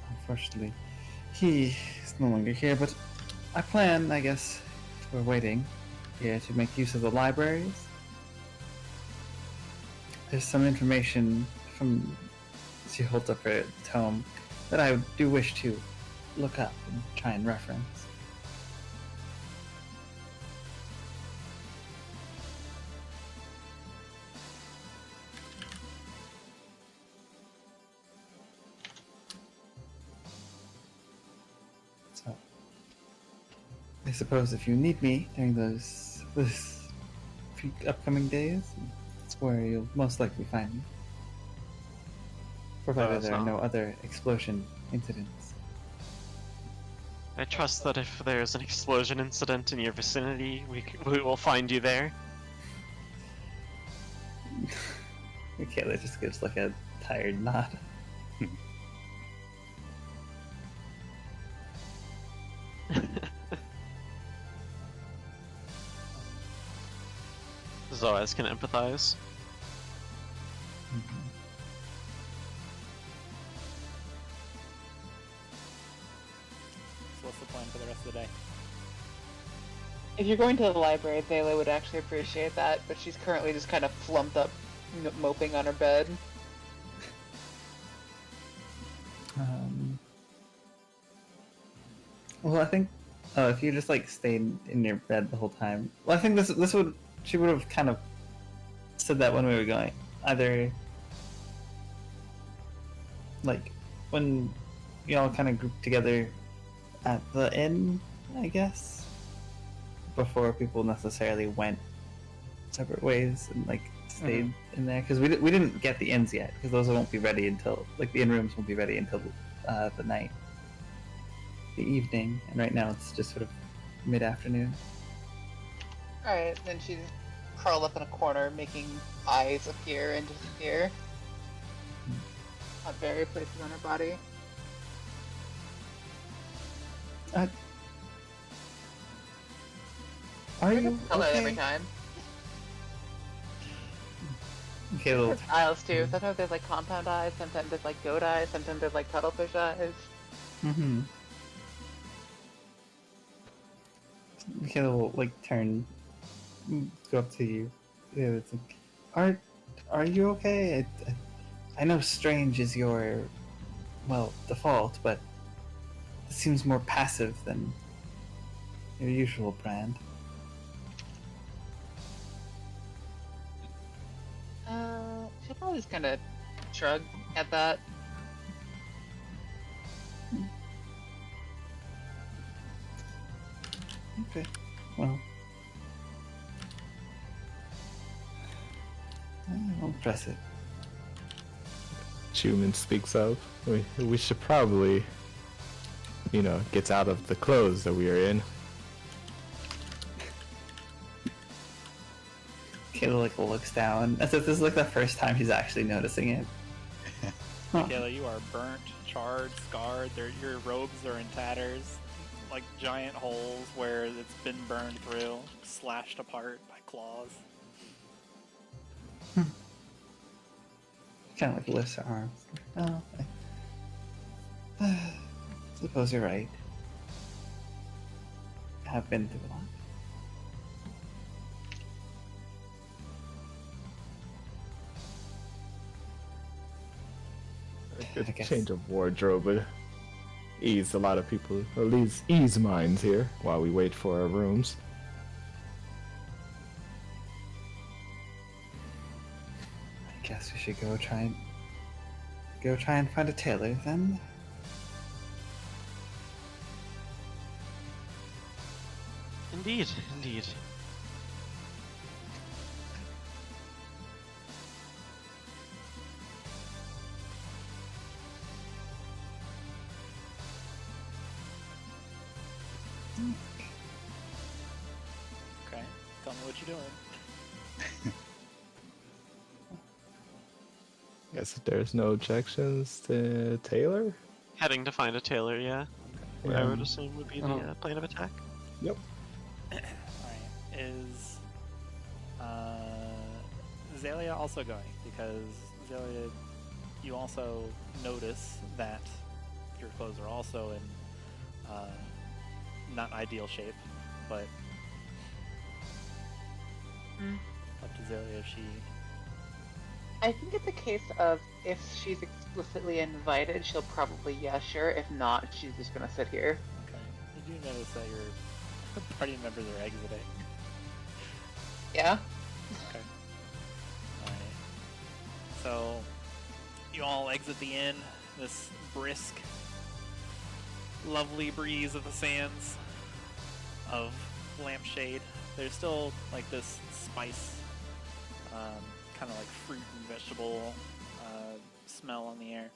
unfortunately he is no longer here, but I plan, I guess, we're waiting here to make use of the libraries. There's some information from, she holds up her tome, that I do wish to look up and try and reference. So, I suppose if you need me during this few upcoming days, that's where you'll most likely find me. Provided there are no other explosion incidents. I trust that if there's an explosion incident in your vicinity, we will find you there. Makayla just gives like a tired nod. Zoaz can empathize. So what's the plan for the rest of the day? If you're going to the library, Zayla would actually appreciate that, but she's currently just kind of flumped up, moping on her bed. Well, I think if you just like stayed in your bed the whole time. Well, I think she would have kind of said that when we were going. Either like when you all kind of grouped together at the inn, I guess, before people necessarily went separate ways and like stayed in there, because we didn't get the inns yet, because those won't be ready until like the inn rooms won't be ready until the night, the evening, and right now it's just sort of mid-afternoon. Alright, then she's curled up in a corner, making eyes appear and disappear at various places on her body. Are you Tell that okay? every time. Okay, little. There's eyes too. Sometimes there's like compound eyes, sometimes there's like goat eyes, sometimes there's like cuttlefish eyes. Mm-hmm. Michaela will like turn, go up to you. Yeah, it's like, are you okay? I know strange is your, well, default, but it seems more passive than your usual brand. She'll probably just kind of shrug at that. Okay, well, I won't press it. Chuman speaks up. We should probably, get out of the clothes that we are in. Kayla like looks down as if this is like the first time he's actually noticing it. Makayla, you are burnt, charred, scarred. Your robes are in tatters, like giant holes where it's been burned through, slashed apart by claws. Kind of like lifts her arms. Oh, I suppose you're right. I have been through a lot. A good I guess. change of wardrobe would ease a lot of people, at least ease minds here while we wait for our rooms. I guess we should go try and find a tailor then. Indeed. Okay, tell me what you're doing. Guess if there's no objections to Taylor? Heading to find a tailor, yeah. What I Yeah. would assume would be the plan of attack. Yep. Alright, is Xalia also going? Because Xalia, you also notice that your clothes are also in not ideal shape, but up to Xalia if she... I think it's a case of if she's explicitly invited, she'll probably sure. If not, she's just gonna sit here. Okay. You do notice that your party members are exiting. Yeah. Okay. Alright. So, you all exit the inn, this brisk, lovely breeze of the sands of Lampshade. There's still like this spice, kind of like fruit and vegetable smell on the air.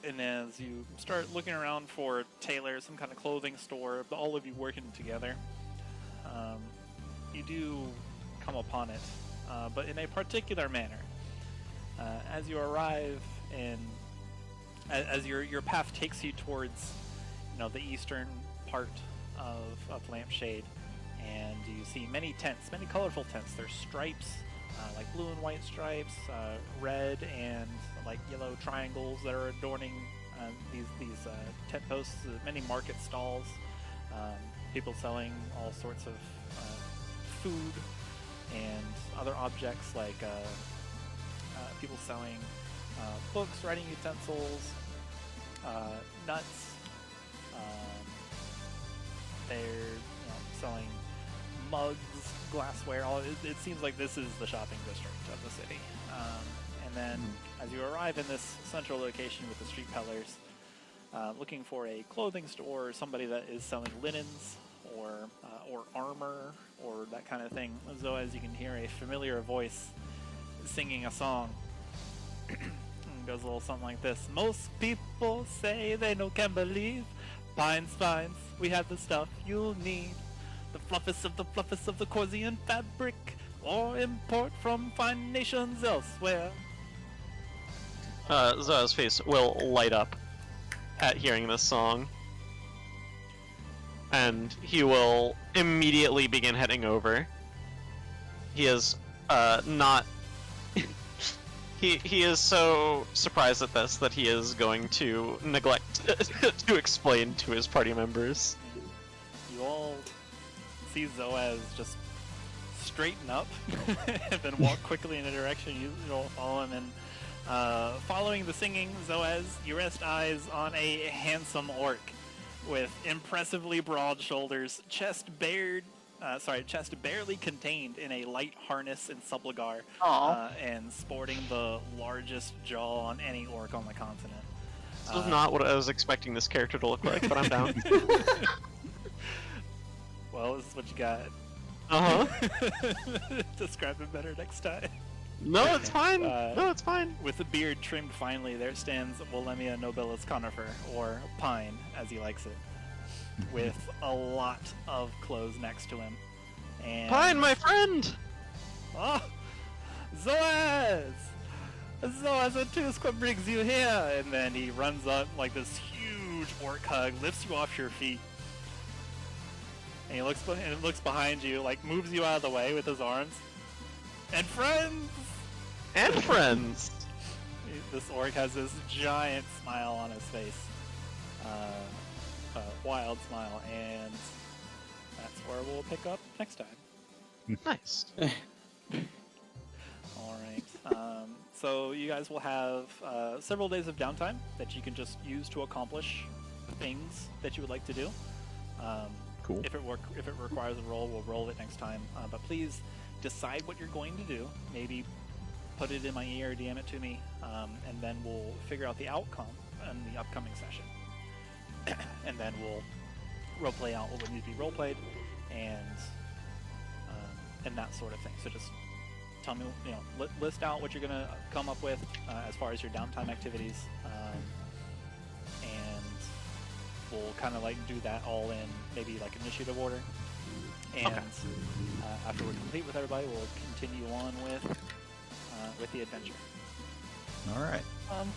And as you start looking around for a tailor, some kind of clothing store, all of you working together, you do come upon it, but in a particular manner. As you arrive in, as your path takes you towards, the eastern part of Lampshade, and you see many tents, many colorful tents. There's stripes, like blue and white stripes, red and like yellow triangles that are adorning these tent posts. Many market stalls, people selling all sorts of food and other objects, like people selling books, writing utensils, nuts. They're selling mugs, glassware. It seems like this is the shopping district of the city. And then, as you arrive in this central location with the street peddlers, looking for a clothing store or somebody that is selling linens or armor or that kind of thing. Zoaz, you can hear a familiar voice singing a song. It goes a little something like this. Most people say they no can believe. Pines, we have the stuff you'll need. The fluffiest of the Khorzaire fabric, or import from fine nations elsewhere. Zoaz's face will light up at hearing this song, and he will immediately begin heading over. He is not. He is so surprised at this that he is going to neglect to explain to his party members. You all see Zoaz just straighten up and then walk quickly in a direction. You all follow him, and following the singing, Zoaz, you rest eyes on a handsome orc with impressively broad shoulders, chest barely contained in a light harness and subligar, and sporting the largest jaw on any orc on the continent. This is not what I was expecting this character to look like, but I'm down. Well, this is what you got. Describe it better next time. No, it's fine. No, it's fine. With a beard trimmed finely, there stands Volemia nobilis conifer, or pine, as he likes it, with a lot of clothes next to him. And Pine, my friend! Oh, Zoaz! Zoaz, Ituusk, what brings you here? And then he runs up like this huge orc hug, lifts you off your feet, and he looks behind you, like moves you out of the way with his arms. And friends! And friends! This orc has this giant smile on his face. A wild smile, and that's where we'll pick up next time. Nice. Alright, so you guys will have several days of downtime that you can just use to accomplish things that you would like to do. Cool. If it requires a roll, we'll roll it next time. But please decide what you're going to do. Maybe put it in my ear or DM it to me, and then we'll figure out the outcome in the upcoming session. And then we'll roleplay out what would need to be roleplayed, and that sort of thing. So just tell me, list out what you're gonna come up with as far as your downtime activities, and we'll kind of like do that all in maybe like initiative order. And after we're complete with everybody, we'll continue on with the adventure. All right.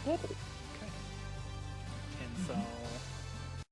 Good. Okay. And so